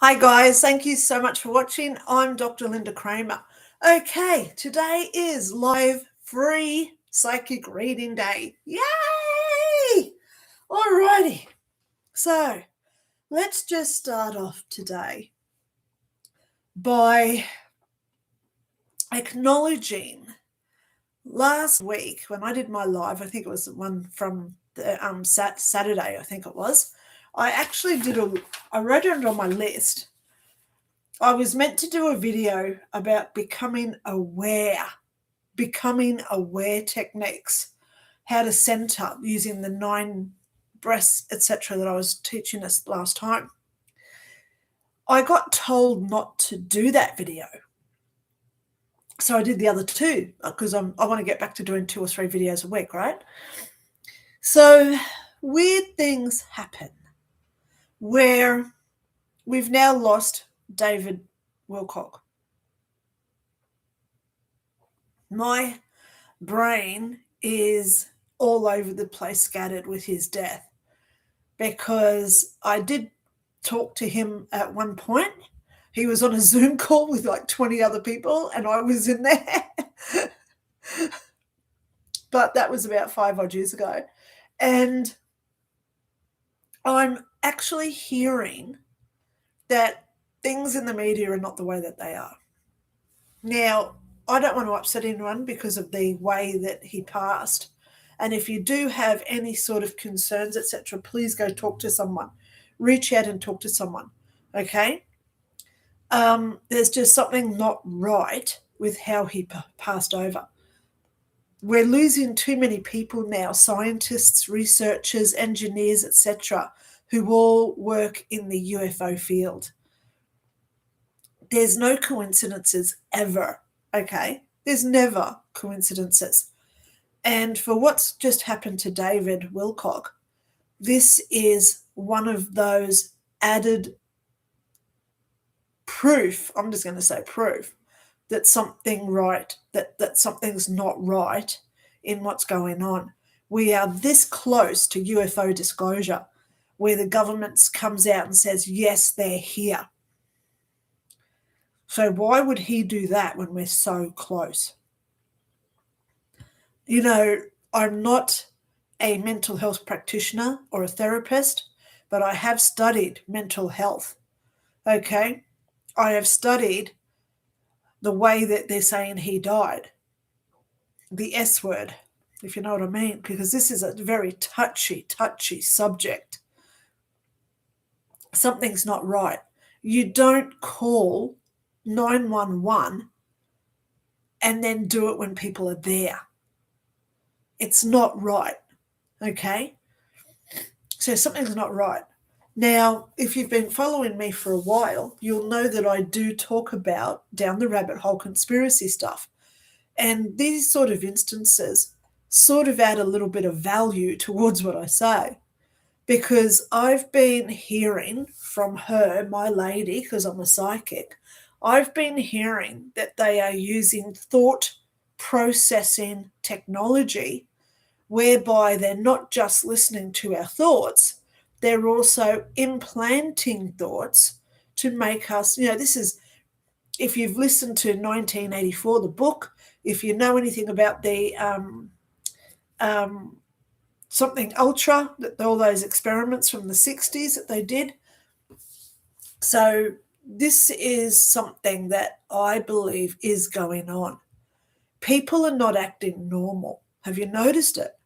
Hi guys, thank you so much for watching. I'm Dr. Lynda Cramer. Okay, today is live free psychic reading day. Yay! Alrighty, so let's just start off today by acknowledging last week when I did my live. I think it was the one from the Saturday, I think it was. I actually I wrote it on my list. I was meant to do a video about becoming aware techniques, how to center using the 9 breaths, etc., that I was teaching us last time. I got told not to do that video. So I did the other 2 because I want to get back to doing 2 or 3 videos a week, right? So weird things happen where we've now lost David Wilcock. My brain is all over the place, scattered with his death, because I did talk to him at one point. He was on a Zoom call with like 20 other people and I was in there. But that was about 5 odd years ago. And I'm actually hearing that things in the media are not the way that they are. Now, I don't want to upset anyone because of the way that he passed. And if you do have any sort of concerns, etc., please go talk to someone. Reach out and talk to someone, okay? There's just something not right with how he passed over. We're losing too many people now, scientists, researchers, engineers, etc., who all work in the UFO field. There's no coincidences ever, okay? There's never coincidences. And for what's just happened to David Wilcock, this is one of those added proof, I'm just going to say proof, that something's not right in what's going on. We are this close to UFO disclosure, where the government comes out and says, yes, they're here. So why would he do that when we're so close? You know, I'm not a mental health practitioner or a therapist, but I have studied mental health, okay? I have studied the way that they're saying he died, the S word, if you know what I mean, because this is a very touchy subject. Something's not right. You don't call 911 and then do it when people are there. It's not right, okay? So something's not right. Now, if you've been following me for a while, you'll know that I do talk about down the rabbit hole conspiracy stuff. And these sort of instances sort of add a little bit of value towards what I say, because I've been hearing from her, my lady, because I'm a psychic, I've been hearing that they are using thought processing technology whereby they're not just listening to our thoughts, they're also implanting thoughts to make us, this is, if you've listened to 1984, the book, if you know anything about the something ultra, all those experiments from the 60s that they did. So this is something that I believe is going on. People are not acting normal. Have you noticed it?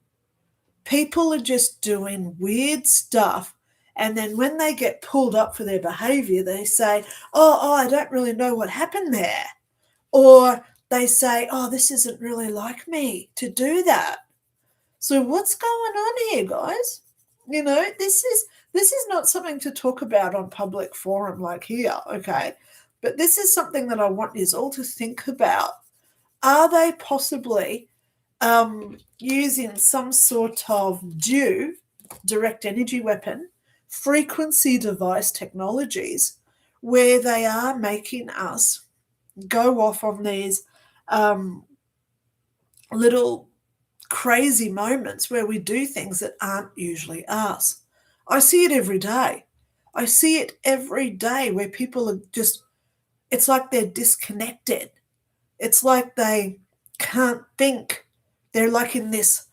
People are just doing weird stuff, and then when they get pulled up for their behavior, they say, oh, I don't really know what happened there. Or they say, oh, this isn't really like me to do that. So what's going on here, guys? This is not something to talk about on public forum like here, okay? But this is something that I want you all to think about. Are they possibly using some sort of direct energy weapon, frequency device technologies, where they are making us go off on these little crazy moments where we do things that aren't usually us? I see it every day. I see it every day where people are just, it's like they're disconnected. It's like they can't think. They're like in this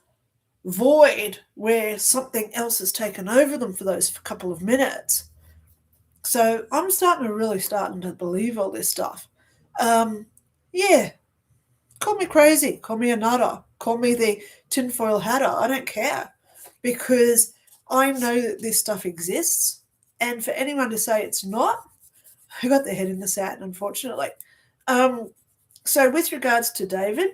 void where something else has taken over them for those couple of minutes. So I'm starting to believe all this stuff. Yeah, call me crazy, call me a nutter, call me the tinfoil hatter. I don't care, because I know that this stuff exists. And for anyone to say it's not, who got their head in the sand, unfortunately. So with regards to David,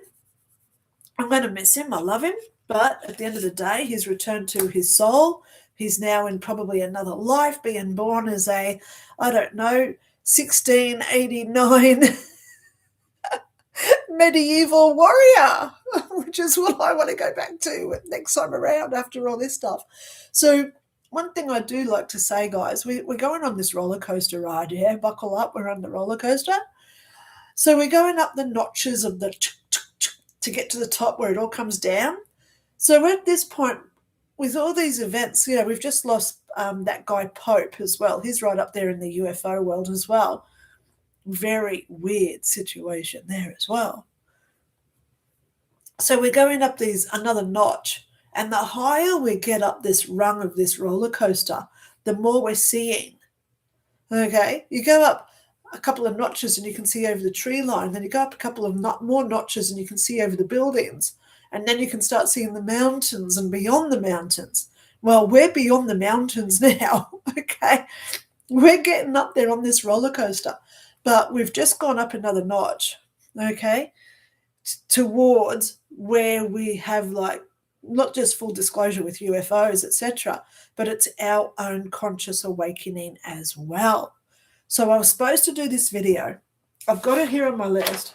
I'm going to miss him. I love him. But at the end of the day, he's returned to his soul. He's now in probably another life, being born as a, I don't know, 1689 medieval warrior, which is what I want to go back to next time around after all this stuff. So one thing I do like to say, guys, we're going on this roller coaster ride, yeah? Buckle up, we're on the roller coaster. So we're going up the notches of the to get to the top where it all comes down. So at this point, with all these events, we've just lost that guy Pope as well. He's right up there in the UFO world as well. Very weird situation there as well. So we're going up another notch, and the higher we get up this rung of this roller coaster, the more we're seeing. Okay, you go up a couple of notches and you can see over the tree line. Then you go up a couple of more notches and you can see over the buildings. And then you can start seeing the mountains and beyond the mountains. Well, we're beyond the mountains now, okay? We're getting up there on this roller coaster. But we've just gone up another notch, okay, towards where we have, like, not just full disclosure with UFOs, etc., but it's our own conscious awakening as well. So I was supposed to do this video. I've got it here on my list.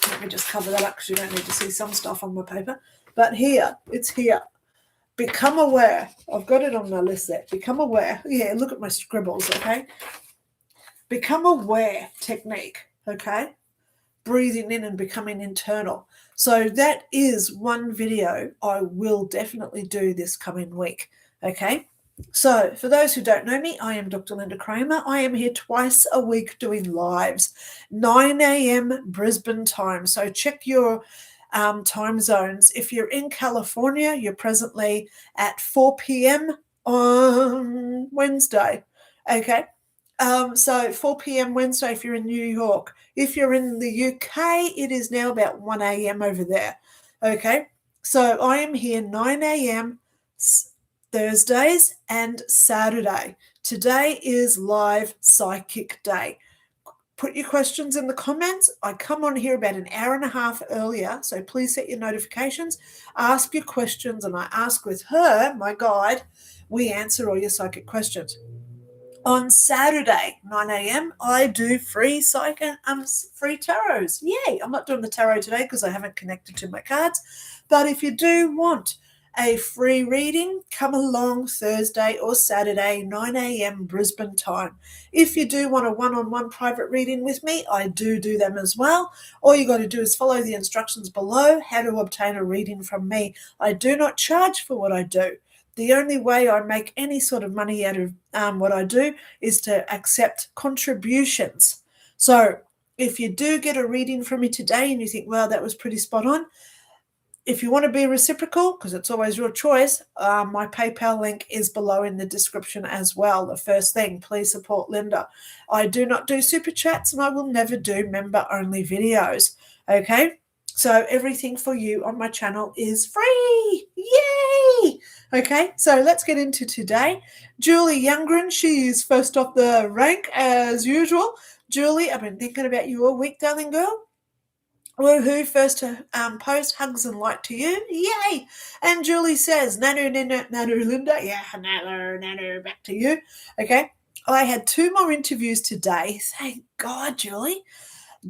Let me just cover that up because you don't need to see some stuff on my paper. But here, it's here. Become aware. I've got it on my list there. Become aware. Yeah, look at my scribbles, okay? Become aware technique, okay? Breathing in and becoming internal. So that is one video I will definitely do this coming week, okay? So for those who don't know me, I am Dr Lynda Cramer. I am here twice a week doing lives, 9 a.m. Brisbane time. So check your time zones. If you're in California, you're presently at 4 p.m. on Wednesday, okay? So 4 p.m. Wednesday if you're in New York. If you're in the UK, it is now about 1 a.m. over there, okay? So I am here 9 a.m. Thursdays and Saturday. Today is live psychic day. Put your questions in the comments. I come on here about an hour and a half earlier, so please set your notifications. Ask your questions, and I ask with her, my guide. We answer all your psychic questions. On Saturday, 9 a.m., I do free tarots. Yay! I'm not doing the tarot today because I haven't connected to my cards. But if you do want a free reading, come along Thursday or Saturday, 9 a.m. Brisbane time. If you do want a one-on-one private reading with me, I do them as well. All you got to do is follow the instructions below, how to obtain a reading from me. I do not charge for what I do. The only way I make any sort of money out of what I do is to accept contributions. So if you do get a reading from me today and you think, wow, that was pretty spot on, if you want to be reciprocal, because it's always your choice, my PayPal link is below in the description as well. The first thing, please support Lynda. I do not do super chats and I will never do member-only videos, okay? So everything for you on my channel is free. Yay! Okay, so let's get into today. Julie Youngren, she is first off the rank as usual. Julie, I've been thinking about you all week, darling girl. Woohoo, first to post, hugs and light to you. Yay! And Julie says, Nanu, Lynda. Yeah, Nanu, back to you. Okay, I had 2 more interviews today. Thank God, Julie.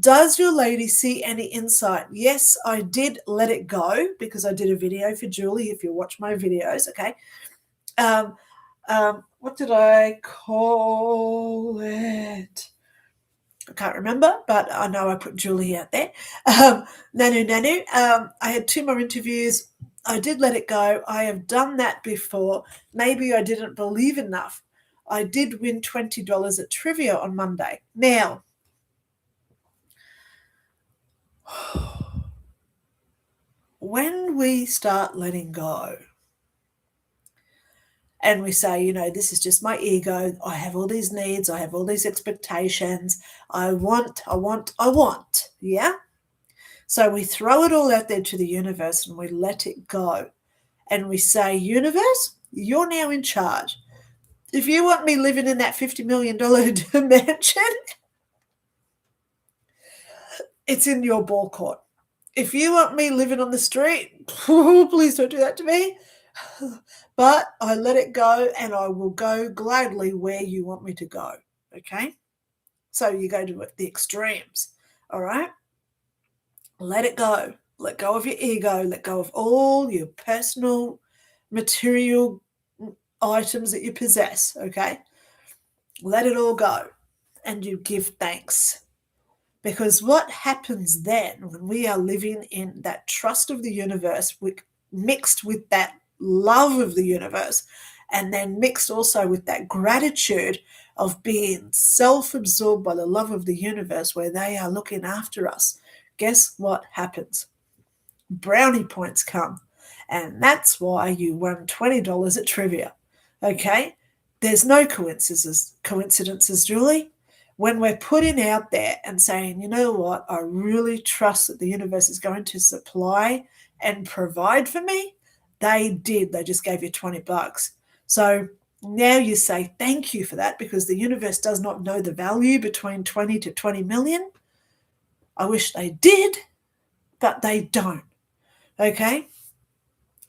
Does your lady see any insight? Yes, I did let it go because I did a video for Julie, if you watch my videos, okay? What did I call it? I can't remember, but I know I put Julie out there. Nanu. I had 2 more interviews. I did let it go. I have done that before. Maybe I didn't believe enough. I did win $20 at trivia on Monday. Now, when we start letting go and we say, you know, this is just my ego, I have all these needs, I have all these expectations, I want, yeah? So we throw it all out there to the universe and we let it go. And we say, universe, you're now in charge. If you want me living in that $50 million mansion, it's in your ball court. If you want me living on the street, please don't do that to me. But I let it go and I will go gladly where you want me to go. Okay? So you go to the extremes. All right? Let it go. Let go of your ego. Let go of all your personal material items that you possess. Okay? Let it all go. And you give thanks. Because what happens then when we are living in that trust of the universe mixed with that love of the universe, and then mixed also with that gratitude of being self-absorbed by the love of the universe where they are looking after us, guess what happens? Brownie points come. And that's why you won $20 at trivia. Okay? There's no coincidences, Julie. When we're putting out there and saying, you know what, I really trust that the universe is going to supply and provide for me, they did. They just gave you $20. So now you say thank you for that, because the universe does not know the value between 20 to 20 million. I wish they did, but they don't. Okay?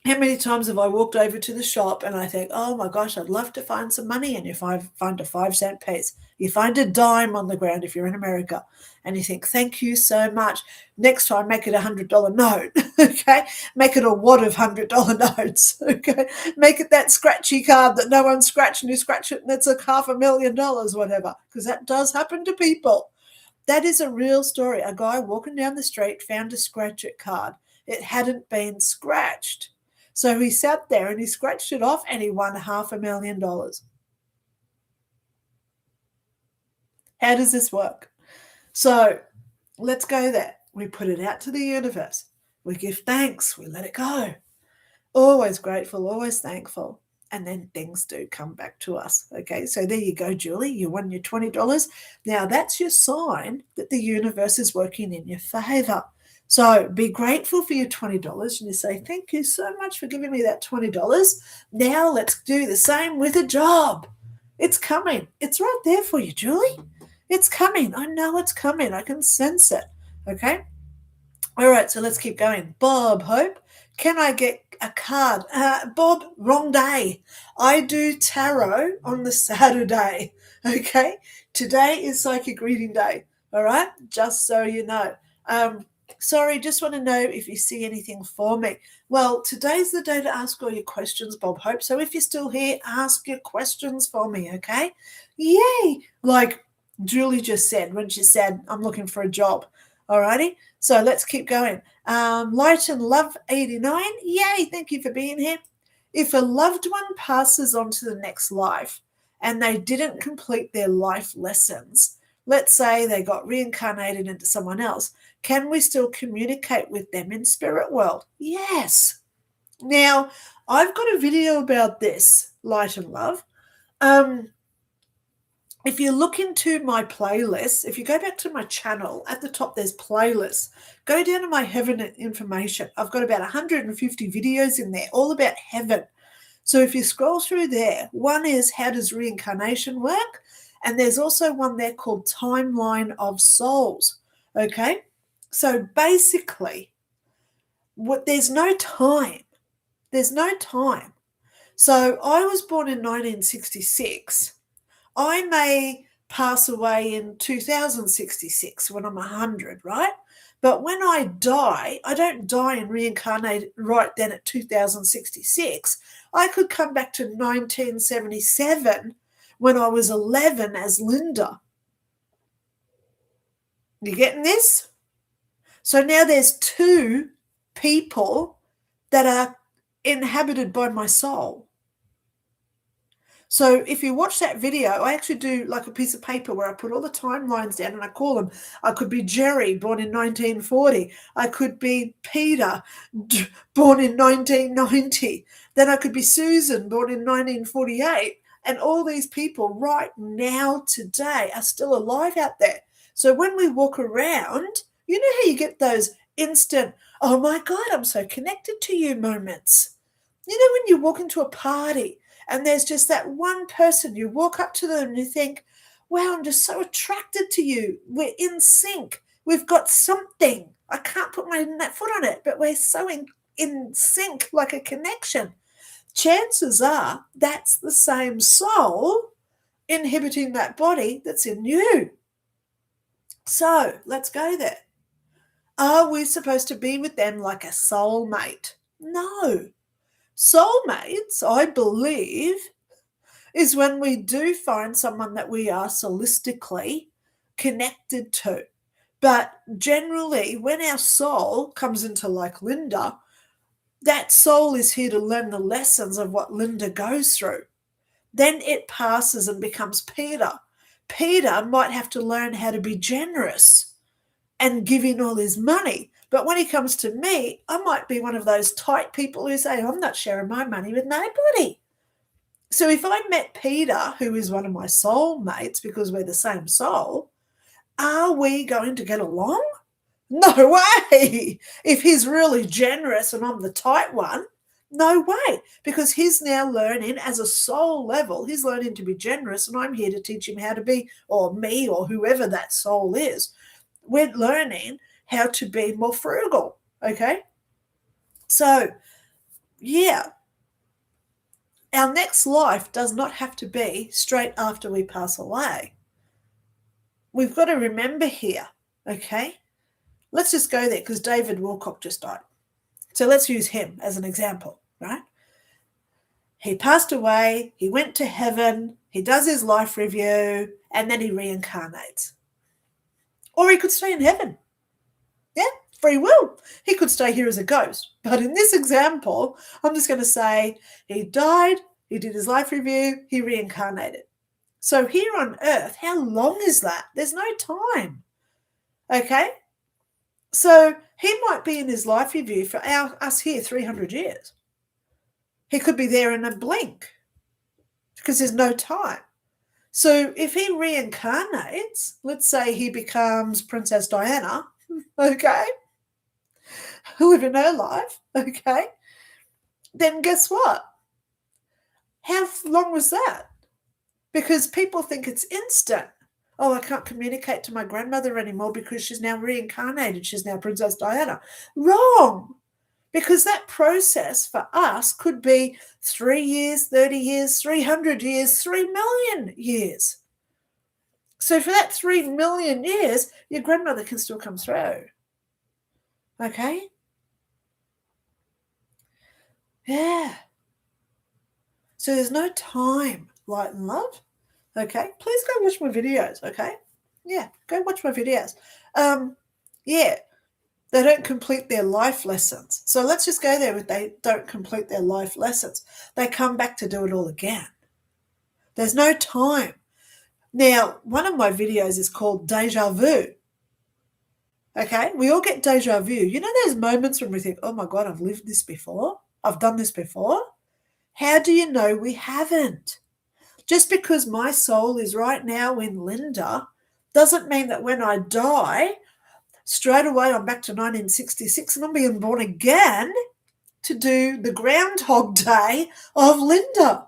How many times have I walked over to the shop and I think, oh my gosh, I'd love to find some money, and you find a 5-cent piece. You find a dime on the ground if you're in America, and you think, thank you so much. Next time, make it a $100 note, okay? Make it a wad of $100 notes, okay? Make it that scratchy card that no one's scratched, and you scratch it and it's like $500,000, whatever, because that does happen to people. That is a real story. A guy walking down the street found a scratch it card. It hadn't been scratched. So he sat there and he scratched it off and he won $500,000. How does this work? So let's go there. We put it out to the universe. We give thanks. We let it go. Always grateful, always thankful. And then things do come back to us. Okay, so there you go, Julie. You won your $20. Now that's your sign that the universe is working in your favor. So be grateful for your $20 and you say, thank you so much for giving me that $20. Now let's do the same with a job. It's coming. It's right there for you, Julie. It's coming. I know it's coming. I can sense it. Okay. All right. So let's keep going. Bob, Hope, can I get a card? Bob, wrong day. I do tarot on the Saturday. Okay. Today is psychic reading day. All right. Just so you know. Sorry, just want to know if you see anything for me. Well, today's the day to ask all your questions, Bob Hope. So if you're still here, ask your questions for me, okay? Yay! Like Julie just said when she said, I'm looking for a job. Alrighty? So let's keep going. Light and Love 89. Yay! Thank you for being here. If a loved one passes on to the next life and they didn't complete their life lessons, let's say they got reincarnated into someone else, can we still communicate with them in spirit world? Yes. Now, I've got a video about this, Light and Love. If you look into my playlist, if you go back to my channel, at the top there's playlists. Go down to my heaven information. I've got about 150 videos in there, all about heaven. So if you scroll through there, one is how does reincarnation work? And there's also one there called Timeline of Souls. Okay? So basically, there's no time. There's no time. So I was born in 1966. I may pass away in 2066 when I'm 100, right? But when I die, I don't die and reincarnate right then at 2066. I could come back to 1977 when I was 11 as Linda. You getting this? So now there's two people that are inhabited by my soul. So if you watch that video, I actually do like a piece of paper where I put all the timelines down and I call them. I could be Jerry, born in 1940. I could be Peter, born in 1990. Then I could be Susan, born in 1948. And all these people right now today are still alive out there. So when we walk around, you know how you get those instant, oh my God, I'm so connected to you moments. You know, when you walk into a party and there's just that one person, you walk up to them and you think, wow, I'm just so attracted to you. We're in sync. We've got something. I can't put my foot on it, but we're so in sync, like a connection. Chances are that's the same soul inhibiting that body that's in you. So let's go there. Are we supposed to be with them like a soulmate? No. Soulmates, I believe, is when we do find someone that we are solistically connected to. But generally, when our soul comes into like Lynda, that soul is here to learn the lessons of what Lynda goes through. Then it passes and becomes Peter. Peter might have to learn how to be generous and give in all his money. But when he comes to me, I might be one of those tight people who say, I'm not sharing my money with nobody. So if I met Peter, who is one of my soulmates because we're the same soul, are we going to get along? No way. If he's really generous and I'm the tight one, no way. Because he's now learning as a soul level, he's learning to be generous and I'm here to teach him how to be, or me or whoever that soul is. We're learning how to be more frugal, okay? So, yeah, our next life does not have to be straight after we pass away. We've got to remember here, okay? Let's just go there because David Wilcock just died. So let's use him as an example, right? He passed away, he went to heaven, he does his life review, and then he reincarnates. Or he could stay in heaven. Yeah, free will. He could stay here as a ghost. But in this example, I'm just going to say he died, he did his life review, he reincarnated. So here on earth, how long is that? There's no time. Okay? So he might be in his life review for us here 300 years. He could be there in a blink because there's no time. So if he reincarnates, let's say he becomes Princess Diana, okay, living her life, okay, then guess what? How long was that? Because people think it's instant. Oh, I can't communicate to my grandmother anymore because she's now reincarnated. She's now Princess Diana. Wrong. Because that process for us could be 3 years, 30 years, 300 years, 3 million years. So for that 3 million years, your grandmother can still come through. Okay? Yeah. So there's no time, light and love. Okay? Please go watch my videos, okay? Yeah, go watch my videos. Yeah. They don't complete their life lessons. So let's just go there with they don't complete their life lessons. They come back to do it all again. There's no time. Now, one of my videos is called Deja Vu. Okay? We all get deja vu. You know those moments when we think, oh my God, I've lived this before? I've done this before? How do you know we haven't? Just because my soul is right now in Lynda doesn't mean that when I die, straight away I'm back to 1966 and I'm being born again to do the Groundhog Day of Lynda.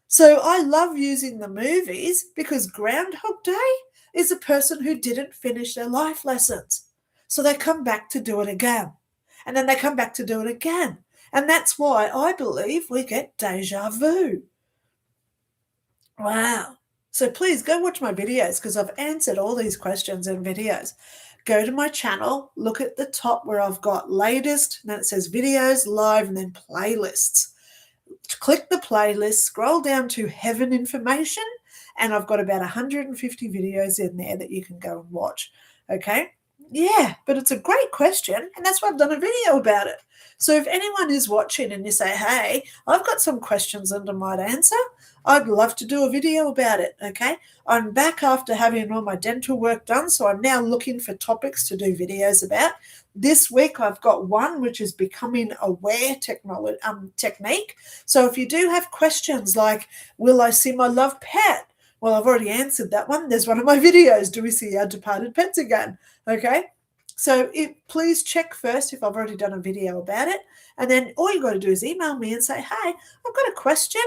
So I love using the movies because Groundhog Day is a person who didn't finish their life lessons. So they come back to do it again. And then they come back to do it again. And that's why I believe we get deja vu. Wow. So please go watch my videos because I've answered all these questions in videos. Go to my channel, look at the top where I've got latest, and then it says videos, live, and then playlists. Click the playlist, scroll down to heaven information, and I've got about 150 videos in there that you can go and watch. Okay? Yeah, but it's a great question, and that's why I've done a video about it. So if anyone is watching and you say, hey, I've got some questions and I might answer, I'd love to do a video about it, okay? I'm back after having all my dental work done, so I'm now looking for topics to do videos about. This week I've got one which is becoming aware technique. So if you do have questions like, will I see my loved pet? Well, I've already answered that one. There's one of my videos. Do we see our departed pets again? Okay. So please check first if I've already done a video about it. And then all you got to do is email me and say, hey, I've got a question.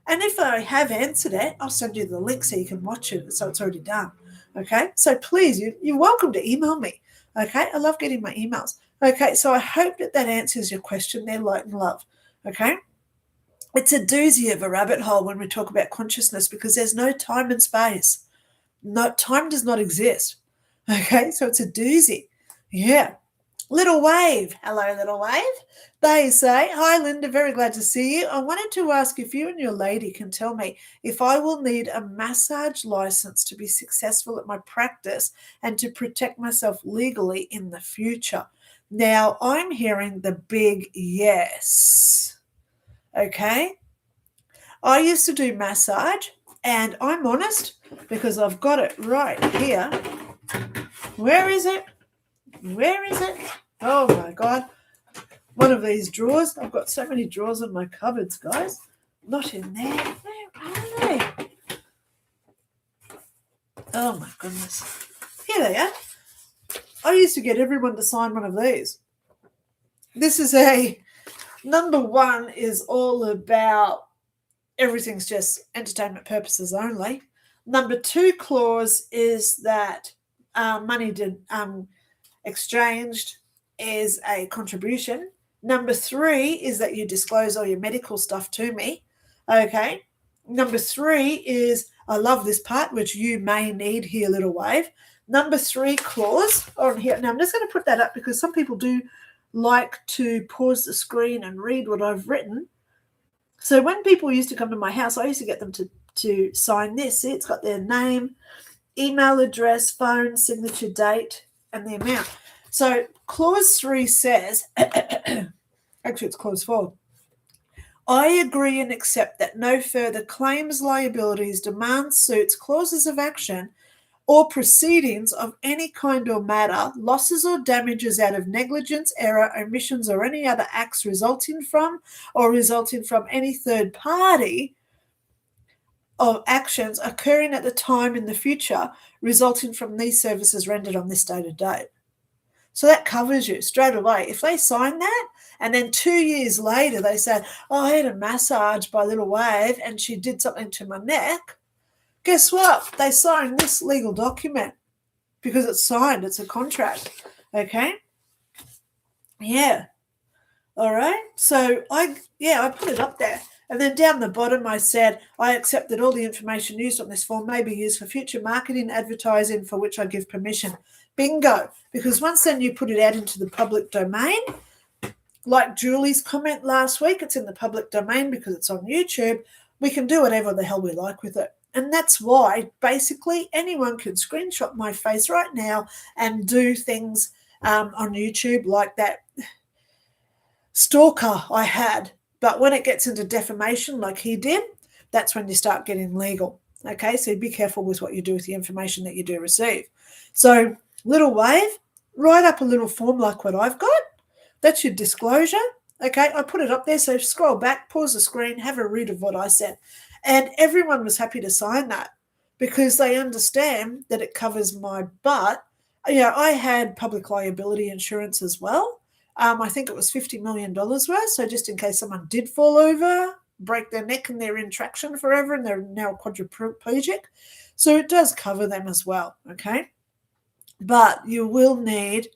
And if I have answered it, I'll send you the link so you can watch it. So it's already done. Okay. So please, you're welcome to email me. Okay. I love getting my emails. Okay. So I hope that answers your question there, light and love. Okay. It's a doozy of a rabbit hole when we talk about consciousness because there's no time and space. No, time does not exist. Okay, so it's a doozy. Yeah. Little Wave. Hello, Little Wave. They say, hi, Linda, very glad to see you. I wanted to ask if you and your lady can tell me if I will need a massage license to be successful at my practice and to protect myself legally in the future. Now, I'm hearing the big yes. Okay. I used to do massage, and I'm honest because I've got it right here. Where is it? Where is it? Oh my God. One of these drawers. I've got so many drawers in my cupboards, guys. Not in there. Where are they? Oh my goodness. Here they are. I used to get everyone to sign one of these. This is number one is all about everything's just entertainment purposes only. Number two clause is that money exchanged is a contribution. Number three is that you disclose all your medical stuff to me. Okay. Number three is, I love this part, which you may need here, Little Wave. Number three clause on here. Now I'm just going to put that up because some people do like to pause the screen and read what I've written. So when people used to come to my house, I used to get them to sign this. See, it's got their name, email address, phone, signature date, and the amount. So clause 3 says, actually it's clause 4, I agree and accept that no further claims, liabilities, demands, suits, clauses of action, or proceedings of any kind or matter, losses or damages out of negligence, error, omissions, or any other acts resulting from any third party of actions occurring at the time in the future resulting from these services rendered on this dated date. So that covers you straight away. If they sign that and then 2 years later they said, oh, I had a massage by Little Wave and she did something to my neck, guess what? They signed this legal document because it's signed. It's a contract. Okay? Yeah. All right. So I put it up there. And then down the bottom I said, I accept that all the information used on this form may be used for future marketing, advertising for which I give permission. Bingo. Because once then you put it out into the public domain, like Julie's comment last week, it's in the public domain because it's on YouTube. We can do whatever the hell we like with it. And that's why basically anyone can screenshot my face right now and do things on YouTube like that stalker I had. But when it gets into defamation like he did, that's when you start getting legal. Okay, so be careful with what you do with the information that you do receive. So Little Wave, write up a little form like what I've got. That's your disclosure. Okay, I put it up there. So scroll back, pause the screen, have a read of what I said. And everyone was happy to sign that because they understand that it covers my butt. You know, I had public liability insurance as well. I think it was $50 million worth. So just in case someone did fall over, break their neck and they're in traction forever and they're now quadriplegic. So it does cover them as well. Okay. But you will need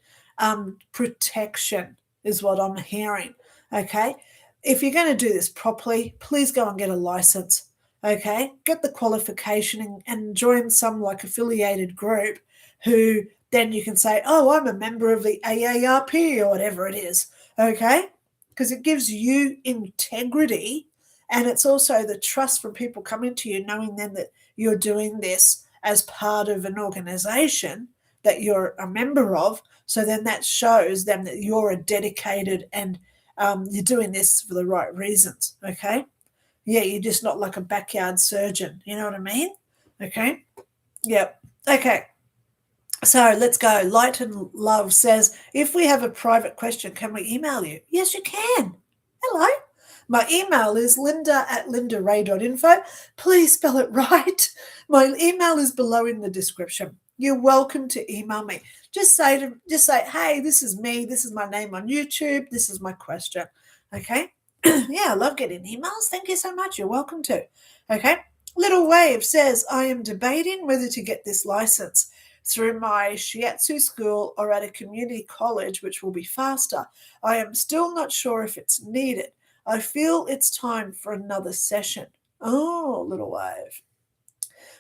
protection is what I'm hearing. Okay. If you're going to do this properly, please go and get a license. Okay. Get the qualification and join some like affiliated group who then you can say, oh, I'm a member of the AARP or whatever it is. Okay. Because it gives you integrity and it's also the trust from people coming to you knowing then that you're doing this as part of an organization that you're a member of. So then that shows them that you're a dedicated and you're doing this for the right reasons. Okay. Yeah, you're just not like a backyard surgeon. You know what I mean? Okay. Yep. Okay. So let's go. Light and Love says, if we have a private question, can we email you? Yes, you can. Hello. My email is linda@lindaray.info. Please spell it right. My email is below in the description. You're welcome to email me. Just say, hey, this is me. This is my name on YouTube. This is my question. Okay. Yeah, I love getting emails. Thank you so much. You're welcome to. Okay. Little Wave says, I am debating whether to get this license through my shiatsu school or at a community college, which will be faster. I am still not sure if it's needed. I feel it's time for another session. Oh, Little Wave.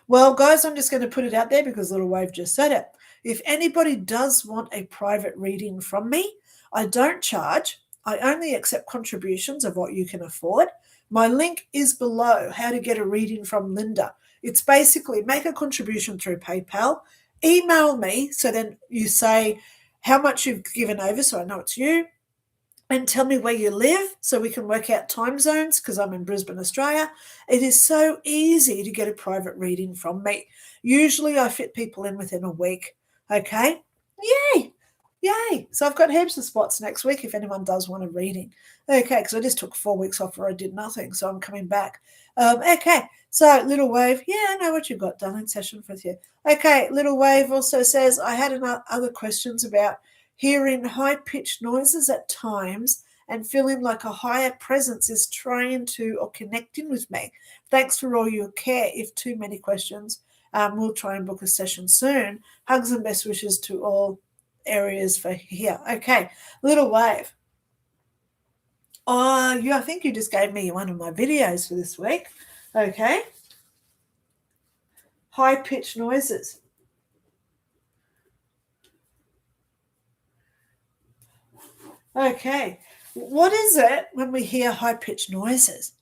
Well, guys, I'm just going to put it out there because Little Wave just said it. If anybody does want a private reading from me, I don't charge. I only accept contributions of what you can afford. My link is below, how to get a reading from Linda. It's basically make a contribution through PayPal, email me, so then you say how much you've given over so I know it's you, and tell me where you live so we can work out time zones because I'm in Brisbane, Australia. It is so easy to get a private reading from me. Usually I fit people in within a week. Okay? Yay! Yay! So I've got heaps of spots next week if anyone does want a reading. Okay, because I just took 4 weeks off where I did nothing, so I'm coming back. Okay, so Little Wave, yeah, I know what you've got done in session with you. Okay, Little Wave also says, I had other questions about hearing high-pitched noises at times and feeling like a higher presence is trying to or connecting with me. Thanks for all your care. If too many questions, we'll try and book a session soon. Hugs and best wishes to all areas for here. Okay, Little Wave. Oh, I think you just gave me one of my videos for this week. Okay. High-pitched noises. Okay. What is it when we hear high-pitched noises?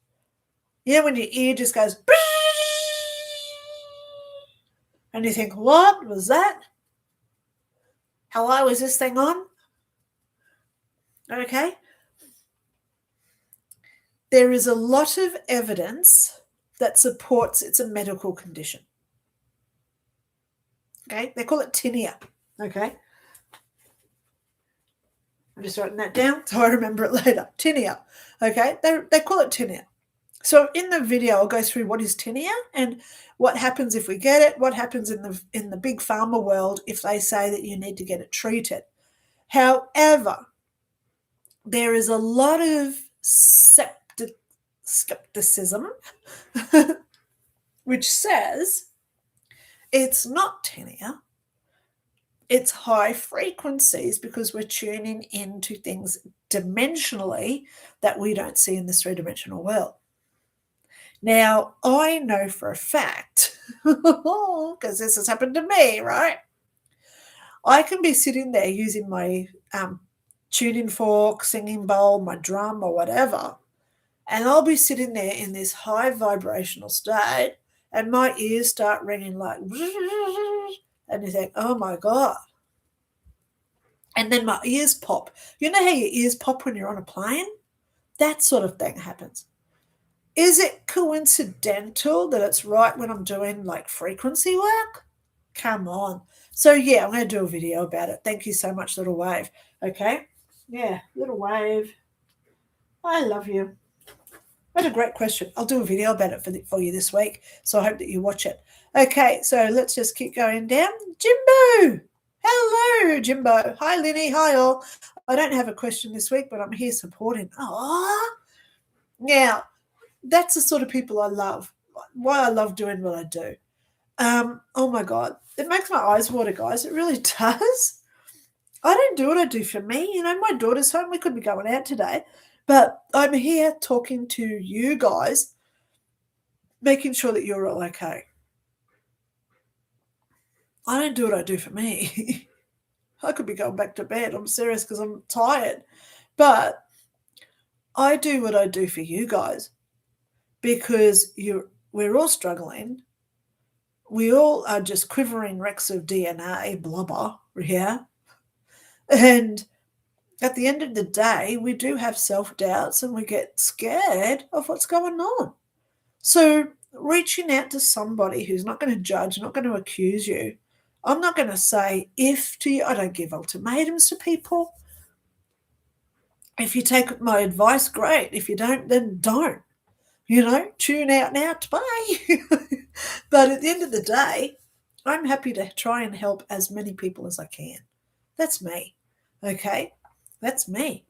Yeah, when your ear just goes and you think, what was that? Hello, is this thing on? Okay. There is a lot of evidence that supports it's a medical condition. Okay. They call it tinea. Okay. I'm just writing that down so I remember it later. Tinea. Okay. They call it tinea. So in the video, I'll go through what is tinea and what happens if we get it, what happens in the big pharma world if they say that you need to get it treated. However, there is a lot of skepticism which says it's not tinea, it's high frequencies because we're tuning into things dimensionally that we don't see in this three-dimensional world. Now, I know for a fact, because this has happened to me, right? I can be sitting there using my tuning fork, singing bowl, my drum or whatever, and I'll be sitting there in this high vibrational state and my ears start ringing like, and you think, oh my God. And then my ears pop. You know how your ears pop when you're on a plane? That sort of thing happens. Is it coincidental that it's right when I'm doing like frequency work? Come on. So yeah, I'm going to do a video about it. Thank you so much, Little Wave. Okay. Yeah, Little Wave. I love you. What a great question. I'll do a video about it for you this week. So I hope that you watch it. Okay, so let's just keep going down. Jimbo. Hello, Jimbo. Hi, Linny. Hi, all. I don't have a question this week, but I'm here supporting. Oh, now, that's the sort of people I love. Why I love doing what I do. Oh, my God. It makes my eyes water, guys. It really does. I don't do what I do for me. You know, my daughter's home. We could be going out today. But I'm here talking to you guys, making sure that you're all okay. I don't do what I do for me. I could be going back to bed. I'm serious because I'm tired. But I do what I do for you guys because we're all struggling. We all are just quivering wrecks of DNA, blubber, yeah? And at the end of the day, we do have self-doubts and we get scared of what's going on. So reaching out to somebody who's not going to judge, not going to accuse you. I'm not going to say if to you. I don't give ultimatums to people. If you take my advice, great. If you don't, then don't. Tune out now. Bye. But at the end of the day, I'm happy to try and help as many people as I can. That's me. Okay? That's me.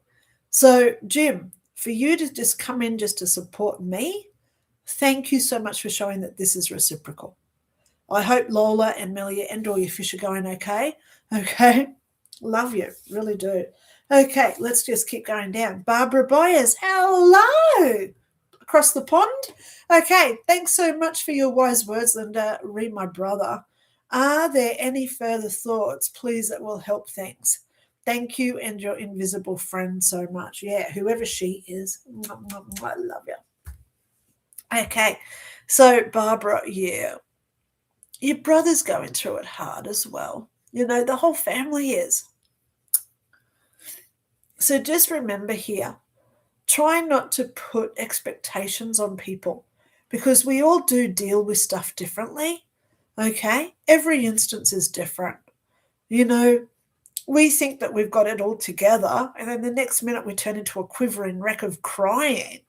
So, Jim, for you to just come in just to support me, thank you so much for showing that this is reciprocal. I hope Lola and Melia and all your fish are going okay. Okay? Love you. Really do. Okay, let's just keep going down. Barbara Boyers, hello. Across the pond. Okay, thanks so much for your wise words, Linda. Read my brother. Are there any further thoughts, please, that will help things? Thank you and your invisible friend so much. Yeah, whoever she is. I love you. Okay, so Barbara, yeah, your brother's going through it hard as well. The whole family is. So just remember here, try not to put expectations on people because we all do deal with stuff differently. Okay? Every instance is different. We think that we've got it all together, and then the next minute we turn into a quivering wreck of crying.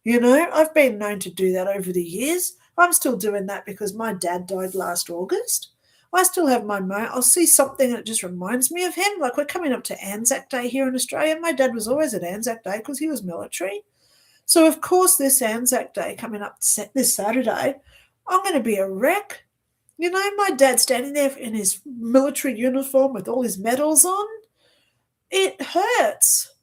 I've been known to do that over the years. I'm still doing that because my dad died last August. I still have my moment. I'll see something that just reminds me of him. Like we're coming up to Anzac Day here in Australia. My dad was always at Anzac Day because he was military. So, of course, this Anzac Day coming up this Saturday, I'm going to be a wreck. My dad standing there in his military uniform with all his medals on. It hurts.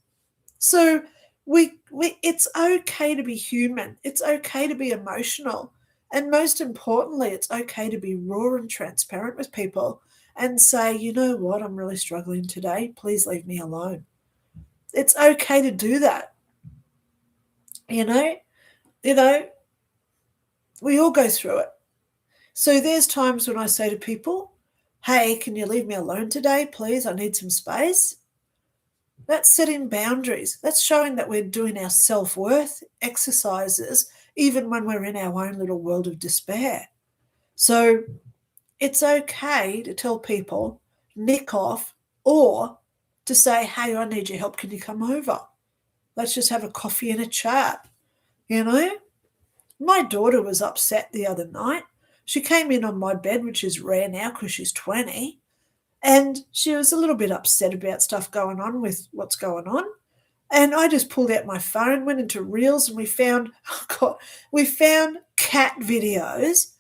So it's okay to be human. It's okay to be emotional. And most importantly, it's okay to be raw and transparent with people and say, you know what, I'm really struggling today. Please leave me alone. It's okay to do that. We all go through it. So there's times when I say to people, hey, can you leave me alone today, please? I need some space. That's setting boundaries. That's showing that we're doing our self-worth exercises even when we're in our own little world of despair. So it's okay to tell people, nick off, or to say, hey, I need your help. Can you come over? Let's just have a coffee and a chat. My daughter was upset the other night. She came in on my bed, which is rare now because she's 20. And she was a little bit upset about stuff going on with what's going on. And I just pulled out my phone, went into Reels, and we found cat videos.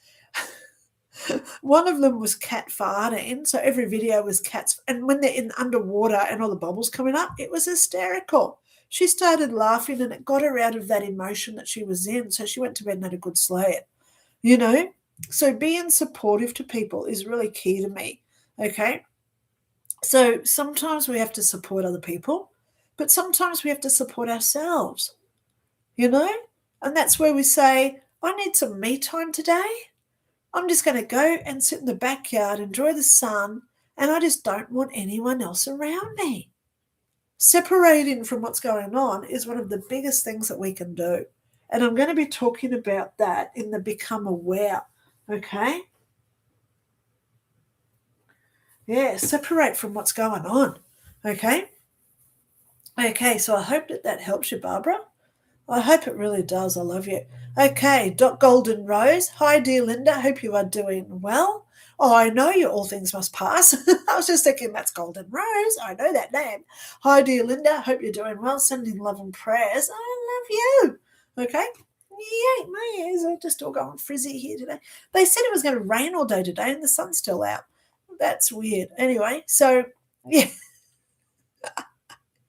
One of them was cat farting. So every video was cats. And when they're in underwater and all the bubbles coming up, it was hysterical. She started laughing and it got her out of that emotion that she was in. So she went to bed and had a good sleep. So being supportive to people is really key to me. Okay. So sometimes we have to support other people, but sometimes we have to support ourselves, and that's where we say, I need some me time today. I'm just going to go and sit in the backyard, enjoy the sun, and I just don't want anyone else around me. Separating from what's going on is one of the biggest things that we can do. And I'm going to be talking about that in the Become Aware, okay? Yeah, separate from what's going on, okay? Okay, so I hope that helps you, Barbara. I hope it really does. I love you. Okay, Golden Rose. Hi, dear Linda. Hope you are doing well. Oh, I know you all things must pass. I was just thinking that's Golden Rose. I know that name. Hi, dear Linda. Hope you're doing well. Sending love and prayers. I love you. Okay. Yay, my ears are just all going frizzy here today. They said it was going to rain all day today and the sun's still out. That's weird. Anyway, so yeah.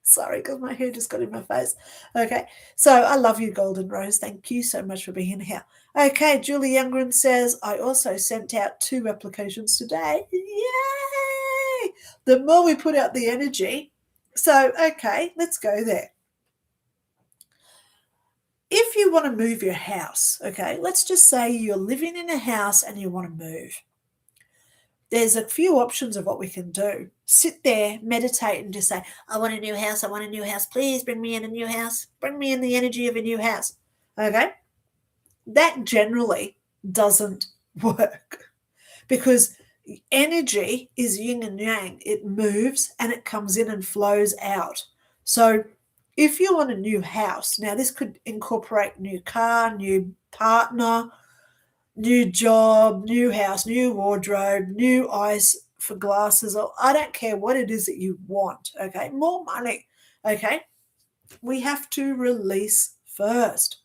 Sorry, because my hair just got in my face. Okay, so I love you, Golden Rose. Thank you so much for being here. Okay, Julie Youngren says, I also sent out 2 applications today. Yay! The more we put out the energy. So, okay, let's go there. if you want to move your house, okay, let's just say you're living in a house and you want to move. There's a few options of what we can do. Sit there, meditate, and just say, I want a new house. I want a new house. Please bring me in a new house. Bring me in the energy of a new house. Okay? That generally doesn't work because energy is yin and yang. It moves and it comes in and flows out. So if you want a new house, now this could incorporate new car, new partner, new job, new house, new wardrobe, new eyes for glasses, or I don't care what it is that you want, okay? More money, okay? We have to release first.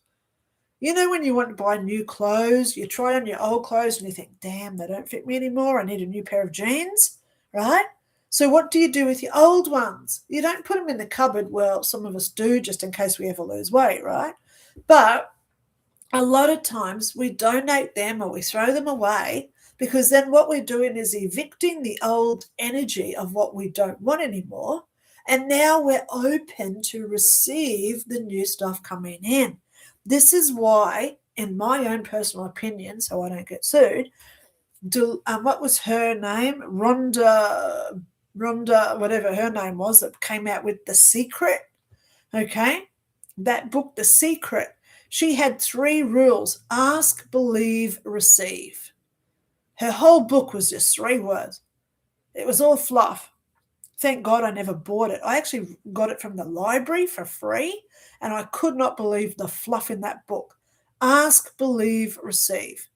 You know, when you want to buy new clothes, you try on your old clothes and you think, damn, they don't fit me anymore. I need a new pair of jeans, right? So what do you do with your old ones? You don't put them in the cupboard. Well, some of us do just in case we ever lose weight, right? But a lot of times we donate them or we throw them away because then what we're doing is evicting the old energy of what we don't want anymore. And now we're open to receive the new stuff coming in. This is why, in my own personal opinion, so I don't get sued, what was her name? Rhonda, whatever her name was, that came out with The Secret. Okay? That book, The Secret, she had 3 rules: ask, believe, receive. Her whole book was just 3 words. It was all fluff. Thank God I never bought it. I actually got it from the library for free, and I could not believe the fluff in that book. Ask, believe, receive.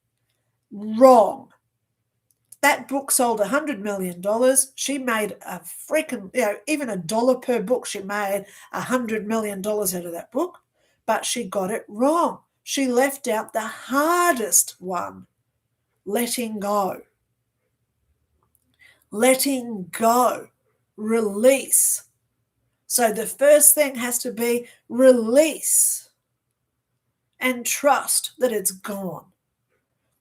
Wrong. That book sold $100 million. She made a freaking, even $1 per book, she made $100 million out of that book, but she got it wrong. She left out the hardest one, letting go. Letting go. Release. So the first thing has to be release and trust that it's gone.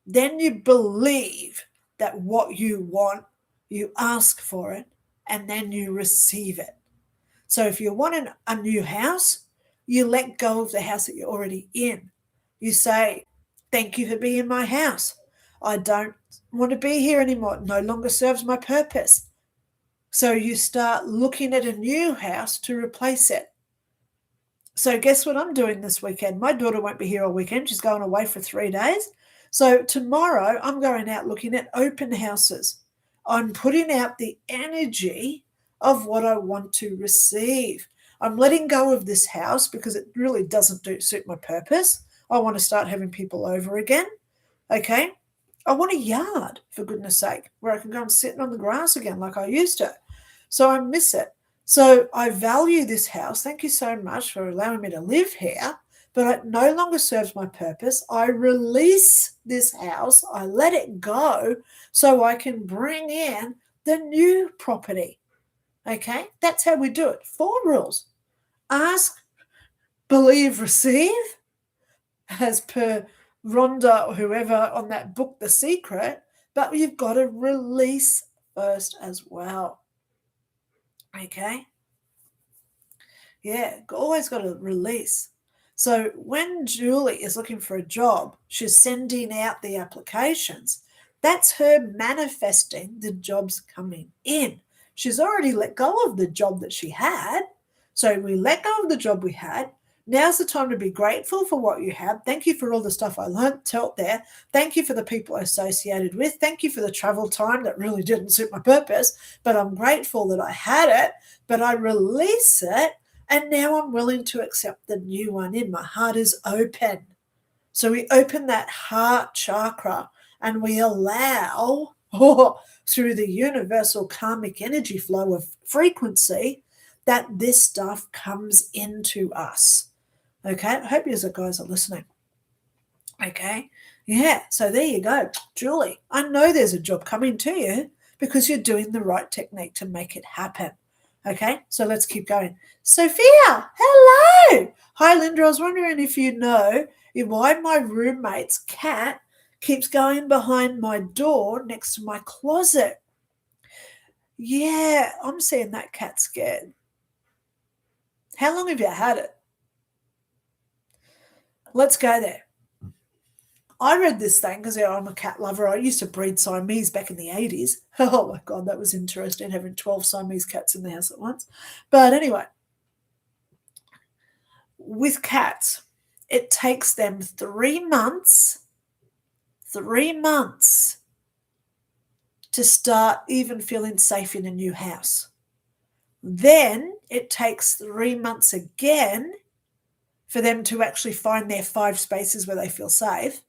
Then you believe that what you want, you ask for it, and then you receive it. So if you want a new house, you let go of the house that you're already in. You say, thank you for being in my house. I don't want to be here anymore. It no longer serves my purpose. So you start looking at a new house to replace it. So guess what I'm doing this weekend? My daughter won't be here all weekend. She's going away for 3 days. So tomorrow I'm going out looking at open houses. I'm putting out the energy of what I want to receive. I'm letting go of this house because it really doesn't suit my purpose. I want to start having people over again. Okay. I want a yard, for goodness sake, where I can go and sit on the grass again like I used to. So I miss it. So I value this house. Thank you so much for allowing me to live here, but it no longer serves my purpose. I release this house. I let it go so I can bring in the new property. Okay? That's how we do it. 4 rules. Ask, believe, receive, as per Rhonda or whoever on that book, The Secret, but you've got to release first as well. Okay? Yeah, always got to release. So when Julie is looking for a job, she's sending out the applications. That's her manifesting the jobs coming in. She's already let go of the job that she had. So we let go of the job we had. Now's the time to be grateful for what you have. Thank you for all the stuff I learned out there. Thank you for the people I associated with. Thank you for the travel time that really didn't suit my purpose, but I'm grateful that I had it, but I release it, and now I'm willing to accept the new one in. My heart is open. So we open that heart chakra and we allow, through the universal karmic energy flow of frequency, that this stuff comes into us. Okay, I hope you guys are listening. Okay, yeah, so there you go. Julie, I know there's a job coming to you because you're doing the right technique to make it happen. Okay, so let's keep going. Sophia, hello. Hi, Lynda. I was wondering if you know why my roommate's cat keeps going behind my door next to my closet. Yeah, I'm seeing that cat scared. How long have you had it? let's go there. I read this thing because I'm a cat lover. I used to breed Siamese back in the 80s. Oh my God, that was interesting, having 12 Siamese cats in the house at once. But anyway, with cats, it takes them 3 months to start even feeling safe in a new house. Then it takes 3 months again for them to actually find their 5 spaces where they feel safe.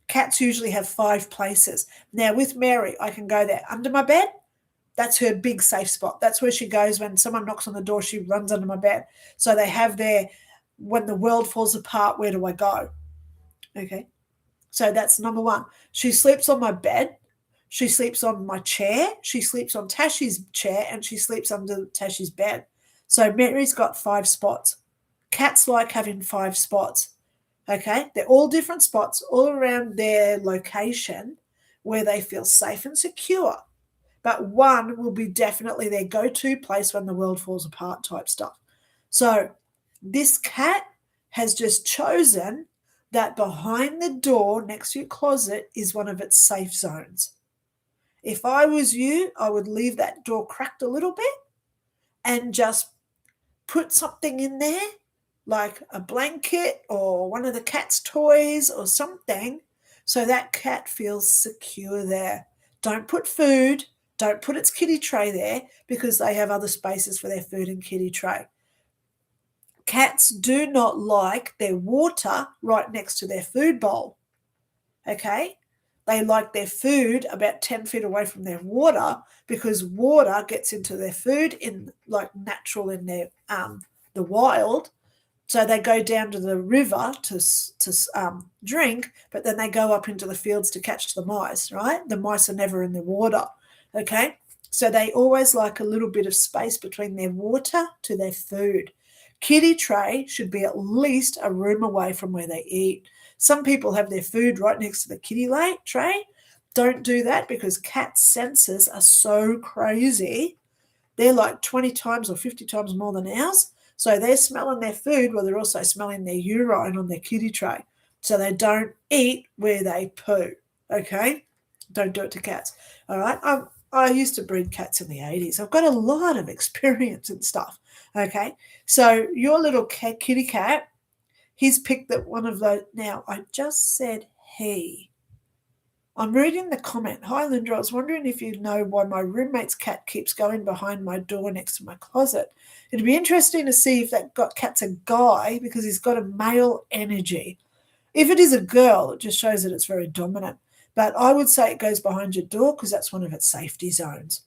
Cats usually have 5 places. Now, with Mary, I can go there under my bed. That's her big safe spot. That's where she goes when someone knocks on the door, she runs under my bed. So they have their, when the world falls apart, where do I go? Okay. So that's number 1. She sleeps on my bed. She sleeps on my chair. She sleeps on Tashi's chair, and she sleeps under Tashi's bed. So Mary's got 5 spots. Cats like having 5 spots. Okay, they're all different spots all around their location where they feel safe and secure. But one will be definitely their go-to place when the world falls apart type stuff. So this cat has just chosen that behind the door next to your closet is one of its safe zones. If I was you, I would leave that door cracked a little bit and just put something in there, like a blanket or one of the cat's toys or something, so that cat feels secure there. Don't put food, don't put its kitty tray there, because they have other spaces for their food and kitty tray. Cats do not like their water right next to their food bowl. Okay? They like their food about 10 feet away from their water, because water gets into their food in like natural in their the wild. So they go down to the river to drink, but then they go up into the fields to catch the mice, right? The mice are never in the water, okay? So they always like a little bit of space between their water to their food. Kitty tray should be at least a room away from where they eat. Some people have their food right next to the kitty tray. Don't do that, because cats' senses are so crazy. They're like 20 times or 50 times more than ours. So they're smelling their food while they're also smelling their urine on their kitty tray. So they don't eat where they poo, okay? Don't do it to cats, all right? I used to breed cats in the 80s. I've got a lot of experience and stuff, okay? So your little kitty cat, he's picked that one of those. Now, I just said he. I'm reading the comment. Hi, Lynda. I was wondering if you know why my roommate's cat keeps going behind my door next to my closet. It'd be interesting to see if that cat's a guy, because he's got a male energy. If it is a girl, it just shows that it's very dominant. But I would say it goes behind your door because that's one of its safety zones.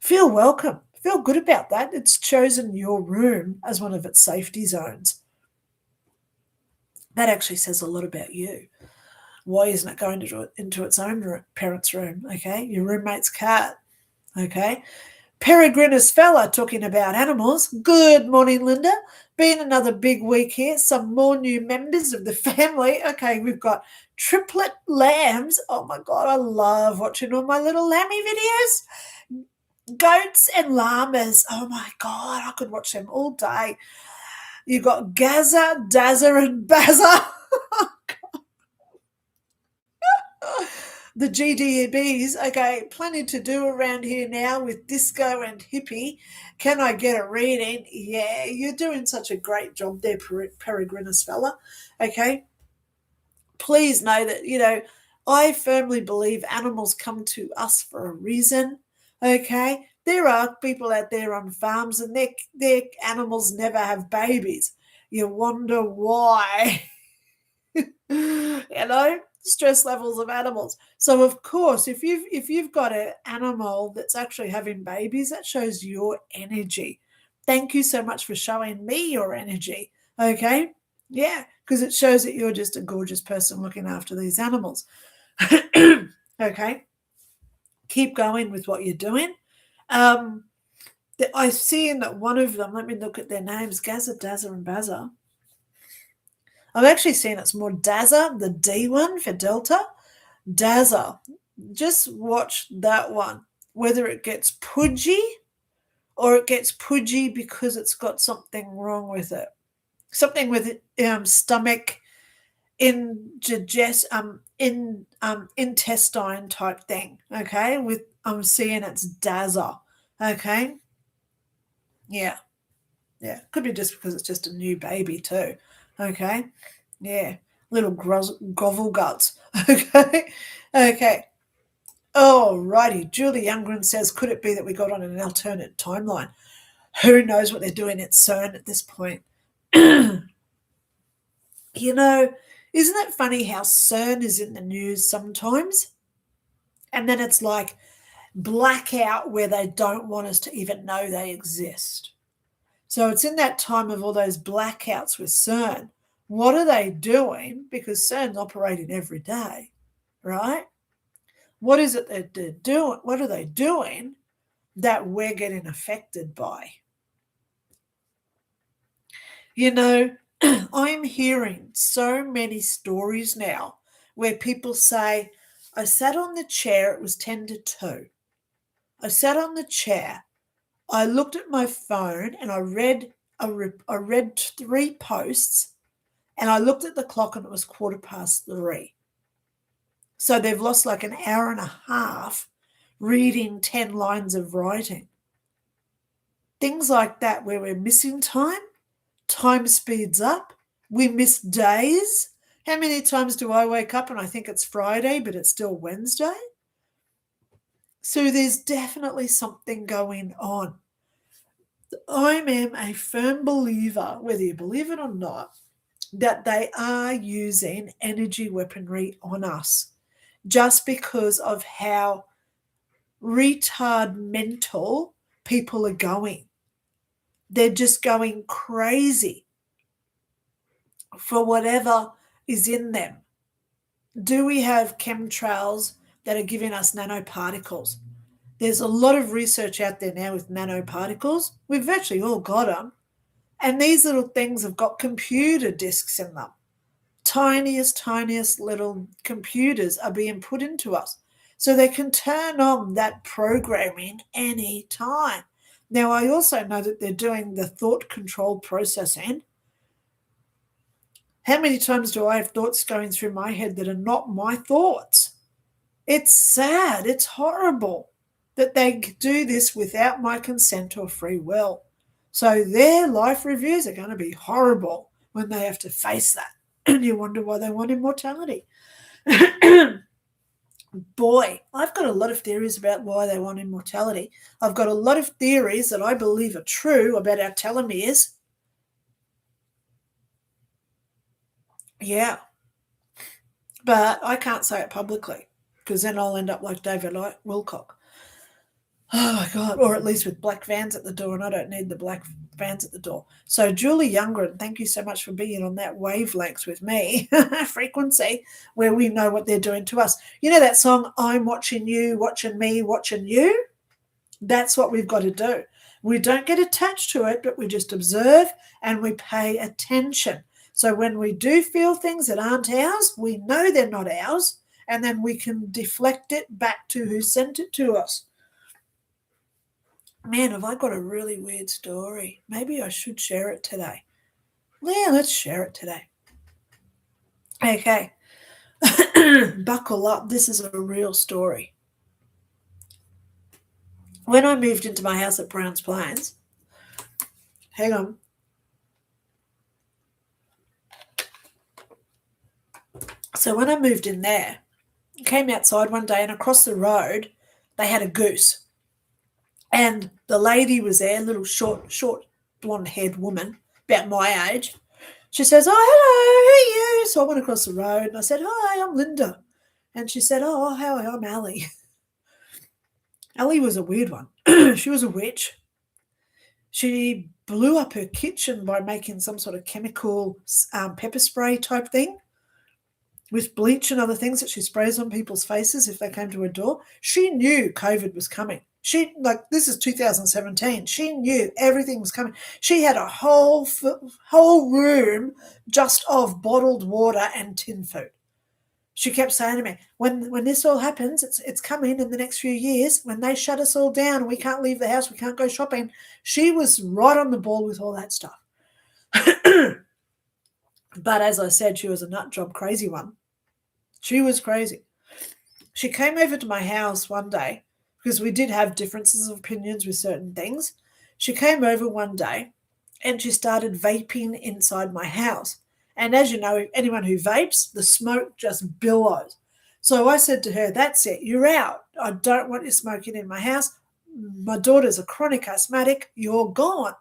Feel welcome. Feel good about that. It's chosen your room as one of its safety zones. That actually says a lot about you. Why isn't it going into its own parents' room? Okay, your roommate's cat. Okay, Peregrinus fella talking about animals. Good morning, Lynda. Been another big week here. Some more new members of the family. Okay, we've got triplet lambs. Oh my God, I love watching all my little lammy videos. Goats and llamas. Oh my God, I could watch them all day. You've got Gaza, Dazza, and Bazza. The GDBs, okay, plenty to do around here now with disco and hippie. Can I get a reading? Yeah, you're doing such a great job there, Peregrinus fella, okay? Please know that, I firmly believe animals come to us for a reason, okay? There are people out there on farms and their animals never have babies. You wonder why. Stress levels of animals. So of course, if you've got an animal that's actually having babies, that shows your energy. Thank you so much for showing me your energy. Okay, yeah, because it shows that you're just a gorgeous person looking after these animals. Okay, keep going with what you're doing. I see in that one of them, let me look at their names, Gaza, Dazza, and Bazza. I've actually seen it's more Dazza, the D one for Delta. Dazza. Just watch that one. Whether it gets pudgy or it gets pudgy because it's got something wrong with it. Something with stomach, intestine type thing. Okay, with I'm seeing it's Daza. Okay, yeah, could be just because it's just a new baby too. Okay, yeah, little grovel guts. Okay, okay. Oh, righty. Julie Youngren says, could it be that we got on an alternate timeline? Who knows what they're doing at CERN at this point? You know, isn't it funny how CERN is in the news sometimes? And then it's like blackout where they don't want us to even know they exist. So it's in that time of all those blackouts with CERN. What are they doing? Because CERN's operating every day, right? What is it that they're doing? What are they doing that we're getting affected by? You know, I'm hearing so many stories now where people say, I sat on the chair, it was 10 to 2. I sat on the chair, I looked at my phone and I read 3 posts, and I looked at the clock and it was 3:15. So they've lost like an hour and a half reading 10 lines of writing. Things like that where we're missing time speeds up, we miss days. How many times do I wake up and I think it's Friday, but it's still Wednesday? So there's definitely something going on. I am a firm believer, whether you believe it or not, that they are using energy weaponry on us just because of how retard mental people are going. They're just going crazy for whatever is in them. Do we have chemtrails that are giving us nanoparticles? There's a lot of research out there now with nanoparticles. We've virtually all got them. And these little things have got computer disks in them. Tiniest little computers are being put into us. So they can turn on that programming any time. Now, I also know that they're doing the thought control processing. How many times do I have thoughts going through my head that are not my thoughts? It's sad. It's horrible that they do this without my consent or free will. So their life reviews are going to be horrible when they have to face that. And you wonder why they want immortality. Boy, I've got a lot of theories about why they want immortality. I've got a lot of theories that I believe are true about our telomeres. Yeah. But I can't say it publicly because then I'll end up like David Wilcock. Oh my God, or at least with black vans at the door, and I don't need the black vans at the door. So Julie Youngren, thank you so much for being on that wavelength with me, frequency, where we know what they're doing to us. You know that song, I'm watching you, watching me, watching you? That's what we've got to do. We don't get attached to it, but we just observe and we pay attention. So when we do feel things that aren't ours, we know they're not ours, and then we can deflect it back to who sent it to us. Man, have I got a really weird story? Maybe I should share it today. Yeah, let's share it today. Okay. Buckle up. This is a real story. When I moved into my house at Browns Plains, hang on. So when I moved in there, I came outside one day and across the road, they had a goose. And the lady was there, a little short, blonde-haired woman, about my age. She says, oh, hello, who are you? So I went across the road and I said, hi, I'm Linda. And she said, oh, how are you? I'm Allie. Allie was a weird one. She was a witch. She blew up her kitchen by making some sort of chemical pepper spray type thing with bleach and other things that she sprays on people's faces if they came to her door. She knew COVID was coming. This is 2017. She knew everything was coming. She had a whole room just of bottled water and tin food. She kept saying to me, when this all happens, it's coming in the next few years, when they shut us all down and we can't leave the house, we can't go shopping. She was right on the ball with all that stuff. But as I said, she was a nut job crazy one. She was crazy. She came over to my house one day because we did have differences of opinions with certain things. She came over one day and she started vaping inside my house. And as you know, anyone who vapes, the smoke just billows. So I said to her, that's it, you're out. I don't want you smoking in my house. My daughter's a chronic asthmatic. You're gone.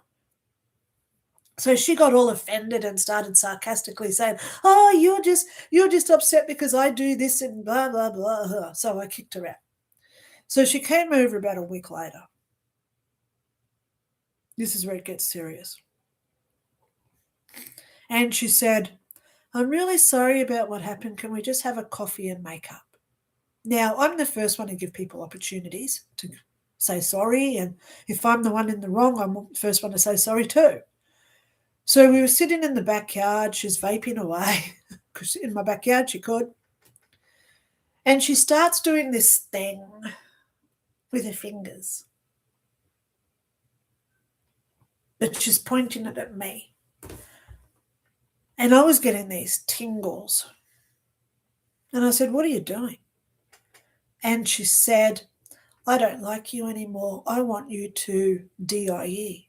So she got all offended and started sarcastically saying, oh, you're just upset because I do this and blah, blah, blah. So I kicked her out. So she came over about a week later. This is where it gets serious. And she said, I'm really sorry about what happened. Can we just have a coffee and make up? Now, I'm the first one to give people opportunities to say sorry. And if I'm the one in the wrong, I'm the first one to say sorry too. So we were sitting in the backyard. She's vaping away because in my backyard she could. And she starts doing this thing with her fingers. But she's pointing it at me. And I was getting these tingles. And I said, what are you doing? And she said, I don't like you anymore. I want you to DIE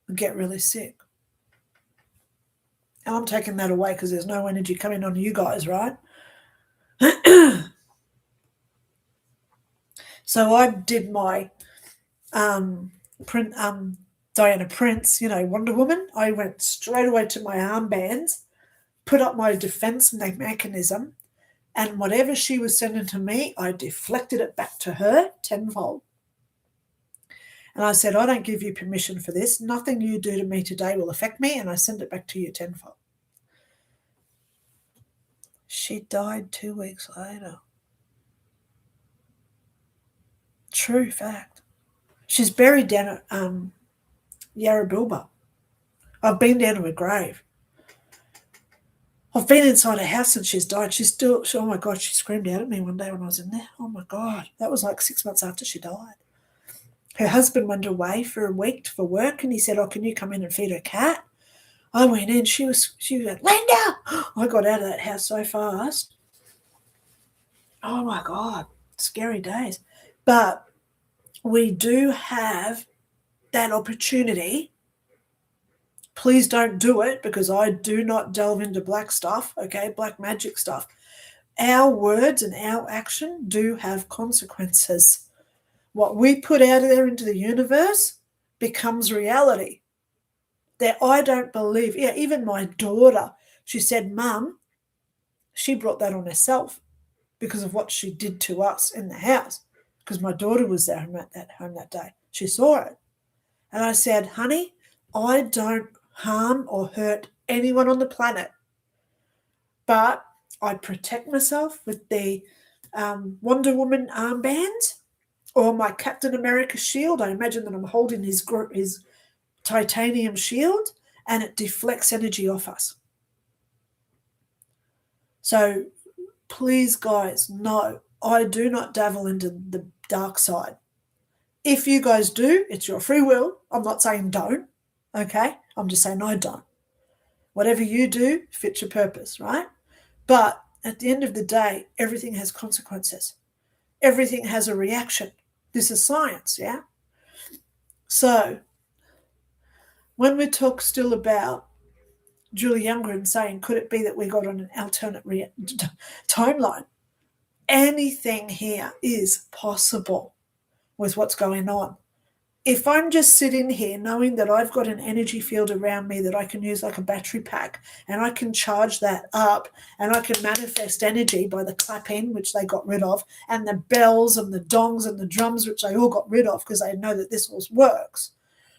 and get really sick. And I'm taking that away because there's no energy coming on you guys, right? So I did my Diana Prince, Wonder Woman. I went straight away to my armbands, put up my defense mechanism, and whatever she was sending to me, I deflected it back to her tenfold. And I said, I don't give you permission for this. Nothing you do to me today will affect me, and I send it back to you tenfold. She died 2 weeks later. True fact. She's buried down at Yarrabilba. I've been down to her grave. I've been inside her house since she's died. Oh my God, she screamed out at me one day when I was in there. Oh my God, that was like 6 months after she died. Her husband went away for a week for work and he said, oh, can you come in and feed her cat? I went in, she was like, Lynda! I got out of that house so fast. Oh my God, scary days. But we do have that opportunity. Please don't do it because I do not delve into black stuff, okay, black magic stuff. Our words and our action do have consequences. What we put out there into the universe becomes reality. That I don't believe. Yeah, even my daughter, she said, Mum, she brought that on herself because of what she did to us in the house because my daughter was there at home that day. She saw it. And I said, honey, I don't harm or hurt anyone on the planet, but I protect myself with the Wonder Woman armbands or my Captain America shield. I imagine that I'm holding his titanium shield and it deflects energy off us. So please, guys, no, I do not dabble into the dark side. If you guys do, it's your free will. I'm not saying don't, okay? I'm just saying I don't. Whatever you do fits your purpose, right? But at the end of the day, everything has consequences. Everything has a reaction. This is science, yeah? So when we talk still about Julie Youngren saying, could it be that we got on an alternate timeline? Anything here is possible with what's going on. If I'm just sitting here knowing that I've got an energy field around me that I can use like a battery pack and I can charge that up and I can manifest energy by the clapping, which they got rid of, and the bells and the dongs and the drums, which they all got rid of because they know that this all works.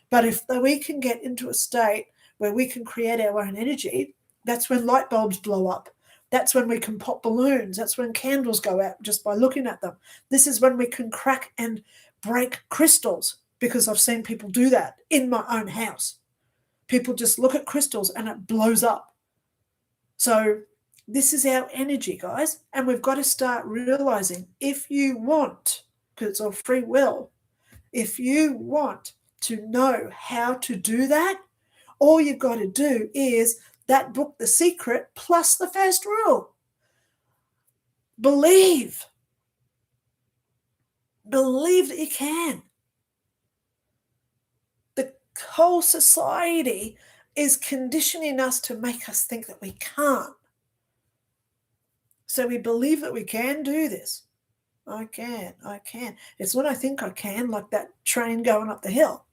But if we can get into a state where we can create our own energy, that's when light bulbs blow up. That's when we can pop balloons. That's when candles go out just by looking at them. This is when we can crack and break crystals, because I've seen people do that in my own house. People just look at crystals and it blows up. So this is our energy, guys. And we've got to start realizing if you want, because it's all free will, if you want to know how to do that, all you've got to do is that book, The Secret, plus the first rule. Believe. Believe that you can. The whole society is conditioning us to make us think that we can't. So we believe that we can do this. I can. It's when I think I can, like that train going up the hill.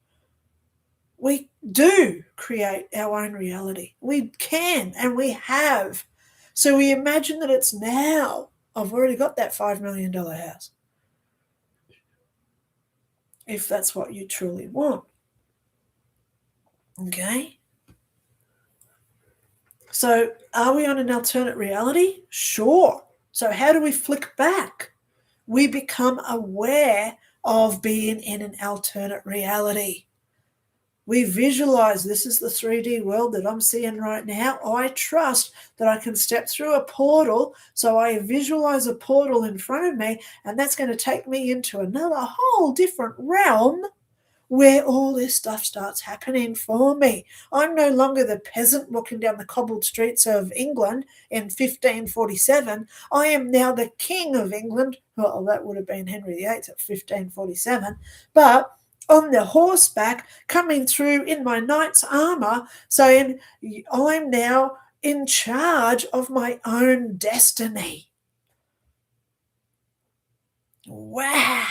We do create our own reality. We can, and we have. So we imagine that it's now. I've already got that $5 million house. If that's what you truly want. Okay? So are we on an alternate reality? Sure. So how do we flick back? We become aware of being in an alternate reality. We visualize this is the 3D world that I'm seeing right now. I trust that I can step through a portal. So I visualize a portal in front of me, and that's going to take me into another whole different realm where all this stuff starts happening for me. I'm no longer the peasant walking down the cobbled streets of England in 1547. I am now the king of England. Well, that would have been Henry VIII at 1547. But on the horseback, coming through in my knight's armour, saying, I'm now in charge of my own destiny. Wow.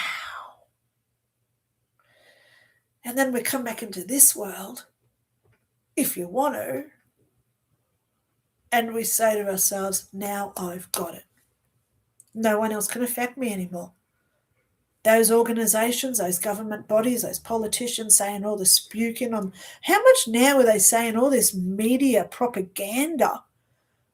And then we come back into this world, if you want to, and we say to ourselves, now I've got it. No one else can affect me anymore. Those organisations, those government bodies, those politicians saying all this spuking on, how much now are they saying all this media propaganda?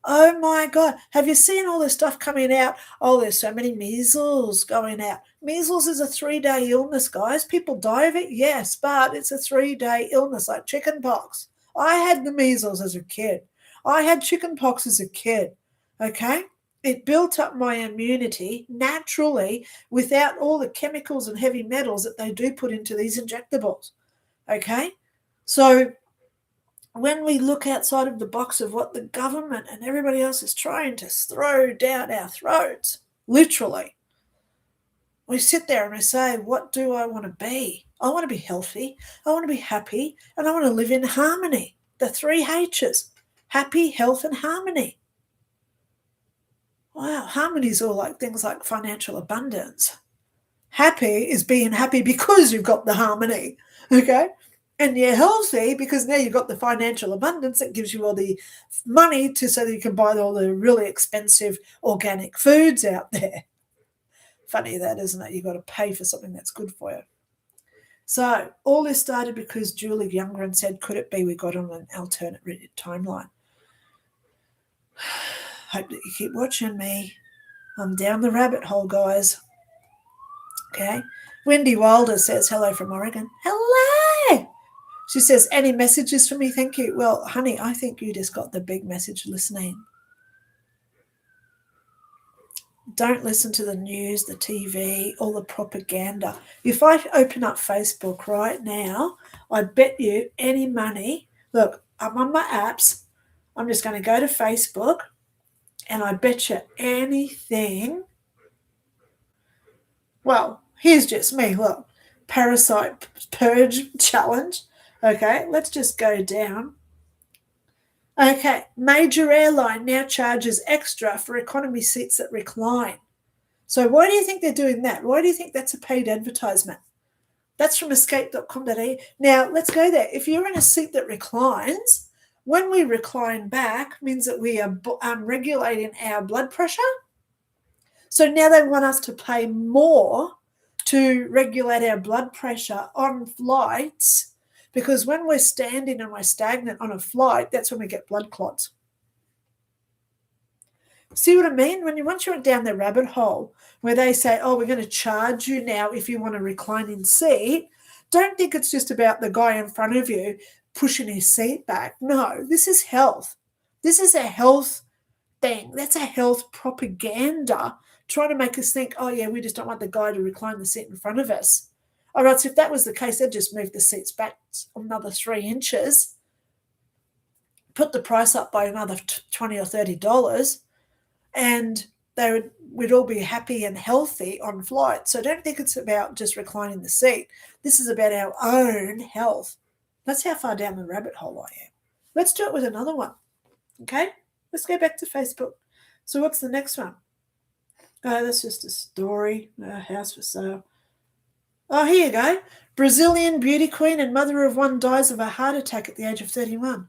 Oh my God, have you seen all this stuff coming out? Oh, there's so many measles going out. Measles is a 3-day illness, guys. People die of it, yes, but it's a 3-day illness like chicken pox. I had the measles as a kid. I had chicken pox as a kid, okay? It built up my immunity naturally without all the chemicals and heavy metals that they do put into these injectables, okay? So when we look outside of the box of what the government and everybody else is trying to throw down our throats, literally, we sit there and we say, what do I want to be? I want to be healthy, I want to be happy, and I want to live in harmony. The 3 H's, happy, health, and harmony. Wow, harmony is all like things like financial abundance. Happy is being happy because you've got the harmony, okay? And you're healthy because now you've got the financial abundance that gives you all the money so that you can buy all the really expensive organic foods out there. Funny that, isn't it? You've got to pay for something that's good for you. So all this started because Julie Youngren said, could it be we got on an alternate timeline? Hope that you keep watching me. I'm down the rabbit hole, guys. Okay. Wendy Wilder says, hello from Oregon. Hello. She says, any messages for me? Thank you. Well, honey, I think you just got the big message listening. Don't listen to the news, the TV, all the propaganda. If I open up Facebook right now, I bet you any money. Look, I'm on my apps. I'm just going to go to Facebook, and I bet you anything. Well, here's just me. Look, parasite purge challenge. Okay, let's just go down. Okay, major airline now charges extra for economy seats that recline. So why do you think they're doing that? Why do you think that's a paid advertisement? That's from escape.com.au. Now, let's go there. If you're in a seat that reclines, when we recline back, means that we are regulating our blood pressure. So now they want us to pay more to regulate our blood pressure on flights, because when we're standing and we're stagnant on a flight, that's when we get blood clots. See what I mean? Once you're down the rabbit hole where they say, oh, we're going to charge you now if you want a reclining seat, don't think it's just about the guy in front of you pushing his seat back. No, this is health. This is a health thing. That's a health propaganda trying to make us think, oh, yeah, we just don't want the guy to recline the seat in front of us. All right, so if that was the case, they'd just move the seats back another 3 inches. put the price up by another $20 or $30, and we'd all be happy and healthy on flight. So I don't think it's about just reclining the seat. This is about our own health. That's how far down the rabbit hole I am. Let's do it with another one. Okay? Let's go back to Facebook. So what's the next one? Oh, that's just a story. A house for sale. Oh, here you go. Brazilian beauty queen and mother of one dies of a heart attack at the age of 31.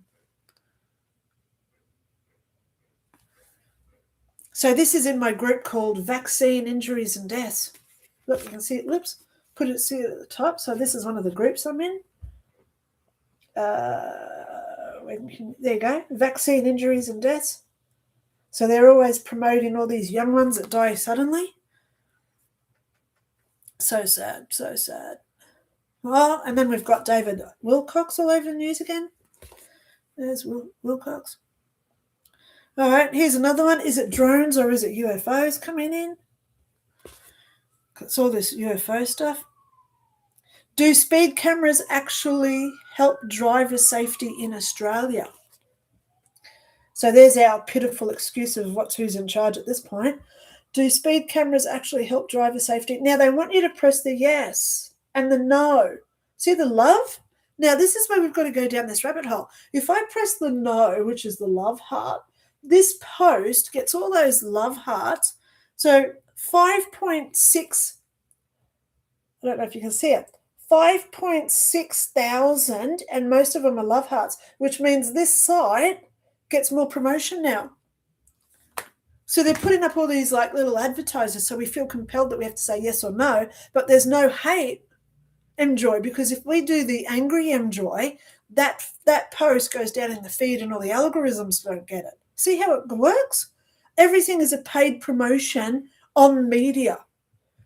So this is in my group called Vaccine Injuries and Deaths. Look, you can see it. Lips. See it at the top. So this is one of the groups I'm in. There you go. Vaccine Injuries and Deaths. So they're always promoting all these young ones that die suddenly. So sad, so sad. Well, and then we've got David Wilcox all over the news again. There's Wilcox. All right, here's another one. Is it drones or is it UFOs coming in? It's all this UFO stuff. Do speed cameras actually help driver safety in Australia? So there's our pitiful excuse of who's in charge at this point. Do speed cameras actually help driver safety? Now, they want you to press the yes and the no. See the love? Now, this is where we've got to go down this rabbit hole. If I press the no, which is the love heart, this post gets all those love hearts. So 5.6, I don't know if you can see it, 5.6 thousand, and most of them are love hearts, which means this site gets more promotion now. So they're putting up all these like little advertisers, so we feel compelled that we have to say yes or no, but there's no hate enjoy, because if we do the angry enjoy, that post goes down in the feed and all the algorithms don't get it. See how it works? Everything is a paid promotion on media.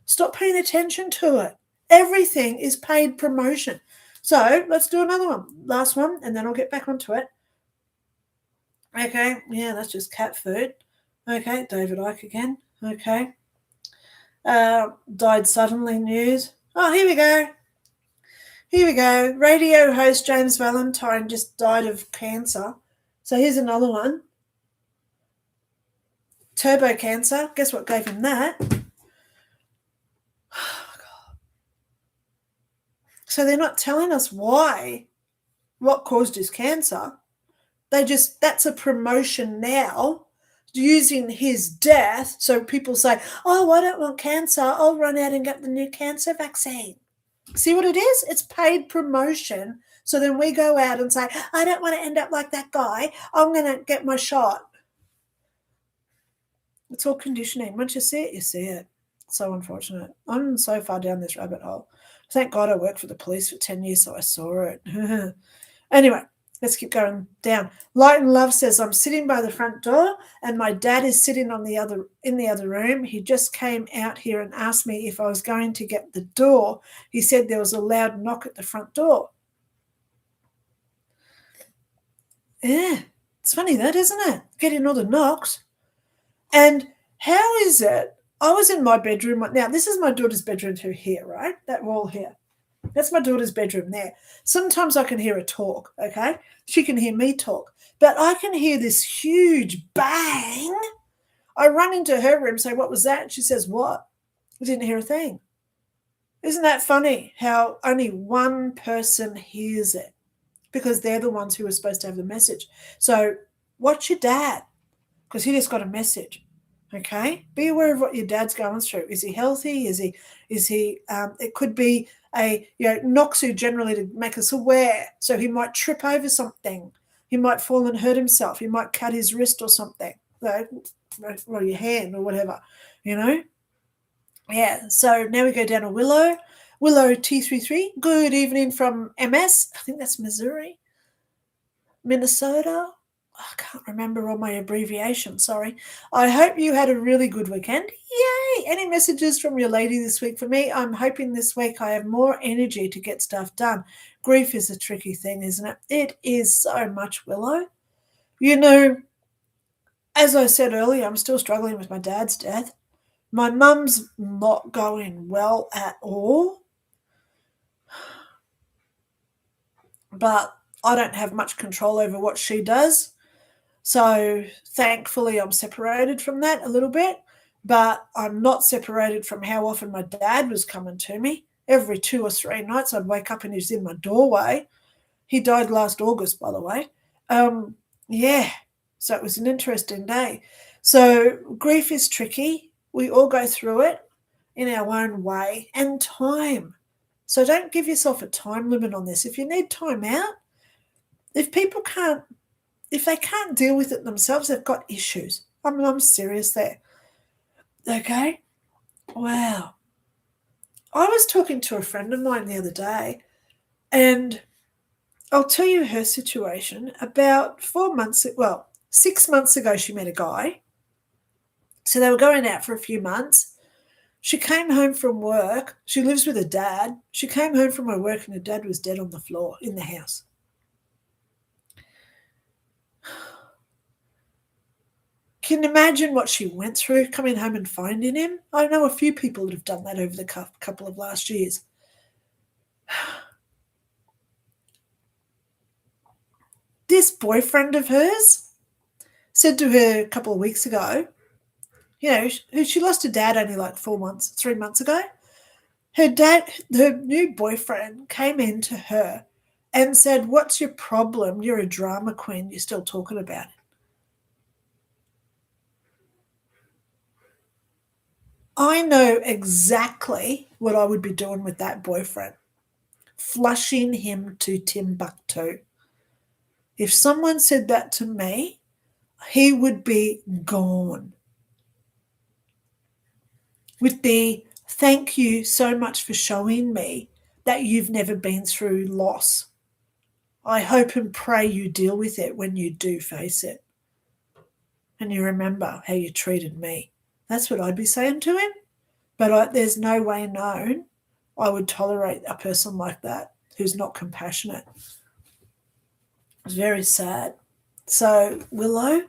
Stop paying attention to it. Everything is paid promotion. So let's do another one. Last one, and then I'll get back onto it. Okay, yeah, that's just cat food. Okay, David Icke again. Okay. Died suddenly news. Oh, here we go. Here we go. Radio host James Valentine just died of cancer. So here's another one. Turbo cancer. Guess what gave him that? Oh, God. So they're not telling us what caused his cancer. That's a promotion now, using his death. So people say, oh, I don't want cancer. I'll run out and get the new cancer vaccine. See what it is? It's paid promotion. So then we go out and say, I don't want to end up like that guy. I'm going to get my shot. It's all conditioning. Once you see it, you see it. So unfortunate. I'm so far down this rabbit hole. Thank God I worked for the police for 10 years, so I saw it. Anyway, let's keep going down. Light and Love says, I'm sitting by the front door and my dad is sitting in the other room. He just came out here and asked me if I was going to get the door. He said there was a loud knock at the front door. Yeah, it's funny that, isn't it? Getting all the knocks. And how is it? I was in my bedroom. Now, this is my daughter's bedroom through here, right? That wall here. That's my daughter's bedroom there. Sometimes I can hear her talk, okay? She can hear me talk. But I can hear this huge bang. I run into her room, say, what was that? She says, what? I didn't hear a thing. Isn't that funny how only one person hears it? Because they're the ones who are supposed to have the message. So watch your dad, because he just got a message. Okay, be aware of what your dad's going through. Is he healthy? Is he? It could be knocks you generally to make us aware. So he might trip over something. He might fall and hurt himself. He might cut his wrist or something, or your hand or whatever. Yeah. So now we go down to Willow T33. Good evening from MS. I think that's Missouri, Minnesota. I can't remember all my abbreviations, sorry. I hope you had a really good weekend. Yay! Any messages from your lady this week for me? I'm hoping this week I have more energy to get stuff done. Grief is a tricky thing, isn't it? It is so much, Willow. As I said earlier, I'm still struggling with my dad's death. My mum's not going well at all. But I don't have much control over what she does. So thankfully I'm separated from that a little bit, but I'm not separated from how often my dad was coming to me. Every 2 or 3 nights I'd wake up and he's in my doorway. He died last August, by the way. Yeah, so it was an interesting day. So grief is tricky. We all go through it in our own way, and time. So don't give yourself a time limit on this. If you need time out, if people can't, if they can't deal with it themselves, they've got issues. I'm serious there. Okay? Wow. I was talking to a friend of mine the other day, and I'll tell you her situation. About 4 months, well, 6 months ago, she met a guy. So they were going out for a few months. She came home from work. She lives with her dad. She came home from her work and her dad was dead on the floor in the house. Can you imagine what she went through coming home and finding him? I know a few people that have done that over the couple of last years. This boyfriend of hers said to her a couple of weeks ago, she lost her dad only like 3 months ago. Her new boyfriend came in to her and said, "What's your problem? You're a drama queen. You're still talking about it." I know exactly what I would be doing with that boyfriend. Flushing him to Timbuktu. If someone said that to me, he would be gone. With the "thank you so much for showing me that you've never been through loss. I hope and pray you deal with it when you do face it. And you remember how you treated me." That's what I'd be saying to him. But there's no way known I would tolerate a person like that who's not compassionate. It's very sad. So, Willow,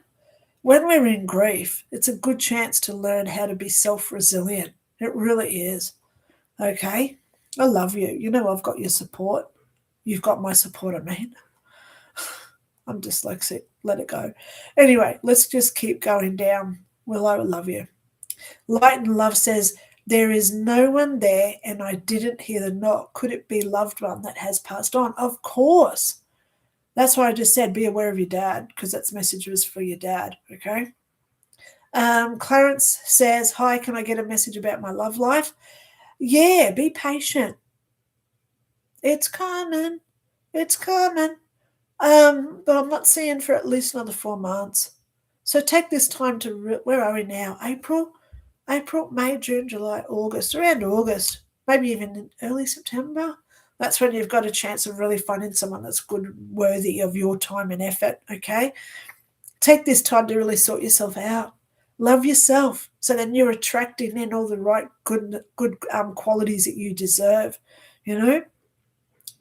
when we're in grief, it's a good chance to learn how to be self-resilient. It really is. Okay? I love you. You know I've got your support. You've got my support, I mean. I'm dyslexic. Let it go. Anyway, let's just keep going down. Willow, I love you. Light and Love says, "There is no one there and I didn't hear the knock. Could it be loved one that has passed on?" Of course. That's why I just said be aware of your dad, because that message was for your dad, okay? Clarence says, "Hi, can I get a message about my love life?" Yeah, be patient. It's coming. It's coming. But I'm not seeing for at least another 4 months. So take this time to, where are we now? April, May, June, July, August, around August, maybe even in early September. That's when you've got a chance of really finding someone that's good, worthy of your time and effort, okay? Take this time to really sort yourself out. Love yourself, so then you're attracting in all the right good qualities that you deserve, you know?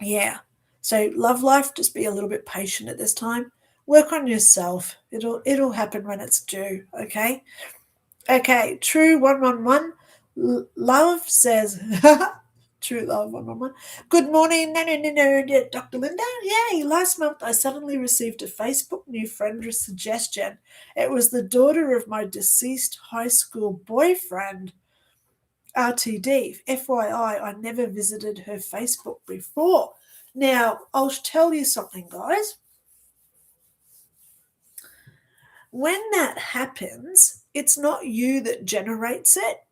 Yeah. So love life, just be a little bit patient at this time. Work on yourself. It'll happen when it's due, okay? Okay, True 111 Love says, True Love 111. "Good morning, no, Dr. Lynda. Yay, last month I suddenly received a Facebook new friend suggestion. It was the daughter of my deceased high school boyfriend, RTD. FYI, I never visited her Facebook before." Now, I'll tell you something, guys. When that happens, it's not you that generates it.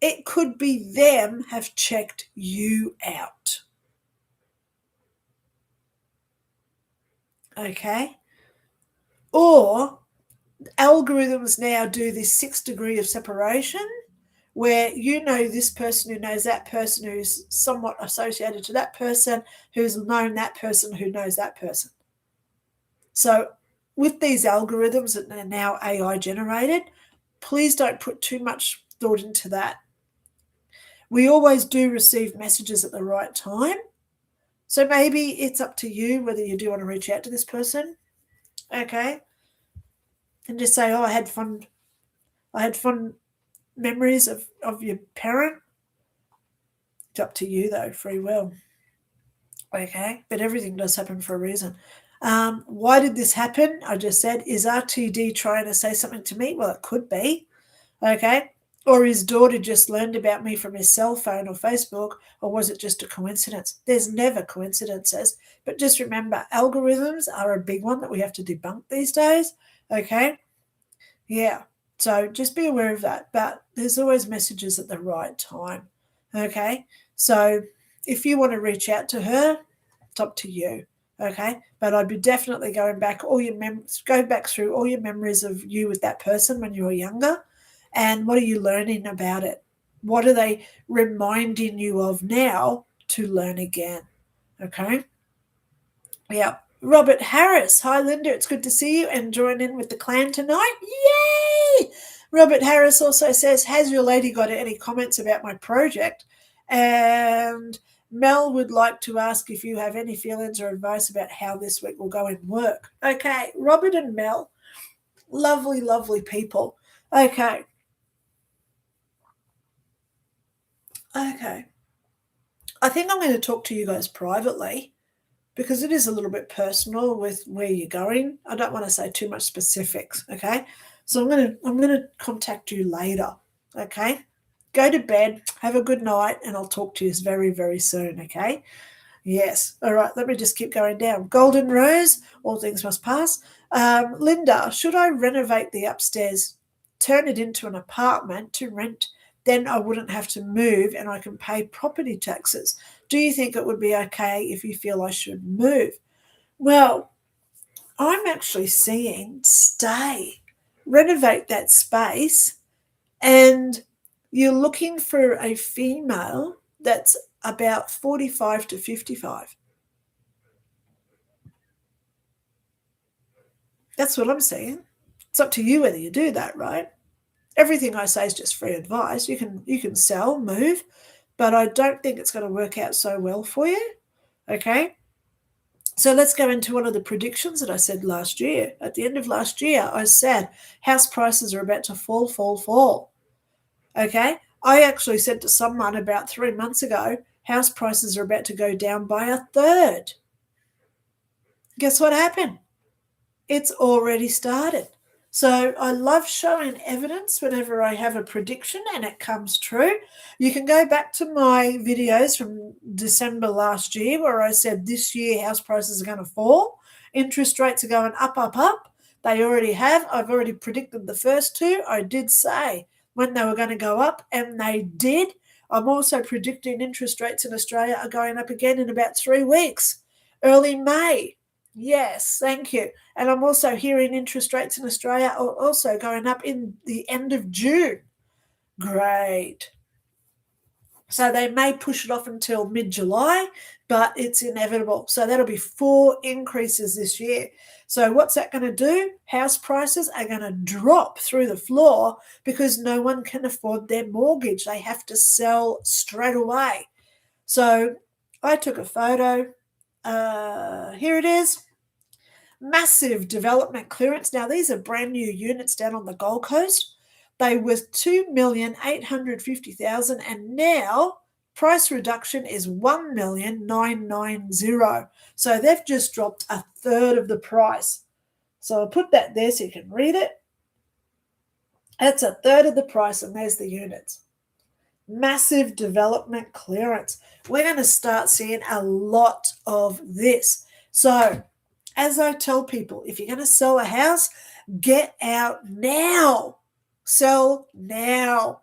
It could be them have checked you out. Okay? Or algorithms now do this 6 degree of separation where you know this person who knows that person who's somewhat associated to that person who's known that person who knows that person. So with these algorithms that are now AI generated, please don't put too much thought into that. We always do receive messages at the right time. So maybe it's up to you whether you do want to reach out to this person, okay? And just say, "Oh, I had fun memories of your parent." It's up to you though, free will. Okay? But everything does happen for a reason. Why did this happen? I just said, is RTD trying to say something to me? Well, it could be. Okay. Or his daughter just learned about me from his cell phone or Facebook, or was it just a coincidence? There's never coincidences. But just remember, algorithms are a big one that we have to debunk these days. Okay. Yeah. So just be aware of that. But there's always messages at the right time. Okay. So if you want to reach out to her, it's up to you. Okay. But I'd be definitely going back go back through all your memories of you with that person when you were younger. And what are you learning about it? What are they reminding you of now to learn again? Okay. Yeah. Robert Harris. Hi, Linda. It's good to see you and join in with the clan tonight. Yay! Robert Harris also says, has your lady got any comments about my project? And Mel would like to ask if you have any feelings or advice about how this week will go in work. Okay. Robert and Mel, lovely, lovely people. Okay. Okay. I think I'm going to talk to you guys privately because it is a little bit personal with where you're going. I don't want to say too much specifics, okay? So I'm going to contact you later, okay? Go to bed, have a good night, and I'll talk to you very, very soon, okay? Yes. All right, let me just keep going down. Golden Rose, all things must pass. Linda, should I renovate the upstairs, turn it into an apartment to rent? Then I wouldn't have to move and I can pay property taxes. Do you think it would be okay if you feel I should move? Well, I'm actually seeing stay, renovate that space, and you're looking for a female that's about 45 to 55. That's what I'm saying. It's up to you whether you do that, right? Everything I say is just free advice. You can sell, move, but I don't think it's going to work out so well for you. Okay. So let's go into one of the predictions that I said last year. At the end of last year, I said house prices are about to fall, fall, fall. Okay. I actually said to someone about 3 months ago, house prices are about to go down by a third. Guess what happened? It's already started. So I love showing evidence whenever I have a prediction and it comes true. You can go back to my videos from December last year where I said this year house prices are going to fall. Interest rates are going up, up, up. They already have. I've already predicted the first two. I did say when they were going to go up, and they did. I'm also predicting interest rates in Australia are going up again in about 3 weeks, early May. Yes, thank you. And I'm also hearing interest rates in Australia are also going up in the end of June. Great. So they may push it off until mid-July, but it's inevitable. So that'll be 4 increases this year. So what's that going to do? House prices are going to drop through the floor because no one can afford their mortgage. They have to sell straight away. So I took a photo. Here it is. Massive development clearance. Now, these are brand new units down on the Gold Coast. They were 2,850,000, and now price reduction is 1,990,000. So they've just dropped a third of the price. So I'll put that there so you can read it. That's a third of the price, and there's the units. Massive development clearance. We're going to start seeing a lot of this. So as I tell people, if you're going to sell a house, get out now. Sell now.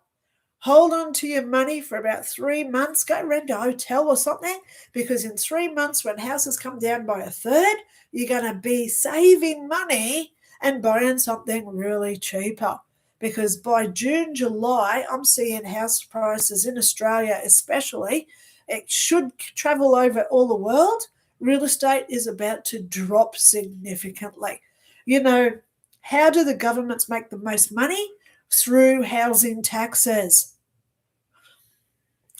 Hold on to your money for about 3 months. Go rent a hotel or something, because in 3 months when houses come down by a third, you're going to be saving money and buying something really cheaper. Because by June, July, I'm seeing house prices in Australia especially. It should travel over all the world. Real estate is about to drop significantly. You know, how do the governments make the most money? Through housing taxes.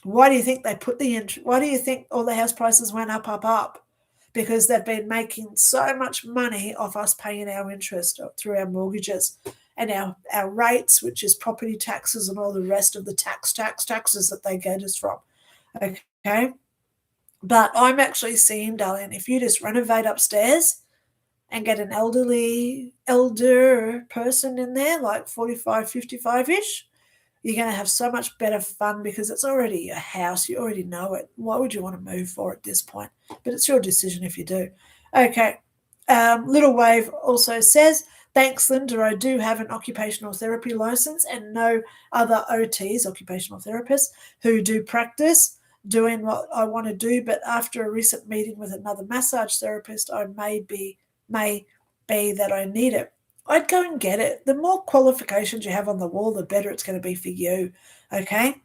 Why do you think they put why do you think all the house prices went up, up, up? Because they've been making so much money off us paying our interest through our mortgages and our rates, which is property taxes and all the rest of the taxes that they get us from. Okay. But I'm actually seeing, darling, if you just renovate upstairs, and get an elder person in there, like 45, 55-ish, you're going to have so much better fun because it's already your house. You already know it. Why would you want to move for at this point? But it's your decision if you do. Okay. Little Wave also says, thanks, Lynda. I do have an occupational therapy license and know other OTs, occupational therapists, who do practice doing what I want to do. But after a recent meeting with another massage therapist, I may be that I need it. I'd go and get it. The more qualifications you have on the wall, the better it's going to be for you. Okay?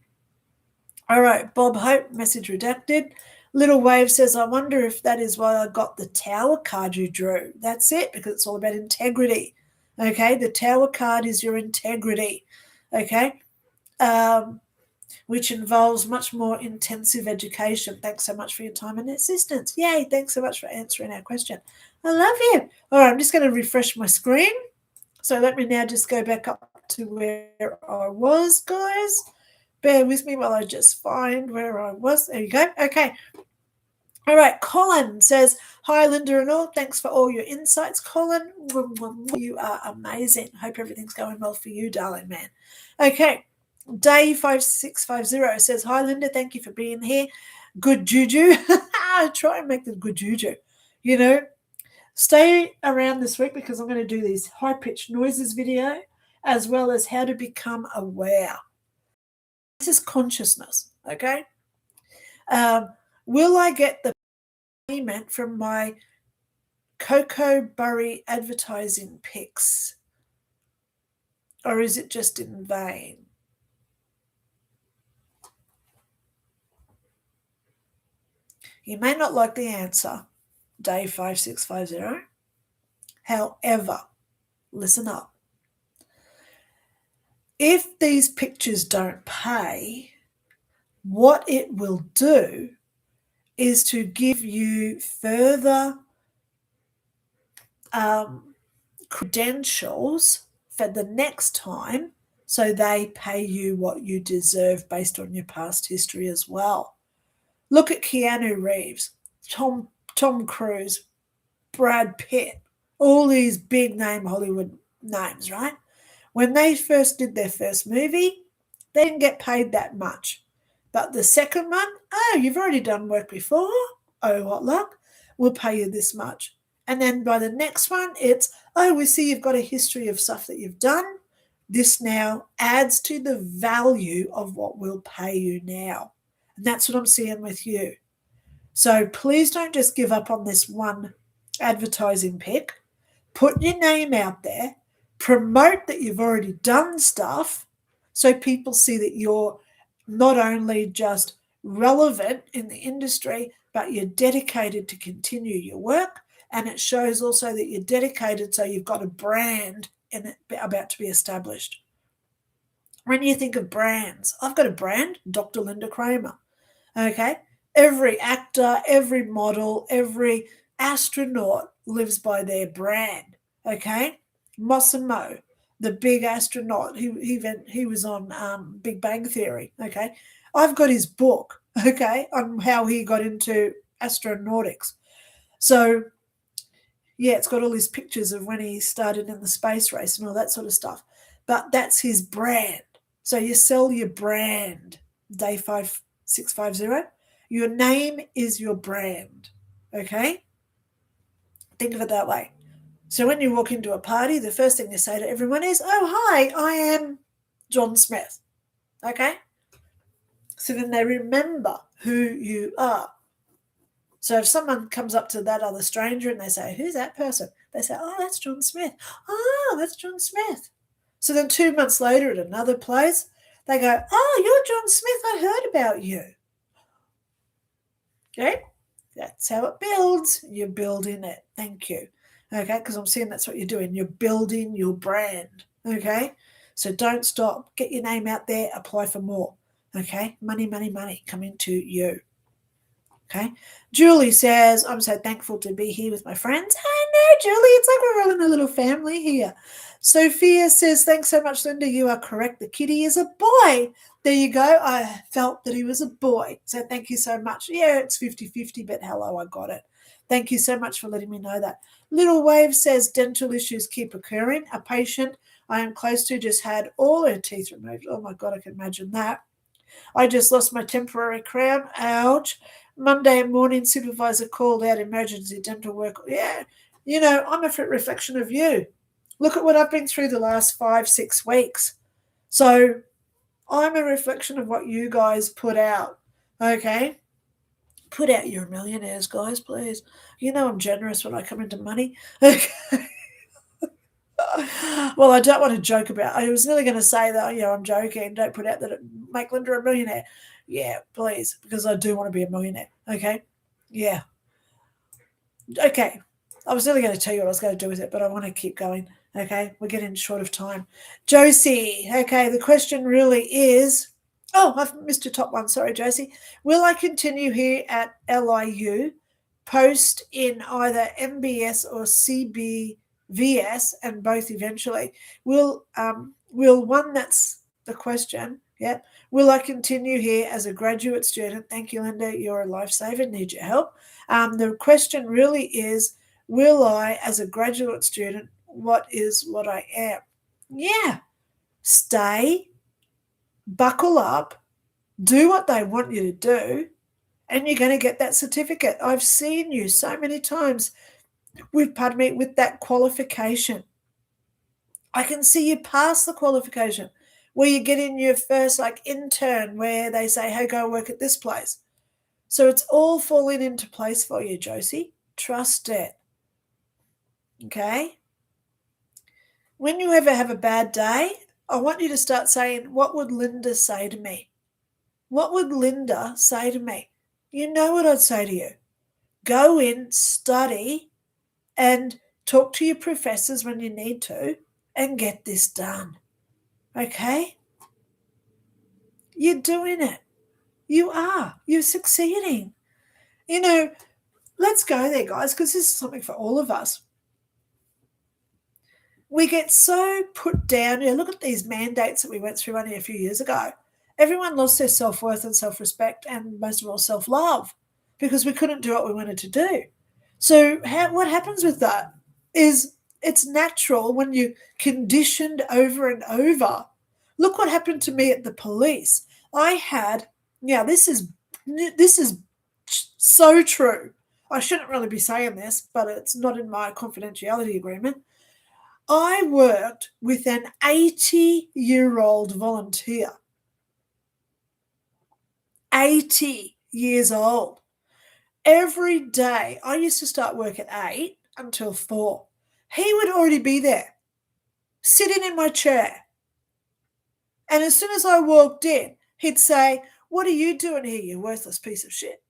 All right, Bob Hope, message redacted. Little Wave says, I wonder if that is why I got the Tower card you drew. That's it, because it's all about integrity. Okay? The Tower card is your integrity. Okay? Which involves much more intensive education. Thanks so much for your time and assistance. Yay, thanks so much for answering our question. I love you. All right, I'm just going to refresh my screen. So let me now just go back up to where I was, guys. Bear with me while I just find where I was. There you go. Okay. All right. Colin says, hi, Lynda and all. Thanks for all your insights, Colin. You are amazing. Hope everything's going well for you, darling man. Okay. Day5650 says, hi, Lynda. Thank you for being here. Good juju. Try and make them good juju. You know, stay around this week because I'm going to do these high-pitched noises video as well as how to become aware. This is consciousness, okay? Will I get the payment from my Cocoa Burry advertising pics? Or is it just in vain? You may not like the answer, Day 5650. However, listen up. If these pictures don't pay, what it will do is to give you further credentials for the next time so they pay you what you deserve based on your past history as well. Look at Keanu Reeves, Tom Cruise, Brad Pitt, all these big name Hollywood names, right? When they first did their first movie, they didn't get paid that much. But the second one, oh, you've already done work before. Oh, what luck. We'll pay you this much. And then by the next one, it's, oh, we see you've got a history of stuff that you've done. This now adds to the value of what we'll pay you now. And that's what I'm seeing with you. So please don't just give up on this one advertising pick. Put your name out there. Promote that you've already done stuff so people see that you're not only just relevant in the industry, but you're dedicated to continue your work. And it shows also that you're dedicated, so you've got a brand and it about to be established. When you think of brands, I've got a brand, Dr Lynda Cramer. Okay? Every actor, every model, every astronaut lives by their brand. Okay? Moss and Mo, the big astronaut, he was on Big Bang Theory. Okay? I've got his book, okay, on how he got into astronautics. So, yeah, it's got all these pictures of when he started in the space race and all that sort of stuff. But that's his brand. So you sell your brand, Day 5650. Your name is your brand, okay? Think of it that way. So when you walk into a party, the first thing you say to everyone is, oh, hi, I am John Smith, okay? So then they remember who you are. So if someone comes up to that other stranger and they say, who's that person? They say, oh, that's John Smith. Oh, that's John Smith. So then 2 months later at another place, they go, oh, you're John Smith. I heard about you. Okay? That's how it builds. You're building it. Thank you. Okay? Because I'm seeing that's what you're doing. You're building your brand. Okay? So don't stop. Get your name out there. Apply for more. Okay? Money, money, money coming to you. Okay. Julie says, I'm so thankful to be here with my friends. I know, Julie, it's like we're all in a little family here. Sophia says, thanks so much, Linda. You are correct. The kitty is a boy. There you go. I felt that he was a boy. So thank you so much. Yeah, it's 50-50, but hello, I got it. Thank you so much for letting me know that. Little Wave says, dental issues keep occurring. A patient I am close to just had all her teeth removed. Oh my God, I can imagine that. I just lost my temporary crown. Ouch. Monday morning, supervisor called out emergency dental work. Yeah, I'm a reflection of you. Look at what I've been through the last 5-6 weeks. So I'm a reflection of what you guys put out. Okay? Put out your millionaires, guys, please. I'm generous when I come into money. Okay. Well, I don't want to joke about. I was nearly going to say that. I'm joking. Don't put out that it make Linda a millionaire. Yeah, please, because I do want to be a millionaire. Okay, yeah, okay. I was nearly going to tell you what I was going to do with it, but I want to keep going. Okay, we're getting short of time. Josie. Okay, the question really is. Oh, I've missed your top one. Sorry, Josie. Will I continue here at LIU, post in either MBS or CBVS, and both eventually? Will one? That's the question. Yeah. Will I continue here as a graduate student? Thank you, Linda. You're a lifesaver. Need your help. The question really is, will I, as a graduate student, what I am? Yeah. Stay, buckle up, do what they want you to do, and you're going to get that certificate. I've seen you so many times with that qualification. I can see you pass the qualification where you get in your first intern where they say, hey, go work at this place. So it's all falling into place for you, Josie. Trust it. Okay? When you ever have a bad day, I want you to start saying, what would Linda say to me? What would Linda say to me? You know what I'd say to you. Go in, study, and talk to your professors when you need to, and get this done. Okay? You're doing it. You are. You're succeeding. Let's go there, guys, because this is something for all of us. We get so put down. Look at these mandates that we went through only a few years ago. Everyone lost their self-worth and self-respect and most of all self-love because we couldn't do what we wanted to do. So what happens with that is it's natural when you're conditioned over and over. Look what happened to me at the police. This is so true. I shouldn't really be saying this, but it's not in my confidentiality agreement. I worked with an 80-year-old volunteer. 80 years old. Every day, I used to start work at 8 until 4. He would already be there, sitting in my chair. And as soon as I walked in, he'd say, what are you doing here, you worthless piece of shit?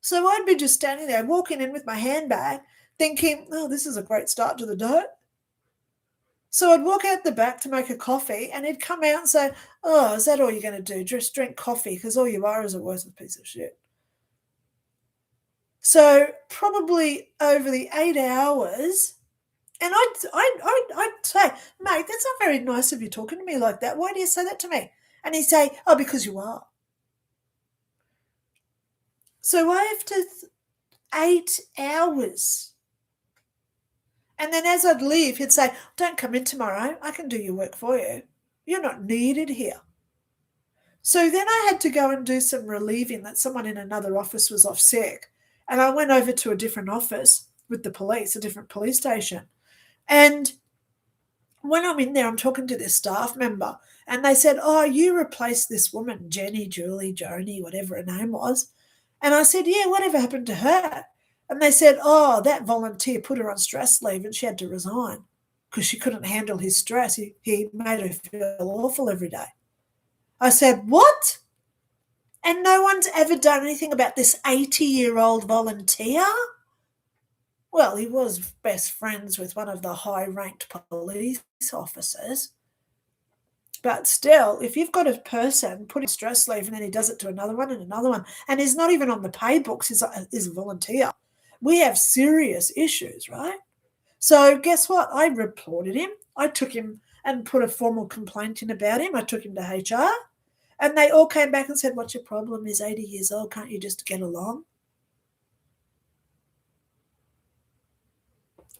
So I'd be just standing there, walking in with my handbag, thinking, oh, this is a great start to the day. So I'd walk out the back to make a coffee, and he'd come out and say, oh, is that all you're going to do? Just drink coffee, because all you are is a worthless piece of shit. So probably over the 8 hours, and I'd say, mate, that's not very nice of you talking to me like that. Why do you say that to me? And he'd say, oh, because you are. So after 8 hours, and then as I'd leave, he'd say, don't come in tomorrow. I can do your work for you. You're not needed here. So then I had to go and do some relieving that someone in another office was off sick. And I went over to a different office with the police, a different police station. And when I'm in there, I'm talking to this staff member. And they said, oh, you replaced this woman, Jenny, Julie, Joni, whatever her name was. And I said, yeah, whatever happened to her? And they said, oh, that volunteer put her on stress leave and she had to resign because she couldn't handle his stress. He made her feel awful every day. I said, what? And no one's ever done anything about this 80-year-old volunteer? Well, he was best friends with one of the high-ranked police officers. But still, if you've got a person putting stress leave and then he does it to another one and another one, and he's not even on the pay books, he's a volunteer, we have serious issues, right? So guess what? I reported him. I took him and put a formal complaint in about him. I took him to HR, and they all came back and said, "What's your problem? He's 80 years old. Can't you just get along?"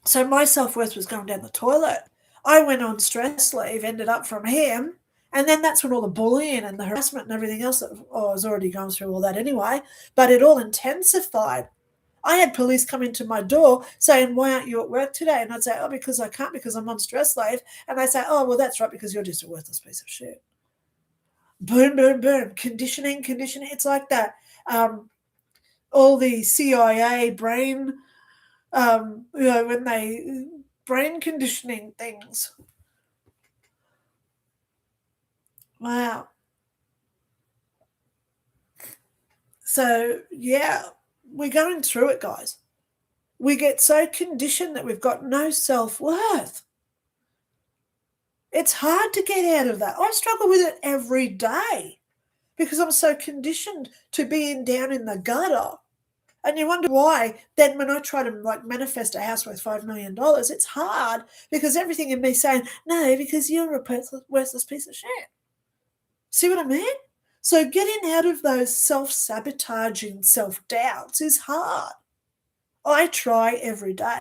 So my self-worth was going down the toilet. I went on stress leave, ended up from him, and then that's when all the bullying and the harassment and everything else that I was already going through all that anyway, but it all intensified. I had police come into my door saying, "Why aren't you at work today?" And I'd say, "Oh, because I can't, because I'm on stress leave." And they say, "Oh, well, that's right, because you're just a worthless piece of shit." Boom, boom, boom. Conditioning, conditioning. It's like that. All the CIA brain, when they brain conditioning things. Wow. So, yeah, we're going through it, guys. We get so conditioned that we've got no self-worth. It's hard to get out of that. I struggle with it every day because I'm so conditioned to being down in the gutter. And you wonder why then when I try to manifest a house worth $5 million, it's hard because everything in me saying, no, because you're a worthless piece of shit. See what I mean? So getting out of those self-sabotaging self-doubts is hard. I try every day.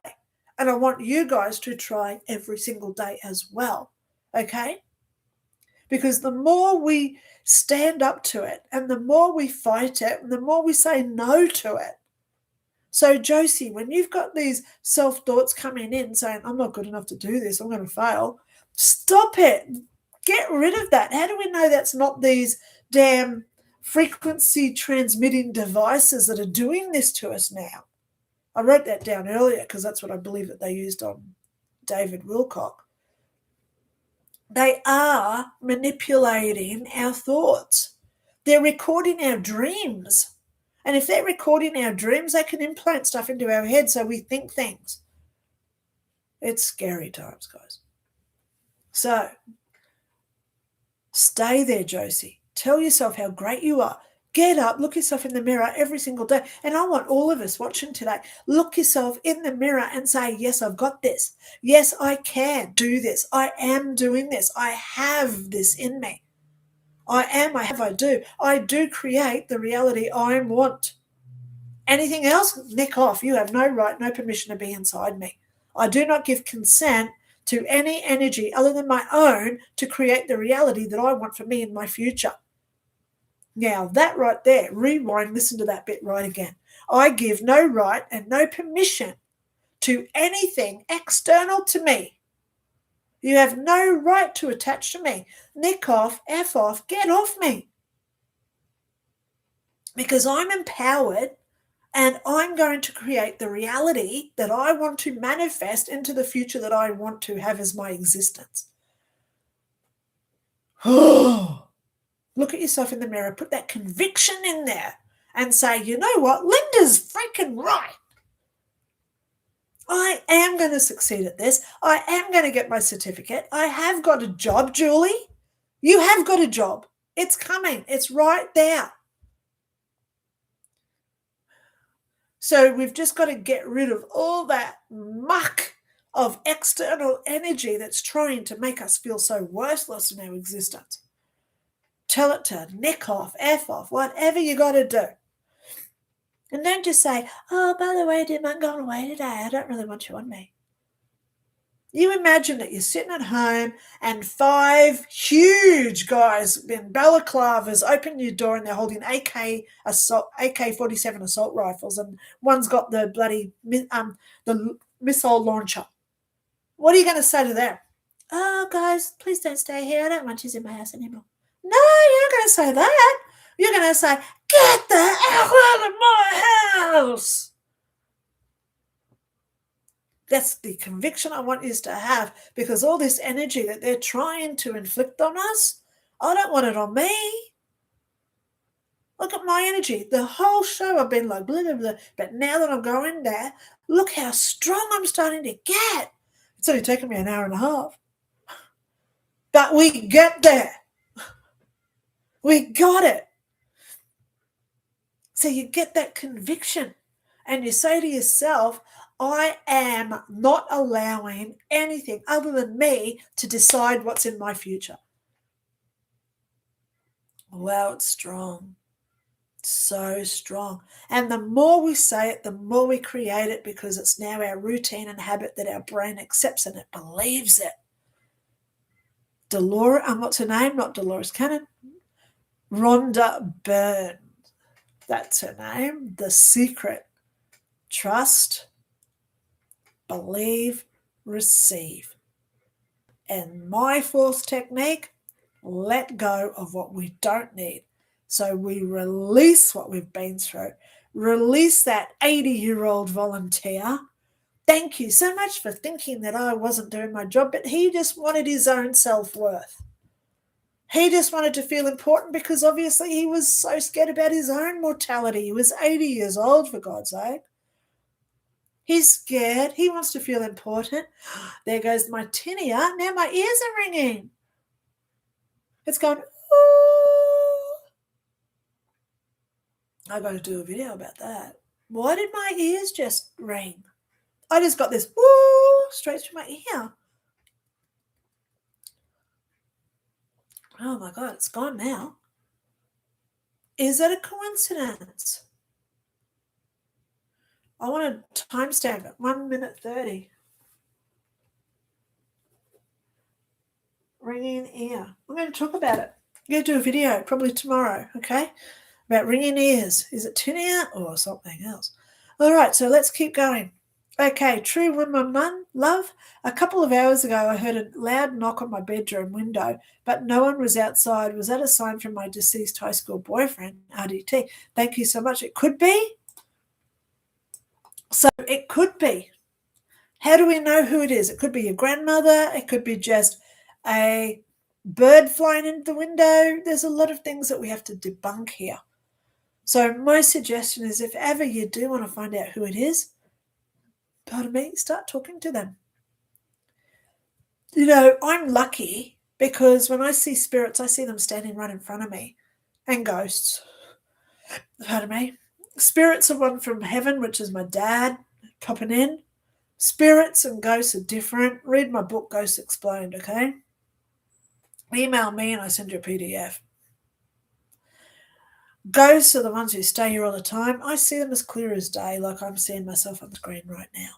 And I want you guys to try every single day as well. Okay? Because the more we stand up to it and the more we fight it and the more we say no to it. So, Josie, when you've got these self-thoughts coming in saying, I'm not good enough to do this, I'm going to fail, stop it. Get rid of that. How do we know that's not these damn frequency transmitting devices that are doing this to us now? I wrote that down earlier because that's what I believe that they used on David Wilcock. They are manipulating our thoughts. They're recording our dreams. And if they're recording our dreams, they can implant stuff into our head so we think things. It's scary times, guys. So, stay there, Josie. Tell yourself how great you are. Get up, look yourself in the mirror every single day. And I want all of us watching today, look yourself in the mirror and say, yes, I've got this. Yes, I can do this. I am doing this. I have this in me. I am, I have, I do. I do create the reality I want. Anything else, nick off. You have no right, no permission to be inside me. I do not give consent to any energy other than my own to create the reality that I want for me in my future. Now, that right there, rewind, listen to that bit right again. I give no right and no permission to anything external to me. You have no right to attach to me. Nick off, F off, get off me. Because I'm empowered and I'm going to create the reality that I want to manifest into the future that I want to have as my existence. Look at yourself in the mirror, put that conviction in there and say, you know what, Lynda's freaking right. I am going to succeed at this. I am going to get my certificate. I have got a job, Julie. You have got a job. It's coming. It's right there. So we've just got to get rid of all that muck of external energy that's trying to make us feel so worthless in our existence. Tell it to nick off, F off, whatever you got to do. And don't just say, oh, by the way, I did not go away today. I don't really want you on me. You imagine that you're sitting at home and 5 huge guys in balaclavas open your door and they're holding AK-47 assault rifles and one's got the bloody the missile launcher. What are you going to say to them? Oh, guys, please don't stay here. I don't want you in my house anymore. No, you're not going to say that. You're going to say, get the hell out of my house. That's the conviction I want you to have, because all this energy that they're trying to inflict on us, I don't want it on me. Look at my energy. The whole show I've been like, blah, blah, blah. But now that I'm going there, look how strong I'm starting to get. It's only taken me an hour and a half. But we get there. We got it. So you get that conviction and you say to yourself, I am not allowing anything other than me to decide what's in my future. Wow, it's strong. So strong. And the more we say it, the more we create it, because it's now our routine and habit that our brain accepts and it believes it. What's her name? Not Dolores Cannon. Rhonda Byrne. That's her name. The secret. Trust, believe, receive. And my fourth technique, let go of what we don't need. So we release what we've been through. Release that 80-year-old volunteer. Thank you so much for thinking that I wasn't doing my job, but he just wanted his own self-worth. He just wanted to feel important because obviously he was so scared about his own mortality. He was 80 years old, for God's sake. He's scared. He wants to feel important. There goes my tinea. Now my ears are ringing. It's going, ooh. I got to do a video about that. Why did my ears just ring? I just got this woo straight through my ear. Oh my God, it's gone now. Is that a coincidence? I want to timestamp it. 1 minute 30. Ringing ear. I'm going to talk about it. I'm going to do a video probably tomorrow, okay? About ringing ears. Is it tinea or something else? All right, so let's keep going. Okay, true 111, love. A couple of hours ago, I heard a loud knock on my bedroom window, but no one was outside. Was that a sign from my deceased high school boyfriend, RDT? Thank you so much. It could be. So it could be. How do we know who it is? It could be your grandmother. It could be just a bird flying into the window. There's a lot of things that we have to debunk here. So my suggestion is, if ever you do want to find out who it is, pardon me, start talking to them. You know, I'm lucky because when I see spirits, I see them standing right in front of me, and ghosts. Pardon me. Spirits are one from heaven, which is my dad popping in. Spirits and ghosts are different. Read my book, Ghosts Explained, okay? Email me and I send you a PDF. Ghosts are the ones who stay here all the time. I see them as clear as day, like I'm seeing myself on the screen right now.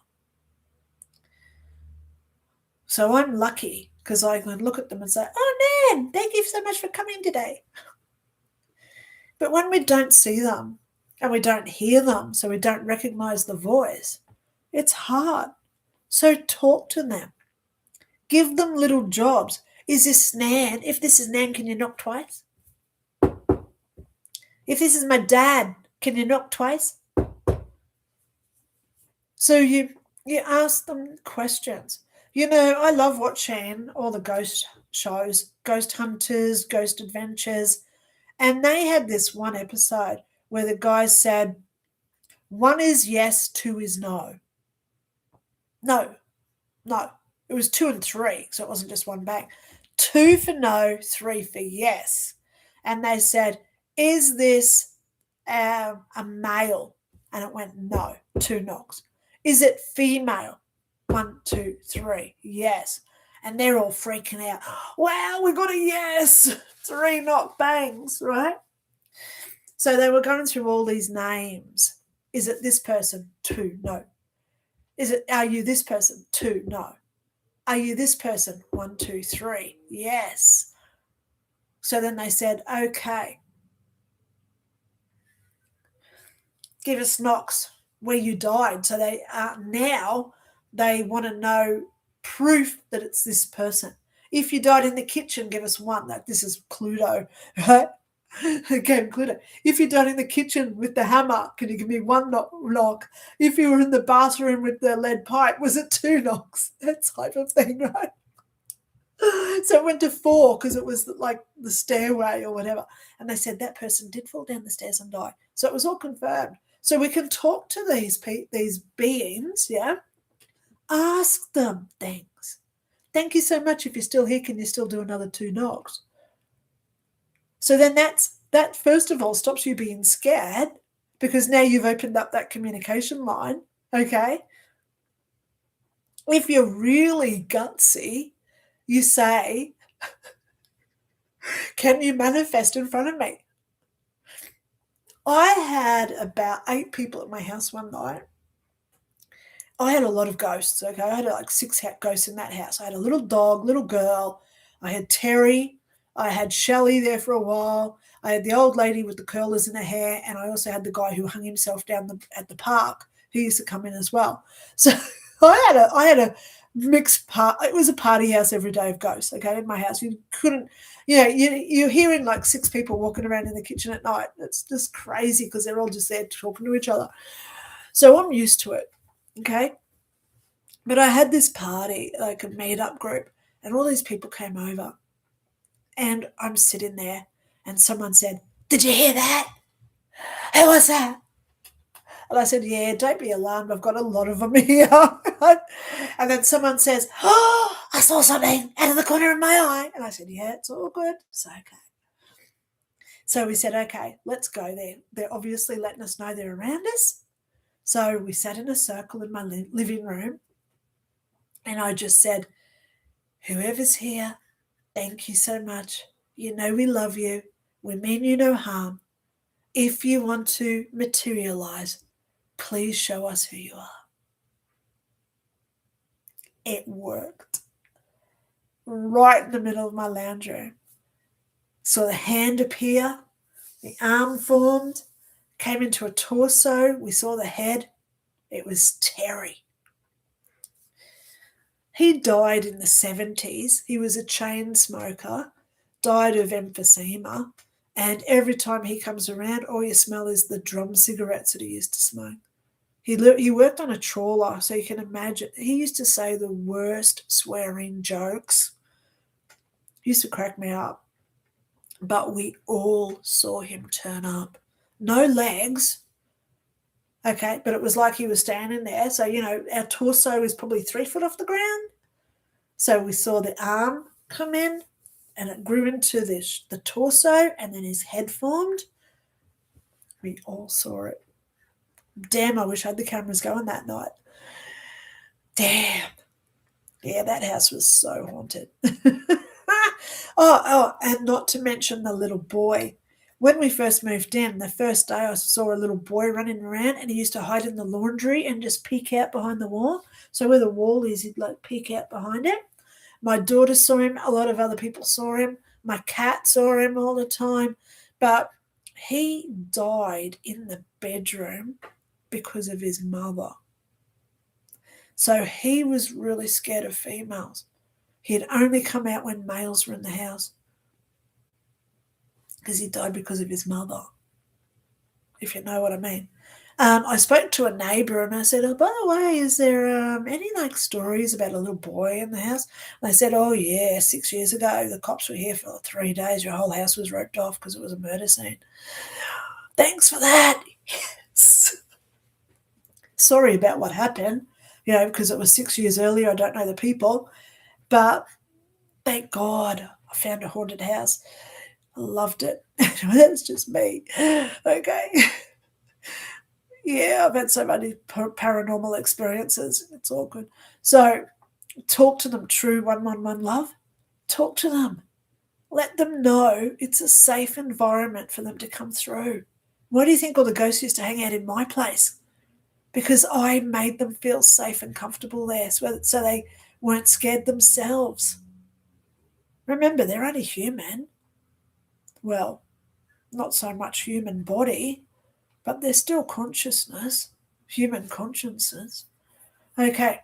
So I'm lucky because I can look at them and say, oh, Nan, thank you so much for coming today. But when we don't see them and we don't hear them, so we don't recognize the voice, it's hard. So talk to them. Give them little jobs. Is this Nan? If this is Nan, can you knock twice? If this is my dad, can you knock twice? So you ask them questions. You know, I love watching all the ghost shows, Ghost Hunters, Ghost Adventures, and they had this one episode where the guy said, 1 is yes, 2 is no. No. It was 2 and 3, so it wasn't just one bang. 2 for no, 3 for yes. And they said, is this a male? And it went no, 2 knocks. Is it female? 1, 2, 3, yes. And they're all freaking out. Wow, we got a yes. 3 knock bangs, right? So they were going through all these names. Is it this person? 2, no. Are you this person? 2, no. Are you this person? 1, 2, 3, yes. So then they said, okay, give us knocks where you died. So they now they want to know proof that it's this person. If you died in the kitchen, give us 1. Like this is Cluedo, right? Again, Cluedo. If you died in the kitchen with the hammer, can you give me 1 knock? If you were in the bathroom with the lead pipe, was it 2 knocks? That type of thing, right? So it went to 4 because it was like the stairway or whatever. And they said that person did fall down the stairs and die. So it was all confirmed. So we can talk to these beings, yeah? Ask them things. Thank you so much. If you're still here, can you still do another 2 knocks? So then that first of all stops you being scared, because now you've opened up that communication line, okay? If you're really gutsy, you say, can you manifest in front of me? I had about 8 people at my house one night. I had a lot of ghosts, okay? I had like 6 ghosts in that house. I had a little dog, little girl. I had Terry. I had Shelley there for a while. I had the old lady with the curlers in her hair, and I also had the guy who hung himself down at the park, who used to come in as well. So I had a mixed part. It was a party house every day of ghosts, okay, in my house. You couldn't, you're hearing like 6 people walking around in the kitchen at night. It's just crazy because they're all just there talking to each other. So I'm used to it, okay? But I had this party, like a meet-up group, and all these people came over. And I'm sitting there, and someone said, "Did you hear that? Who was that?" And I said, "Yeah, don't be alarmed. I've got a lot of them here." And then someone says, "Oh, I saw something out of the corner of my eye." And I said, "Yeah, it's all good. It's okay." So we said, "Okay, let's go there." They're obviously letting us know they're around us. So we sat in a circle in my living room, and I just said, "Whoever's here, thank you so much. You know we love you. We mean you no harm. If you want to materialize, please show us who you are." It worked. Right in the middle of my lounge room. Saw the hand appear, the arm formed, came into a torso. We saw the head. It was Terry. He died in the 70s. He was a chain smoker, died of emphysema, and every time he comes around, all you smell is the drum cigarettes that he used to smoke. He worked on a trawler, so you can imagine. He used to say the worst swearing jokes. He used to crack me up. But we all saw him turn up. No legs, okay, but it was like he was standing there. So, our torso is probably 3 foot off the ground. So we saw the arm come in, and it grew into the torso, and then his head formed. We all saw it. Damn, I wish I had the cameras going that night. Damn. Yeah, that house was so haunted. And not to mention the little boy. When we first moved in, the first day I saw a little boy running around, and he used to hide in the laundry and just peek out behind the wall. So where the wall is, he'd like peek out behind it. My daughter saw him. A lot of other people saw him. My cat saw him all the time. But he died in the bedroom because of his mother. So he was really scared of females. He'd only come out when males were in the house, because he died because of his mother, if you know what I mean. I spoke to a neighbour, and I said, "Oh, by the way, is there any stories about a little boy in the house?" And they said, "Oh yeah, 6 years ago, the cops were here for 3 days. Your whole house was roped off because it was a murder scene." Thanks for that. Yes. Sorry about what happened, because it was 6 years earlier. I don't know the people, but thank God I found a haunted house. I loved it. That's just me. Okay. Yeah, I've had so many paranormal experiences. It's all good. So talk to them, true 111 love. Talk to them. Let them know it's a safe environment for them to come through. Why do you think all the ghosts used to hang out in my place? Because I made them feel safe and comfortable there, so they weren't scared themselves. Remember, they're only human. Well, not so much human body, but they're still consciousness, human consciousness. Okay.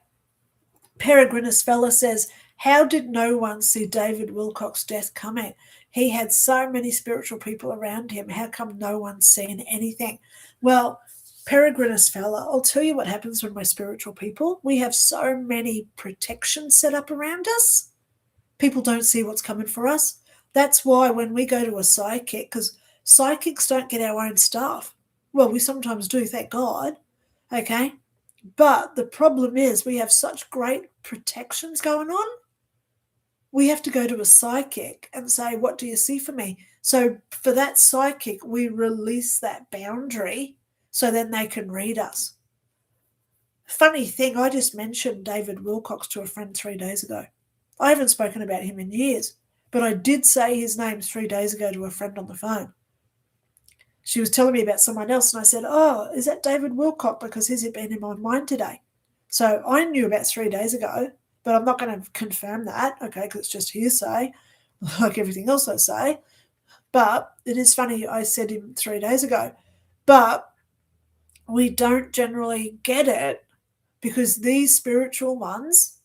Peregrinus Fella says, "How did no one see David Wilcock's death coming? He had so many spiritual people around him. How come no one's seen anything?" Well, Peregrinus Fella, I'll tell you what happens when we're spiritual people. We have so many protections set up around us. People don't see what's coming for us. That's why when we go to a psychic, because psychics don't get our own stuff. Well, we sometimes do, thank God. Okay? But the problem is we have such great protections going on. we have to go to a psychic and say, what do you see for me? So for that psychic, we release that boundary so then they can read us. Funny thing, I just mentioned David Wilcox to a friend 3 days ago. I haven't spoken about him in years, but I did say his name 3 days ago to a friend on the phone. She was telling me about someone else, and I said, oh, is that David Wilcox? Because he's been in my mind today. So I knew about 3 days ago, but I'm not going to confirm that, okay, because it's just hearsay, like everything else I say. But it is funny, I said him 3 days ago. But we don't generally get it because these spiritual ones,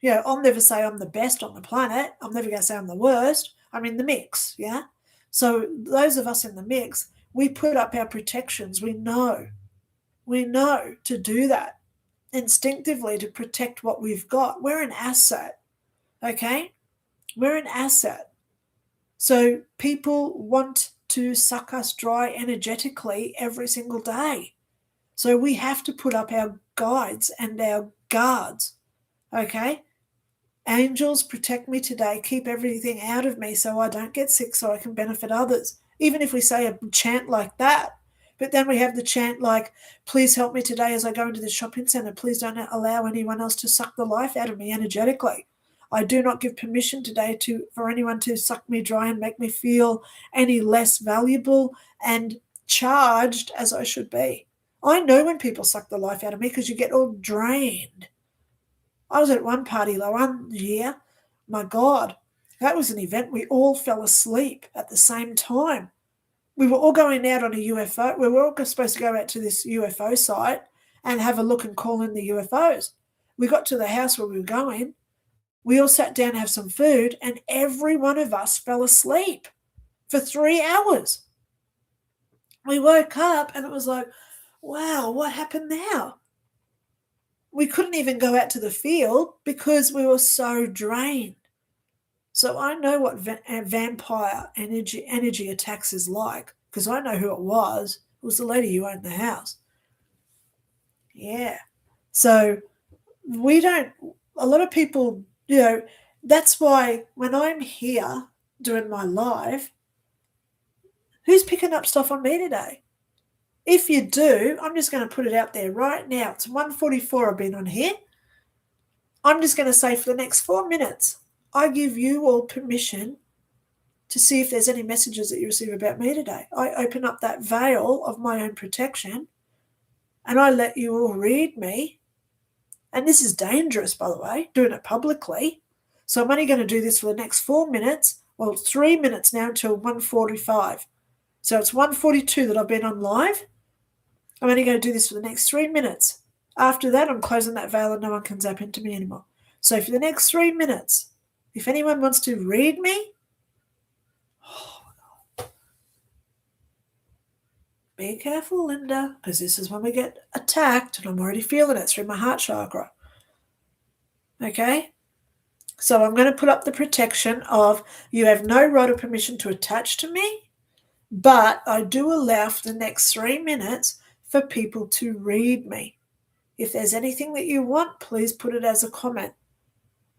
I'll never say I'm the best on the planet. I'm never going to say I'm the worst. I'm in the mix, yeah? So those of us in the mix, we put up our protections. We know to do that instinctively to protect what we've got. We're an asset, okay? We're an asset. So people want to suck us dry energetically every single day. So we have to put up our guides and our guards, okay? Angels, protect me today. Keep everything out of me so I don't get sick so I can benefit others. Even if we say a chant like that, but then we have the chant like, please help me today as I go into the shopping centre. Please don't allow anyone else to suck the life out of me energetically. I do not give permission today for anyone to suck me dry and make me feel any less valuable and charged as I should be. I know when people suck the life out of me because you get all drained. I was at one party one year. My God, that was an event. We all fell asleep at the same time. We were all going out on a UFO. We were all supposed to go out to this UFO site and have a look and call in the UFOs. We got to the house where we were going. We all sat down to have some food, and every one of us fell asleep for 3 hours. We woke up, and it was like, wow, what happened now? We couldn't even go out to the field because we were so drained. So I know what vampire energy attacks is like because I know who it was. It was the lady who owned the house. Yeah. So a lot of people, that's why when I'm here doing my live, who's picking up stuff on me today? If you do, I'm just going to put it out there right now. It's 1:44 I've been on here. I'm just going to say for the next 4 minutes, I give you all permission to see if there's any messages that you receive about me today. I open up that veil of my own protection and I let you all read me. And this is dangerous, by the way, doing it publicly. So I'm only going to do this for the next 4 minutes. Well, 3 minutes now until 1:45. So it's 1:42 that I've been on live. I'm only going to do this for the next 3 minutes. After that, I'm closing that veil and no one can zap into me anymore. So for the next 3 minutes, if anyone wants to read me, be careful, Linda, because this is when we get attacked, and I'm already feeling it through my heart chakra. Okay? So I'm going to put up the protection of you have no right or permission to attach to me, but I do allow for the next 3 minutes for people to read me. If there's anything that you want, please put it as a comment.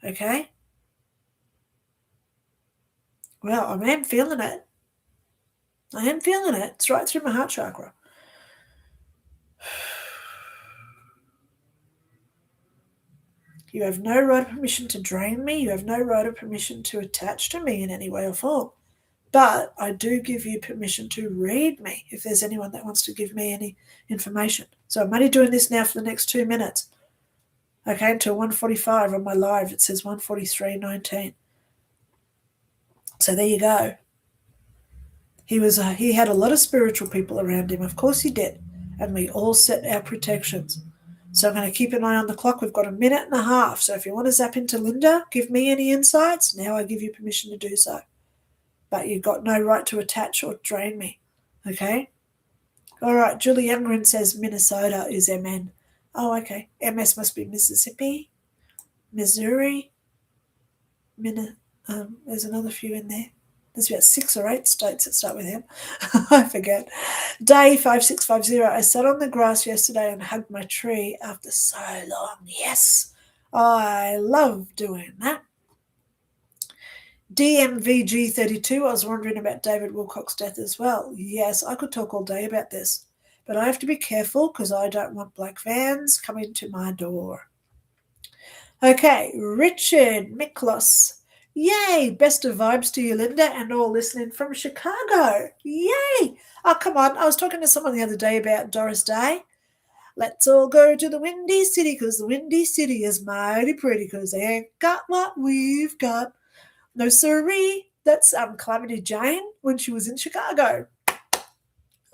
Okay? Well, I am feeling it. I am feeling it. It's right through my heart chakra. You have no right or permission to drain me. You have no right or permission to attach to me in any way or form. But I do give you permission to read me if there's anyone that wants to give me any information. So I'm only doing this now for the next 2 minutes. Okay, until 1:45 on my live. It says 1:43:19. So there you go. He had a lot of spiritual people around him. Of course he did. And we all set our protections. So I'm going to keep an eye on the clock. We've got 1.5 minutes. So if you want to zap into Linda, give me any insights, now I give you permission to do so. But you've got no right to attach or drain me. Okay? All right. Julie Youngren says Minnesota is MN. Oh, okay. MS must be Mississippi, Missouri. There's another few in there. There's about 6 or 8 states that start with M. I forget. Day 5650. I sat on the grass yesterday and hugged my tree after so long. Yes, I love doing that. DMVG32, I was wondering about David Wilcock's death as well. Yes, I could talk all day about this, but I have to be careful because I don't want black vans coming to my door. Okay, Richard Miklos. Yay! Best of vibes to you, Linda, and all listening from Chicago. Yay! Oh, come on. I was talking to someone the other day about Doris Day. Let's all go to the Windy City because the Windy City is mighty pretty because they ain't got what we've got. No siree. That's Calamity Jane when she was in Chicago.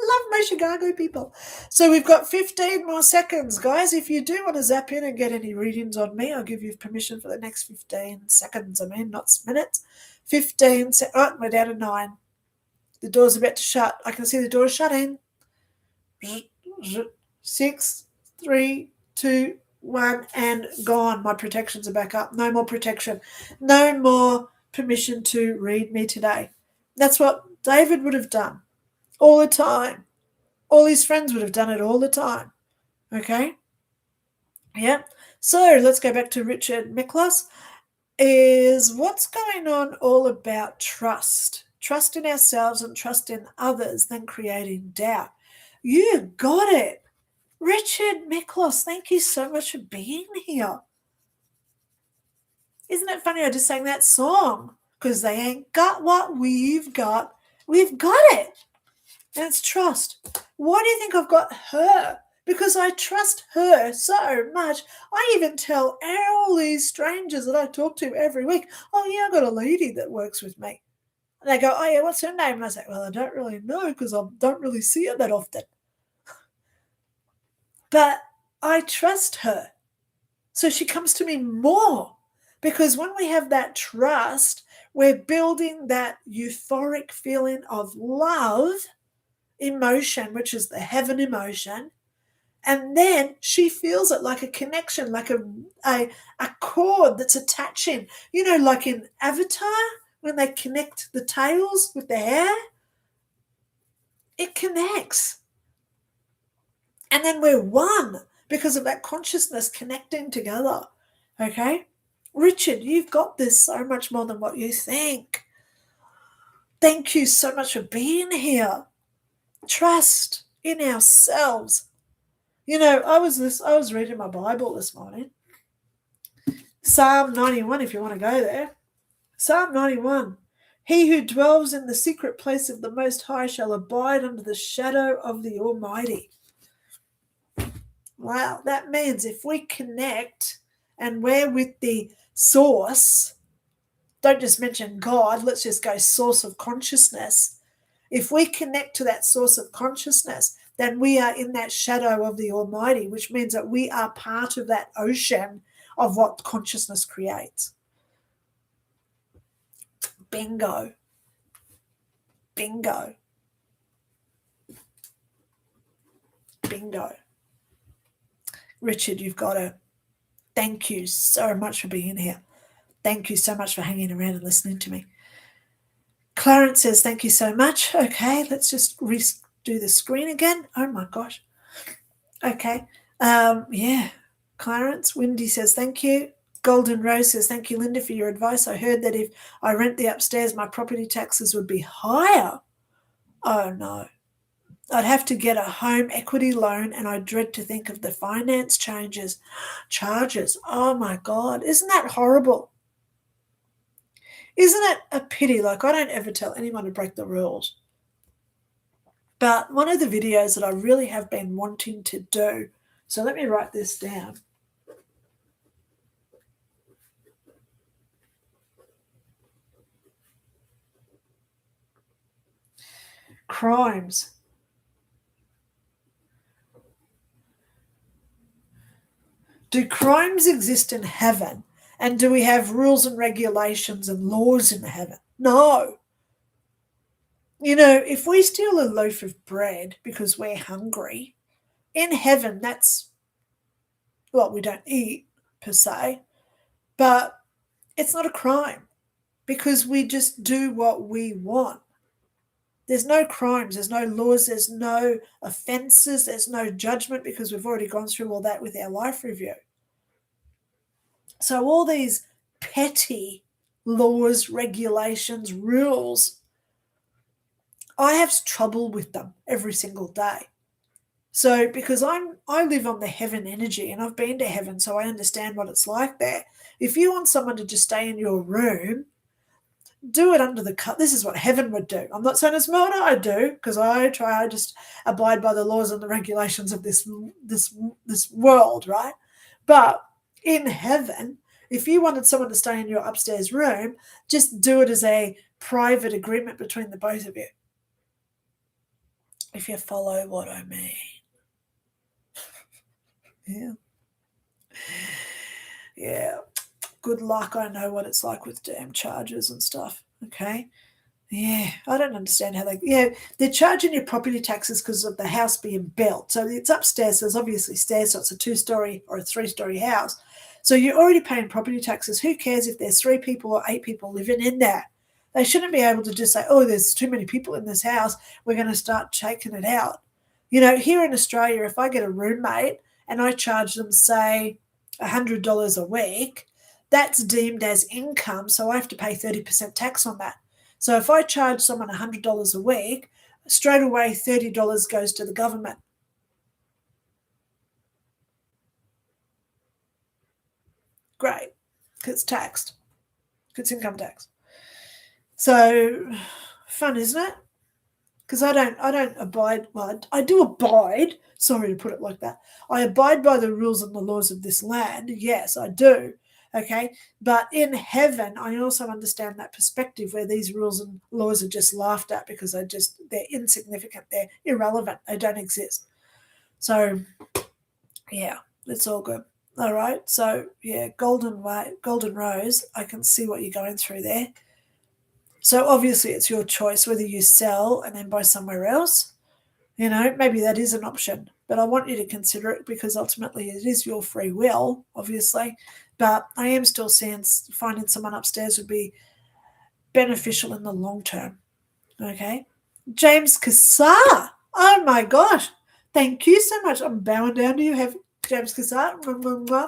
Love my Chicago people. So we've got 15 more seconds, guys. If you do want to zap in and get any readings on me, I'll give you permission for the next 15 seconds. I mean, not minutes. 15 seconds. Oh, we're down to 9. The door's about to shut. I can see the door shutting. 6, 3, 2, 1, and gone. My protections are back up. No more protection. No more permission to read me today. That's what David would have done all the time. All his friends would have done it all the time. Okay? Yeah. So let's go back to Richard Miklos. Is what's going on all about trust? Trust in ourselves and trust in others, then creating doubt. You got it. Richard Miklos, thank you so much for being here. Isn't it funny I just sang that song? Because they ain't got what we've got. We've got it. And it's trust. Why do you think I've got her? Because I trust her so much. I even tell all these strangers that I talk to every week, oh, yeah, I've got a lady that works with me. And they go, oh, yeah, what's her name? And I say, well, I don't really know because I don't really see her that often. But I trust her. So she comes to me more because when we have that trust, we're building that euphoric feeling of love emotion, which is the heaven emotion. And then she feels it like a connection, like a cord that's attaching, like in Avatar, when they connect the tails with the hair, it connects. And then we're one because of that consciousness connecting together. Okay? Richard, you've got this so much more than what you think. Thank you so much for being here. Trust in ourselves. I was reading my Bible this morning. Psalm 91, if you want to go there. Psalm 91. He who dwells in the secret place of the Most High shall abide under the shadow of the Almighty. Wow, that means if we connect and we're with the source, don't just mention God, let's just go source of consciousness. If we connect to that source of consciousness, then we are in that shadow of the Almighty, which means that we are part of that ocean of what consciousness creates. Bingo. Bingo. Bingo. Richard, you've got it. Thank you so much for being here. Thank you so much for hanging around and listening to me. Clarence says, thank you so much. Okay, let's just redo the screen again. Oh my gosh. Okay. Yeah. Clarence. Wendy says, thank you. Golden Rose says, thank you, Linda, for your advice. I heard that if I rent the upstairs, my property taxes would be higher. Oh no. I'd have to get a home equity loan and I dread to think of the finance charges. Oh my God. Isn't that horrible? Isn't it a pity? Like, I don't ever tell anyone to break the rules. But one of the videos that I really have been wanting to do, so let me write this down. Crimes. Do crimes exist in heaven? And do we have rules and regulations and laws in heaven? No. If we steal a loaf of bread because we're hungry, in heaven, that's, well, we don't eat per se, but it's not a crime because we just do what we want. There's no crimes, there's no laws, there's no offences, there's no judgment because we've already gone through all that with our life review. So all these petty laws, regulations, rules, I have trouble with them every single day. So because I live on the heaven energy and I've been to heaven, so I understand what it's like there. If you want someone to just stay in your room, do it under the cut. This is what heaven would do. I'm not saying it's what I do, because I just abide by the laws and the regulations of this world, right? But in heaven, if you wanted someone to stay in your upstairs room, just do it as a private agreement between the both of you. If you follow what I mean. Yeah. Yeah. Good luck. I know what it's like with damn charges and stuff. Okay. Yeah, I don't understand how they're charging you property taxes because of the house being built. So it's upstairs, so there's obviously stairs, so it's a 2-story or a 3-story house. So you're already paying property taxes. Who cares if there's 3 people or 8 people living in there? They shouldn't be able to just say, oh, there's too many people in this house, we're going to start taking it out. Here in Australia, if I get a roommate and I charge them, say, $100 a week, that's deemed as income, so I have to pay 30% tax on that. So if I charge someone $100 a week, straight away $30 goes to the government. Great, because it's taxed. It's income tax. So fun, isn't it? Because I don't abide. Well, I do abide. Sorry to put it like that. I abide by the rules and the laws of this land. Yes, I do. Okay, but in heaven, I also understand that perspective where these rules and laws are just laughed at because they're insignificant, they're irrelevant, they don't exist. So, yeah, it's all good. All right, so yeah, golden rose. I can see what you're going through there. So obviously, it's your choice whether you sell and then buy somewhere else. Maybe that is an option, but I want you to consider it because ultimately it is your free will, obviously. But I am still seeing finding someone upstairs would be beneficial in the long term. Okay. James Cassar. Oh my gosh. Thank you so much. I'm bowing down to you. Have James Cassar.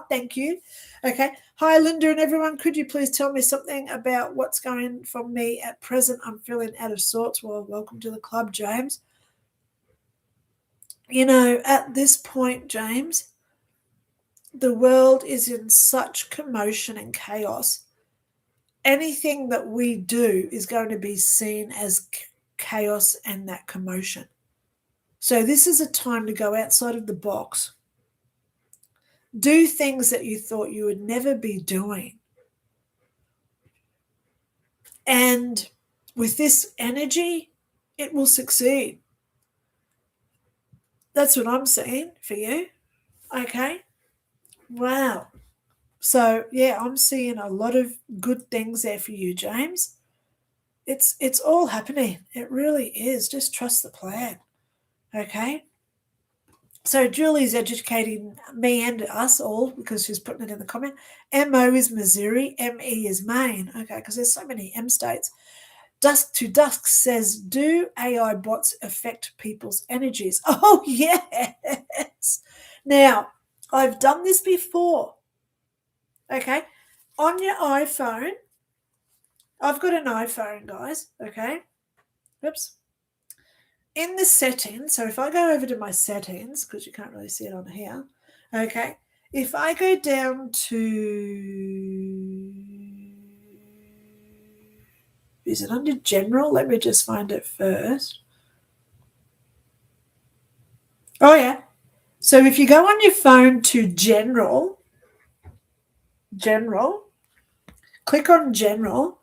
Thank you. Okay. Hi, Linda and everyone. Could you please tell me something about what's going for me at present? I'm feeling out of sorts. Well, welcome to the club, James. At this point, James, the world is in such commotion and chaos. Anything that we do is going to be seen as chaos and that commotion. So this is a time to go outside of the box. Do things that you thought you would never be doing. And with this energy, it will succeed. That's what I'm saying for you. Okay? Wow. So, yeah, I'm seeing a lot of good things there for you, James. It's all happening. It really is. Just trust the plan. Okay? So Julie's educating me and us all because she's putting it in the comment. MO is Missouri, ME is Maine. Okay, because there's so many M states. Dusk to Dusk says, do AI bots affect people's energies? Oh, yes. Now, I've done this before. Okay, on your iPhone, I've got an iPhone, guys. Okay, oops. In the settings, so if I go over to my settings, because you can't really see it on here, okay, if I go down to, is it under general? Let me just find it first. Oh, yeah. So if you go on your phone to general, click on general,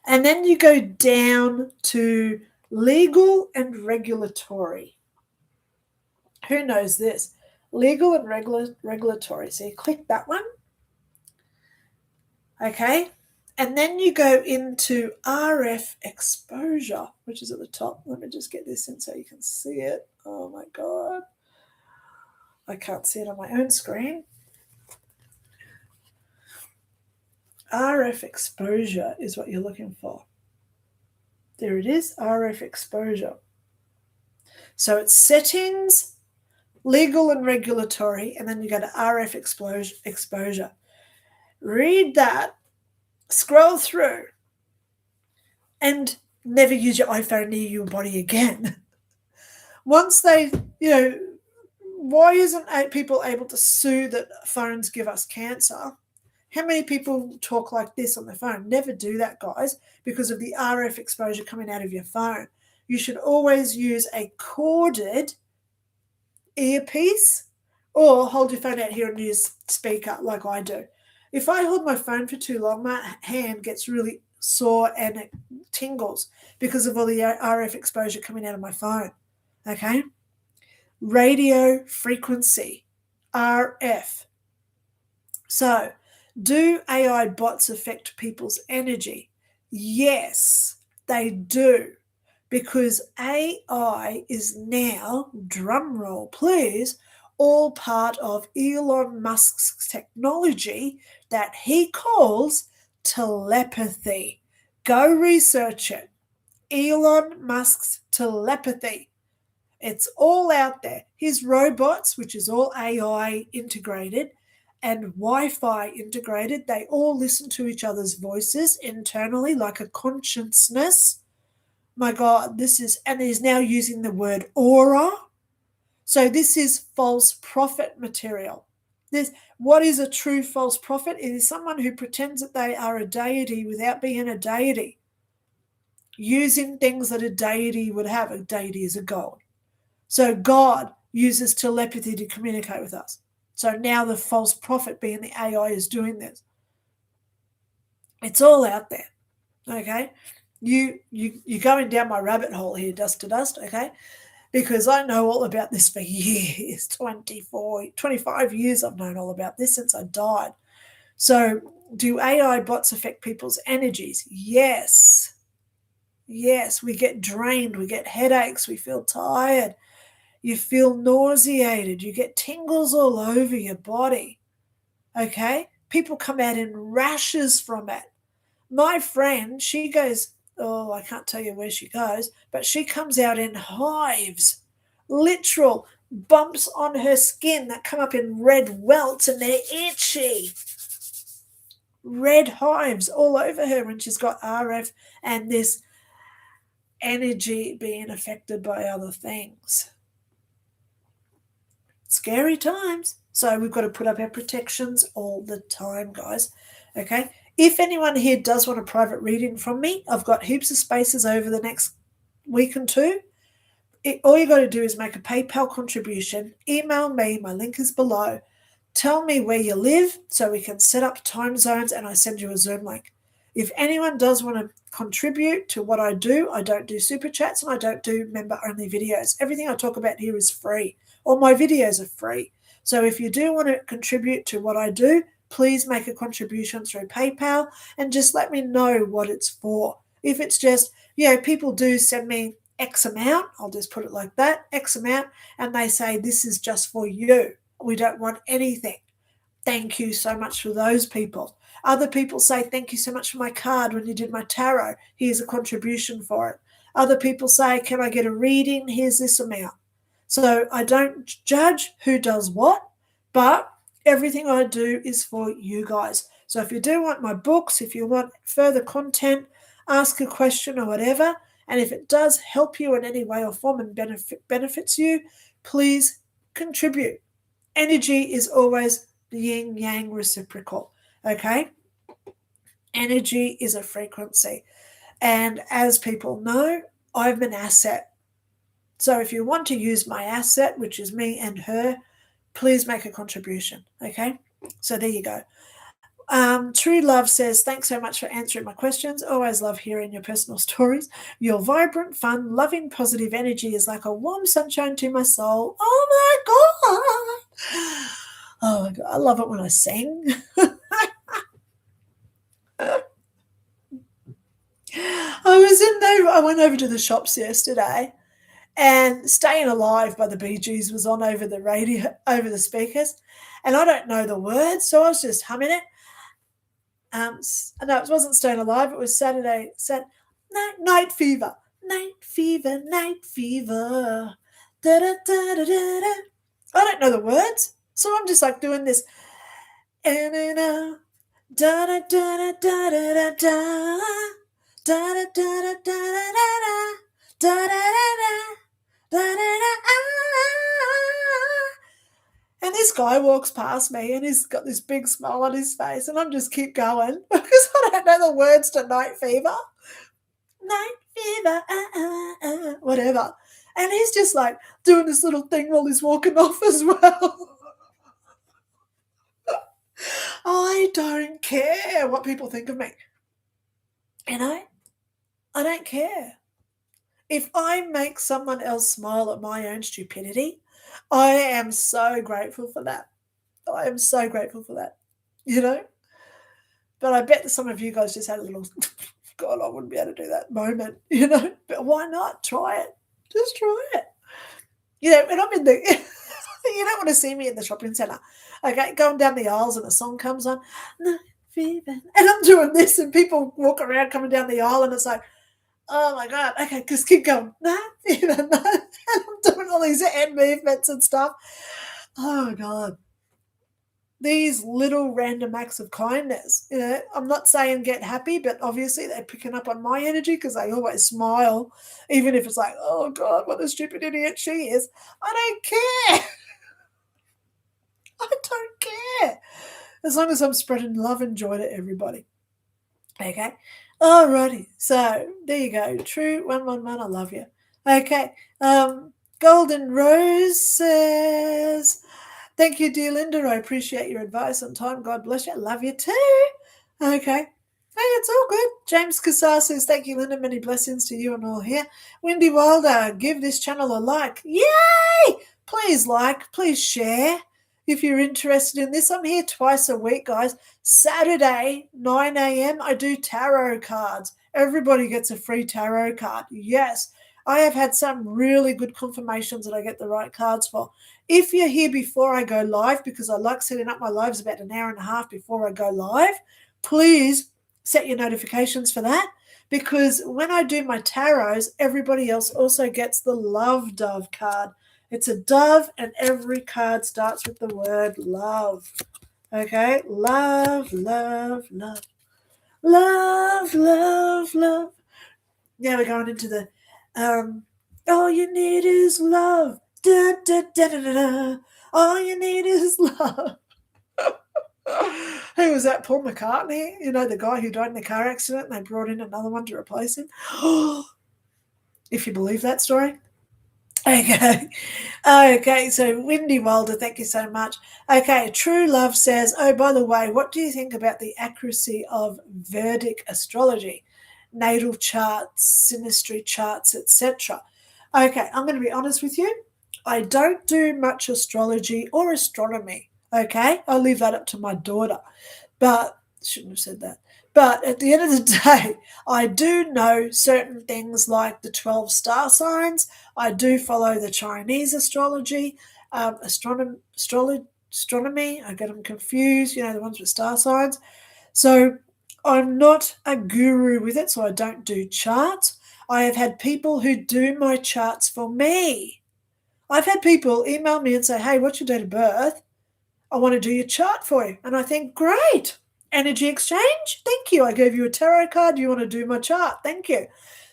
and then you go down to legal and regulatory. Who knows this? Legal and regulatory. So you click that one. Okay. And then you go into RF exposure, which is at the top. Let me just get this in so you can see it. Oh my God. I can't see it on my own screen. RF exposure is what you're looking for. There it is, RF exposure. So it's settings, legal and regulatory, and then you go to RF exposure. Read that scroll through and never use your iPhone near your body again. Once they, why isn't people able to sue that phones give us cancer? How many people talk like this on their phone? Never do that, guys, because of the RF exposure coming out of your phone. You should always use a corded earpiece or hold your phone out here and use speaker like I do. If I hold my phone for too long, my hand gets really sore and it tingles because of all the RF exposure coming out of my phone. Okay? Radio frequency, RF. So, do AI bots affect people's energy? Yes, they do. Because AI is now, drumroll please, all part of Elon Musk's technology that he calls telepathy. Go research it. Elon Musk's telepathy. It's all out there. His robots, which is all AI integrated and Wi-Fi integrated, they all listen to each other's voices internally like a consciousness. My God, and he's now using the word aura. So this is false prophet material. What is a true false prophet? It is someone who pretends that they are a deity without being a deity, using things that a deity would have. A deity is a god. So God uses telepathy to communicate with us. So now the false prophet, being the AI, is doing this. It's all out there. Okay? You're going down my rabbit hole here, dust to dust, okay? Because I know all about this for years, 25 years I've known all about this since I died. So do AI bots affect people's energies? Yes. Yes, we get drained, we get headaches, we feel tired, you feel nauseated, you get tingles all over your body, okay? People come out in rashes from it. My friend, she goes, I can't tell you where she goes, but she comes out in hives, literal bumps on her skin that come up in red welts and they're itchy. Red hives all over her when she's got RF and this energy being affected by other things. Scary times. So we've got to put up our protections all the time, guys. Okay? If anyone here does want a private reading from me, I've got heaps of spaces over the next week and two. All you got to do is make a PayPal contribution, email me, my link is below, tell me where you live so we can set up time zones and I send you a Zoom link. If anyone does want to contribute to what I don't do super chats and I don't do member-only videos. Everything I talk about here is free. All my videos are free. So if you do want to contribute to what I do, please make a contribution through PayPal and just let me know what it's for. If it's just, people do send me X amount, I'll just put it like that, X amount, and they say this is just for you. We don't want anything. Thank you so much for those people. Other people say, thank you so much for my card when you did my tarot. Here's a contribution for it. Other people say, can I get a reading? Here's this amount. So I don't judge who does what, but everything I do is for you guys. So if you do want my books, if you want further content, ask a question or whatever, and if it does help you in any way or form and benefits you, please contribute. Energy is always yin-yang reciprocal, okay? Energy is a frequency. And as people know, I'm an asset. So if you want to use my asset, which is me and her, please make a contribution, okay? So there you go. True Love says, thanks so much for answering my questions. Always love hearing your personal stories. Your vibrant, fun, loving, positive energy is like a warm sunshine to my soul. Oh my God. Oh my God. I love it when I sing. I went over to the shops yesterday and Staying Alive by the Bee Gees was on over the radio, over the speakers. And I don't know the words, so I was just humming it. No, it wasn't Staying Alive. It was Night Fever. Night Fever, Night Fever. Da, da, da, da, da, da. I don't know the words. So I'm just like doing this. Da da da da da da da da da da da da da da da da. And this guy walks past me and he's got this big smile on his face, and I'm just keep going because I don't know the words to Night Fever. Night Fever, whatever. And he's just like doing this little thing while he's walking off as well. I don't care what people think of me. You know, I don't care. If I make someone else smile at my own stupidity, I am so grateful for that. I am so grateful for that, you know? But I bet that some of you guys just had a little, God, I wouldn't be able to do that moment, you know? But why not? Try it. Just try it. You know, when I'm in the, you don't want to see me in the shopping centre. Okay, going down the aisles and a song comes on, no fever. And I'm doing this, and people walk around coming down the aisle, and it's like, oh my God, okay, just keep going. No fever, no. And I'm doing all these hand movements and stuff. Oh my God. These little random acts of kindness, you know, I'm not saying get happy, but obviously they're picking up on my energy because I always smile, even if it's like, oh God, what a stupid idiot she is. I don't care. I don't care. As long as I'm spreading love and joy to everybody. Okay. Alrighty. So there you go. True 111. I love you. Okay. Golden Rose says, thank you, dear Linda. I appreciate your advice and time. God bless you. I love you too. Okay. Hey, it's all good. James Cassar says, thank you, Linda. Many blessings to you and all here. Wendy Wilder, give this channel a like. Yay! Please like, please share. If you're interested in this, I'm here twice a week, guys. Saturday, 9 a.m., I do tarot cards. Everybody gets a free tarot card. Yes. I have had some really good confirmations that I get the right cards for. If you're here before I go live, because I like setting up my lives about an hour and a half before I go live, please set your notifications for that, because when I do my tarots, everybody else also gets the Love Dove card. It's a dove, and every card starts with the word love. Okay? Love, love, love. Love, love, love. Now we're going into the all you need is love. Da, da, da, da, da, da. All you need is love. Who was that? Paul McCartney? You know, the guy who died in a car accident and they brought in another one to replace him? If you believe that story. Okay. Okay, so Wendy Wilder, thank you so much. Okay, True Love says, oh, by the way, what do you think about the accuracy of Vedic astrology? Natal charts, synastry charts, etc. Okay, I'm going to be honest with you. I don't do much astrology or astronomy. Okay, I'll leave that up to my daughter. But shouldn't have said that. But at the end of the day, I do know certain things like the 12 star signs. I do follow the Chinese astrology, astronomy. I get them confused, you know, the ones with star signs. So I'm not a guru with it, so I don't do charts. I have had people who do my charts for me. I've had people email me and say, hey, what's your date of birth? I want to do your chart for you. And I think, great. Energy exchange? Thank you. I gave you a tarot card. You want to do my chart? Thank you.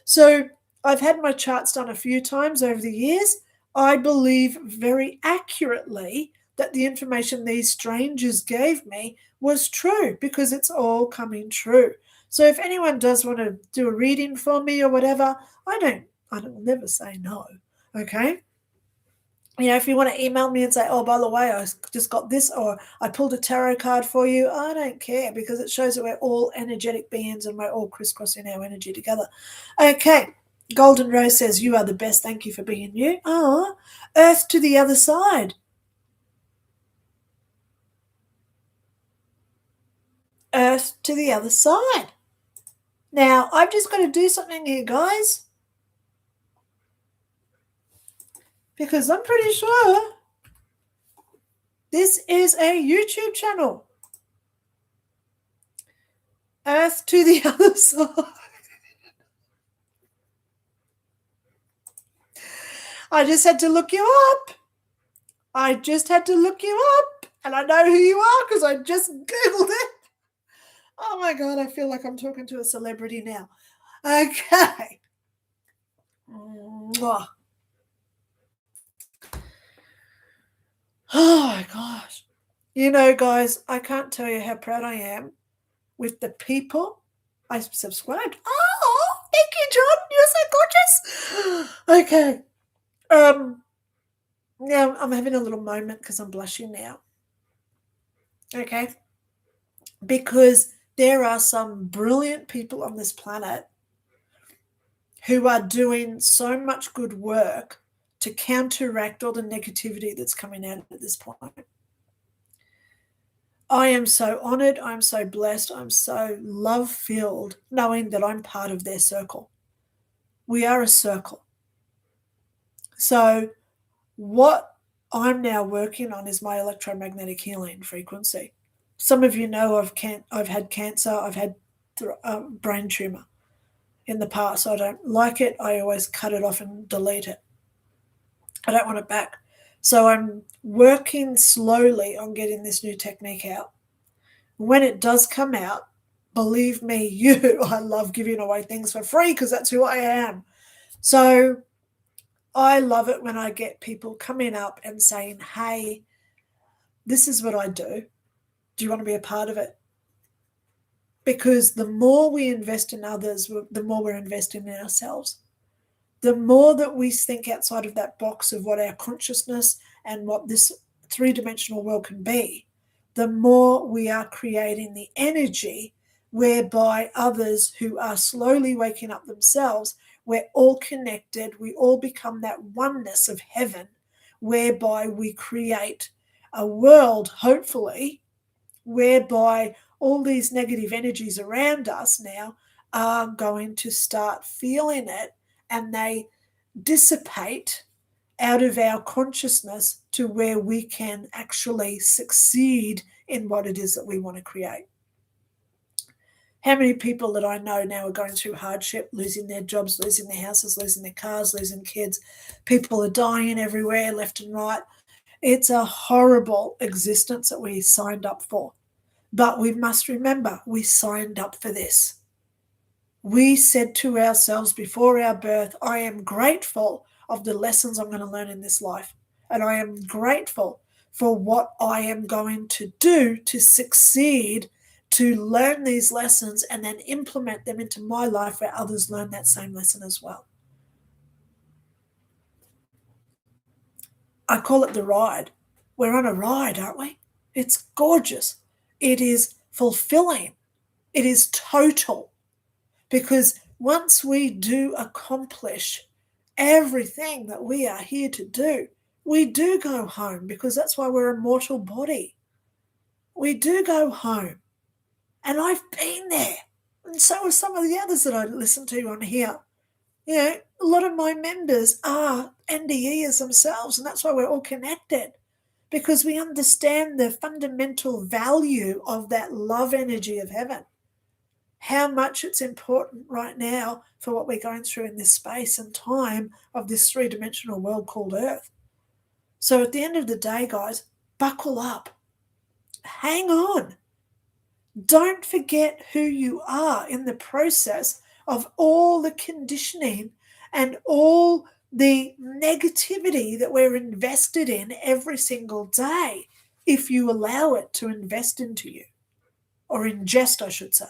So I've had my charts done a few times over the years. I believe very accurately that the information these strangers gave me was true, because it's all coming true. So if anyone does want to do a reading for me or whatever, I don't never say no. Okay. You know, if you want to email me and say, oh, by the way, I just got this, or I pulled a tarot card for you, I don't care, because it shows that we're all energetic beings and we're all crisscrossing our energy together. Okay. Golden Rose says, you are the best. Thank you for being you. Oh, Earth to the other side. Earth to the other side. Now, I've just got to do something here, guys, because I'm pretty sure this is a YouTube channel. Earth to the other side. I just had to look you up. And I know who you are because I just Googled it. Oh my God, I feel like I'm talking to a celebrity now. Okay. Mwah. Oh my gosh. You know, guys, I can't tell you how proud I am with the people I subscribed. Oh, thank you, John. You're so gorgeous. Okay. Now I'm having a little moment because I'm blushing now. Okay. Because there are some brilliant people on this planet who are doing so much good work to counteract all the negativity that's coming out at this point. I am so honored. I'm so blessed. I'm so love filled knowing that I'm part of their circle. We are a circle. So, what I'm now working on is my electromagnetic healing frequency. Some of you know I've had cancer, I've had brain tumor in the past. I don't like it. I always cut it off and delete it. I don't want it back. So I'm working slowly on getting this new technique out. When it does come out, believe me, I love giving away things for free because that's who I am. So I love it when I get people coming up and saying, hey, this is what I do. Do you want to be a part of it? Because the more we invest in others, the more we're investing in ourselves. The more that we think outside of that box of what our consciousness and what this three-dimensional world can be, the more we are creating the energy whereby others who are slowly waking up themselves, we're all connected, we all become that oneness of heaven, whereby we create a world, hopefully, whereby all these negative energies around us now are going to start feeling it and they dissipate out of our consciousness to where we can actually succeed in what it is that we want to create. How many people that I know now are going through hardship, losing their jobs, losing their houses, losing their cars, losing kids? People are dying everywhere, left and right. It's a horrible existence that we signed up for. But we must remember, we signed up for this. We said to ourselves before our birth, I am grateful of the lessons I'm going to learn in this life. And I am grateful for what I am going to do to succeed, to learn these lessons and then implement them into my life where others learn that same lesson as well. I call it the ride. We're on a ride, aren't we? It's gorgeous. It is fulfilling. It is total. Because once we do accomplish everything that we are here to do, we do go home because that's why we're a mortal body. We do go home. And I've been there. And so are some of the others that I listen to on here. You know, a lot of my members are NDEs themselves, and that's why we're all connected. Because we understand the fundamental value of that love energy of heaven. How much it's important right now for what we're going through in this space and time of this three-dimensional world called Earth. So at the end of the day, guys, buckle up. Hang on. Don't forget who you are in the process of all the conditioning and all the negativity that we're invested in every single day, if you allow it to invest into you, or ingest, I should say.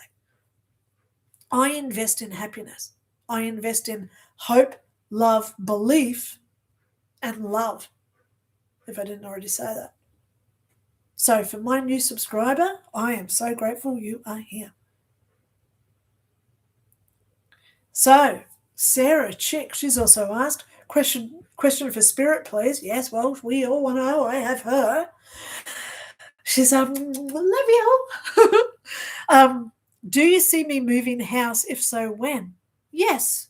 I invest in happiness. I invest in hope, love, belief, and love, if I didn't already say that. So for my new subscriber, I am so grateful you are here. So Sarah Chick, she's also asked, question for Spirit, please. Yes, well, we all know I have her. She's, love you. Do you see me moving house? If so, when? Yes,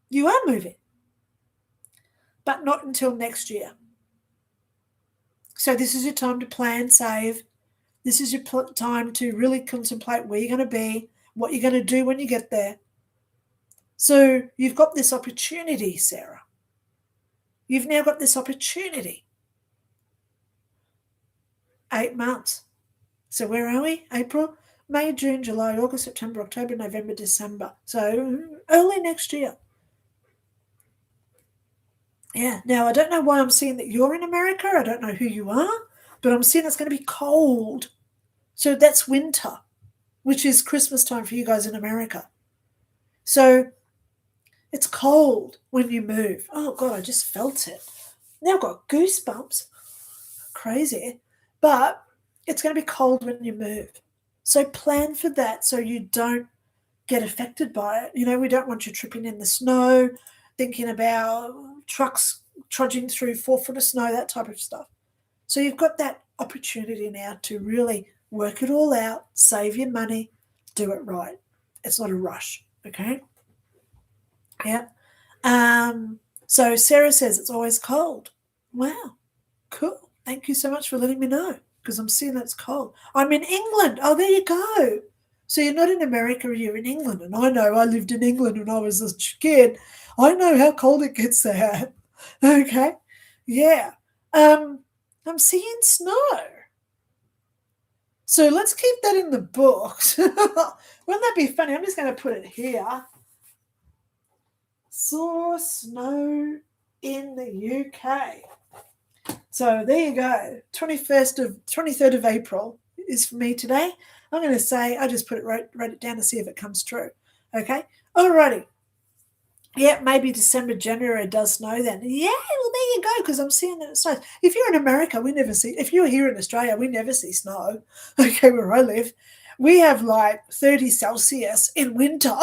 you are moving, but not until next year. So this is your time to plan, save. This is your time to really contemplate where you're going to be, what you're going to do when you get there. So you've got this opportunity, Sarah. You've now got this opportunity. 8 months. So where are we? April? May, June, July, August, September, October, November, December. So early next year. Yeah. Now, I don't know why I'm seeing that you're in America. I don't know who you are, but I'm seeing it's going to be cold. So that's winter, which is Christmas time for you guys in America. So it's cold when you move. Oh, God, I just felt it. Now I've got goosebumps. Crazy. But it's going to be cold when you move. So plan for that so you don't get affected by it. You know, we don't want you tripping in the snow, thinking about trucks trudging through 4 foot of snow, that type of stuff. So you've got that opportunity now to really work it all out, save your money, do it right. It's not a rush, okay? Yeah. So Sarah says it's always cold. Wow, cool. Thank you so much for letting me know because I'm seeing that it's cold. I'm in England. Oh, there you go. So you're not in America, you're in England. And I know I lived in England when I was a kid. I know how cold it gets there. Okay. Yeah. I'm seeing snow. So let's keep that in the books. Wouldn't that be funny? I'm just going to put it here. Saw snow in the UK. So there you go. 23rd of April is for me today. I'm going to say, I just wrote it down to see if it comes true. Okay. Alrighty. Yeah, maybe December, January it does snow then. Yeah, well, there you go, because I'm seeing that it snows. If you're in America, we never see, if you're here in Australia, we never see snow. Okay, where I live. We have like 30 Celsius in winter.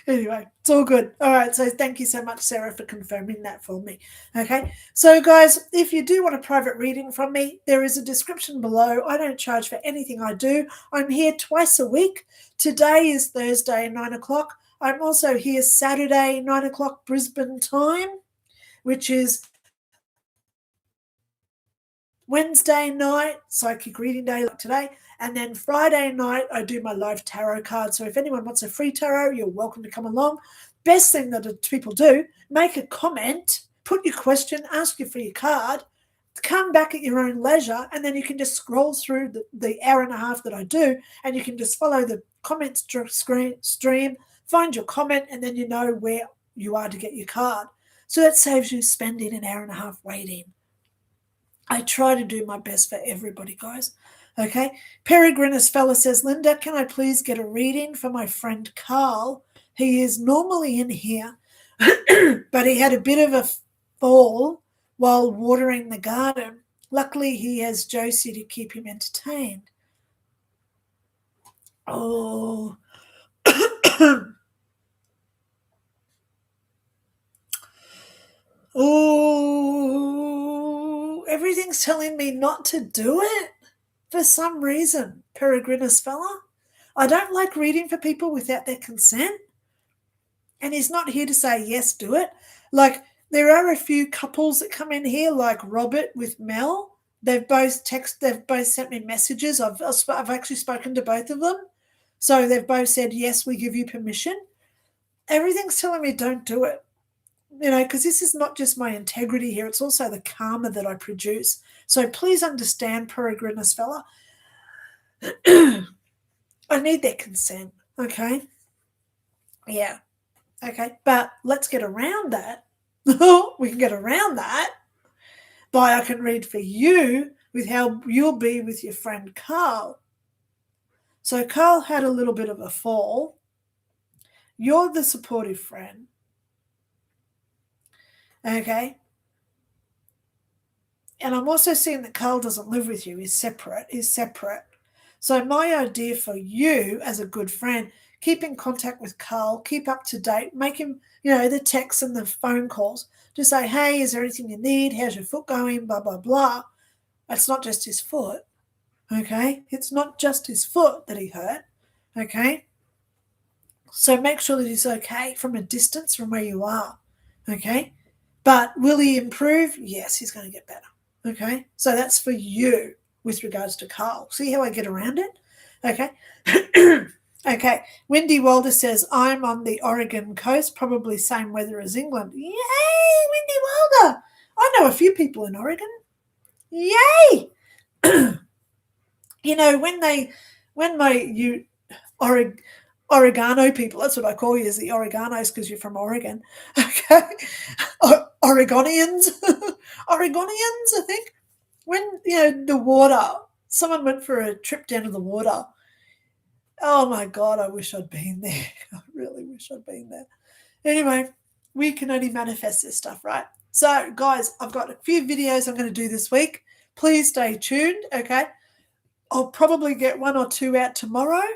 Anyway, it's all good. All right, so thank you so much, Sarah, for confirming that for me. Okay, so guys, if you do want a private reading from me, there is a description below. I don't charge for anything I do. I'm here twice a week. Today is Thursday, 9 o'clock. I'm also here Saturday, 9 o'clock Brisbane time, which is Wednesday night, psychic reading day like today. And then Friday night, I do my live tarot card. So if anyone wants a free tarot, you're welcome to come along. Best thing that people do, make a comment, put your question, ask you for your card, come back at your own leisure, and then you can just scroll through the hour and a half that I do, and you can just follow the comments stream, find your comment, and then you know where you are to get your card. So that saves you spending an hour and a half waiting. I try to do my best for everybody, guys. Okay. Peregrinus fella says, Linda, can I please get a reading for my friend Carl? He is normally in here, but he had a bit of a fall while watering the garden. Luckily, he has Josie to keep him entertained. Oh. Oh, everything's telling me not to do it for some reason, Peregrinus fella. I don't like reading for people without their consent. And he's not here to say, yes, do it. Like, there are a few couples that come in here, like Robert with Mel. They've both sent me messages. I've actually spoken to both of them. So they've both said, yes, we give you permission. Everything's telling me don't do it. You know, because this is not just my integrity here, it's also the karma that I produce. So please understand, Peregrinus fella. I need their consent, okay? Yeah, okay. But let's get around that. We can get around that by I can read for you with how you'll be with your friend Carl. So Carl had a little bit of a fall. You're the supportive friend. Okay. And I'm also seeing that Carl doesn't live with you. He's separate. So my idea for you as a good friend, keep in contact with Carl, keep up to date, make him, the texts and the phone calls. Just say, hey, is there anything you need? How's your foot going? Blah, blah, blah. It's not just his foot. Okay. It's not just his foot that he hurt. Okay. So make sure that he's okay from a distance from where you are. Okay. But will he improve? Yes, he's going to get better. Okay. So that's for you with regards to Carl. See how I get around it? Okay. Okay. Wendy Walder says, I'm on the Oregon coast, probably same weather as England. Yay, Wendy Walder. I know a few people in Oregon. Yay. You know, when Oregano people, that's what I call you, is the Oreganos, because you're from Oregon. Okay. Oregonians. Oregonians, I think. When, the water, someone went for a trip down to the water. Oh my God, I wish I'd been there. I really wish I'd been there. Anyway, we can only manifest this stuff, right? So, guys, I've got a few videos I'm going to do this week. Please stay tuned, okay? I'll probably get one or two out tomorrow.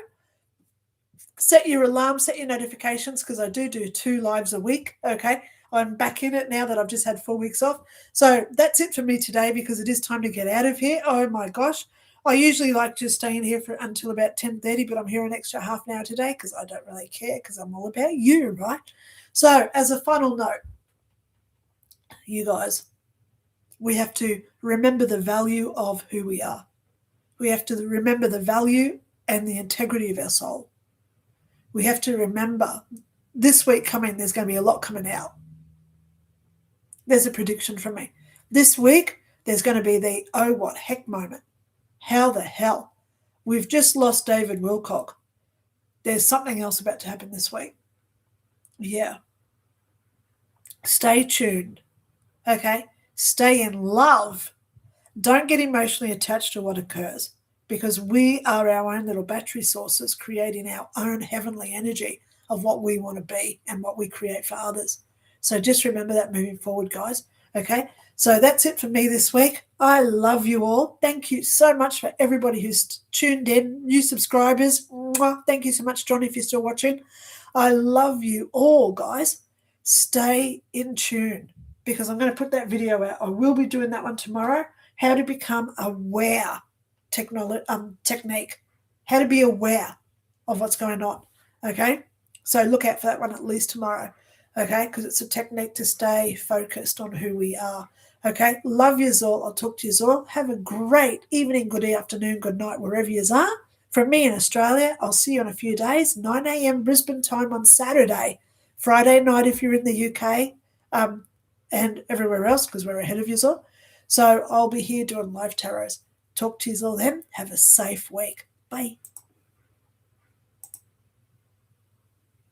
Set your alarm, set your notifications, because I do 2 lives a week, okay? I'm back in it now that I've just had 4 weeks off. So that's it for me today, because it is time to get out of here. Oh my gosh. I usually like to stay in here until about 10:30, but I'm here an extra half an hour today because I don't really care, because I'm all about you, right? So as a final note, you guys, we have to remember the value of who we are. We have to remember the value and the integrity of our soul. We have to remember this week coming, there's going to be a lot coming out. There's a prediction from me. This week, there's going to be the oh, what heck moment. How the hell? We've just lost David Wilcock. There's something else about to happen this week. Yeah. Stay tuned. Okay? Stay in love. Don't get emotionally attached to what occurs, because we are our own little battery sources, creating our own heavenly energy of what we want to be and what we create for others. So just remember that moving forward, guys. Okay? So that's it for me this week. I love you all. Thank you so much for everybody who's tuned in, new subscribers. Thank you so much, John, if you're still watching. I love you all, guys. Stay in tune, because I'm going to put that video out. I will be doing that one tomorrow. How to become aware technique. How to be aware of what's going on. Okay? So look out for that one at least tomorrow. Okay? Because it's a technique to stay focused on who we are. Okay? Love yous all. I'll talk to yous all. Have a great evening, good afternoon, good night, wherever yous are. From me in Australia, I'll see you in a few days, 9 a.m. Brisbane time on Saturday. Friday night if you're in the UK, and everywhere else, because we're ahead of yous all. So I'll be here doing live tarots. Talk to yous all then. Have a safe week. Bye.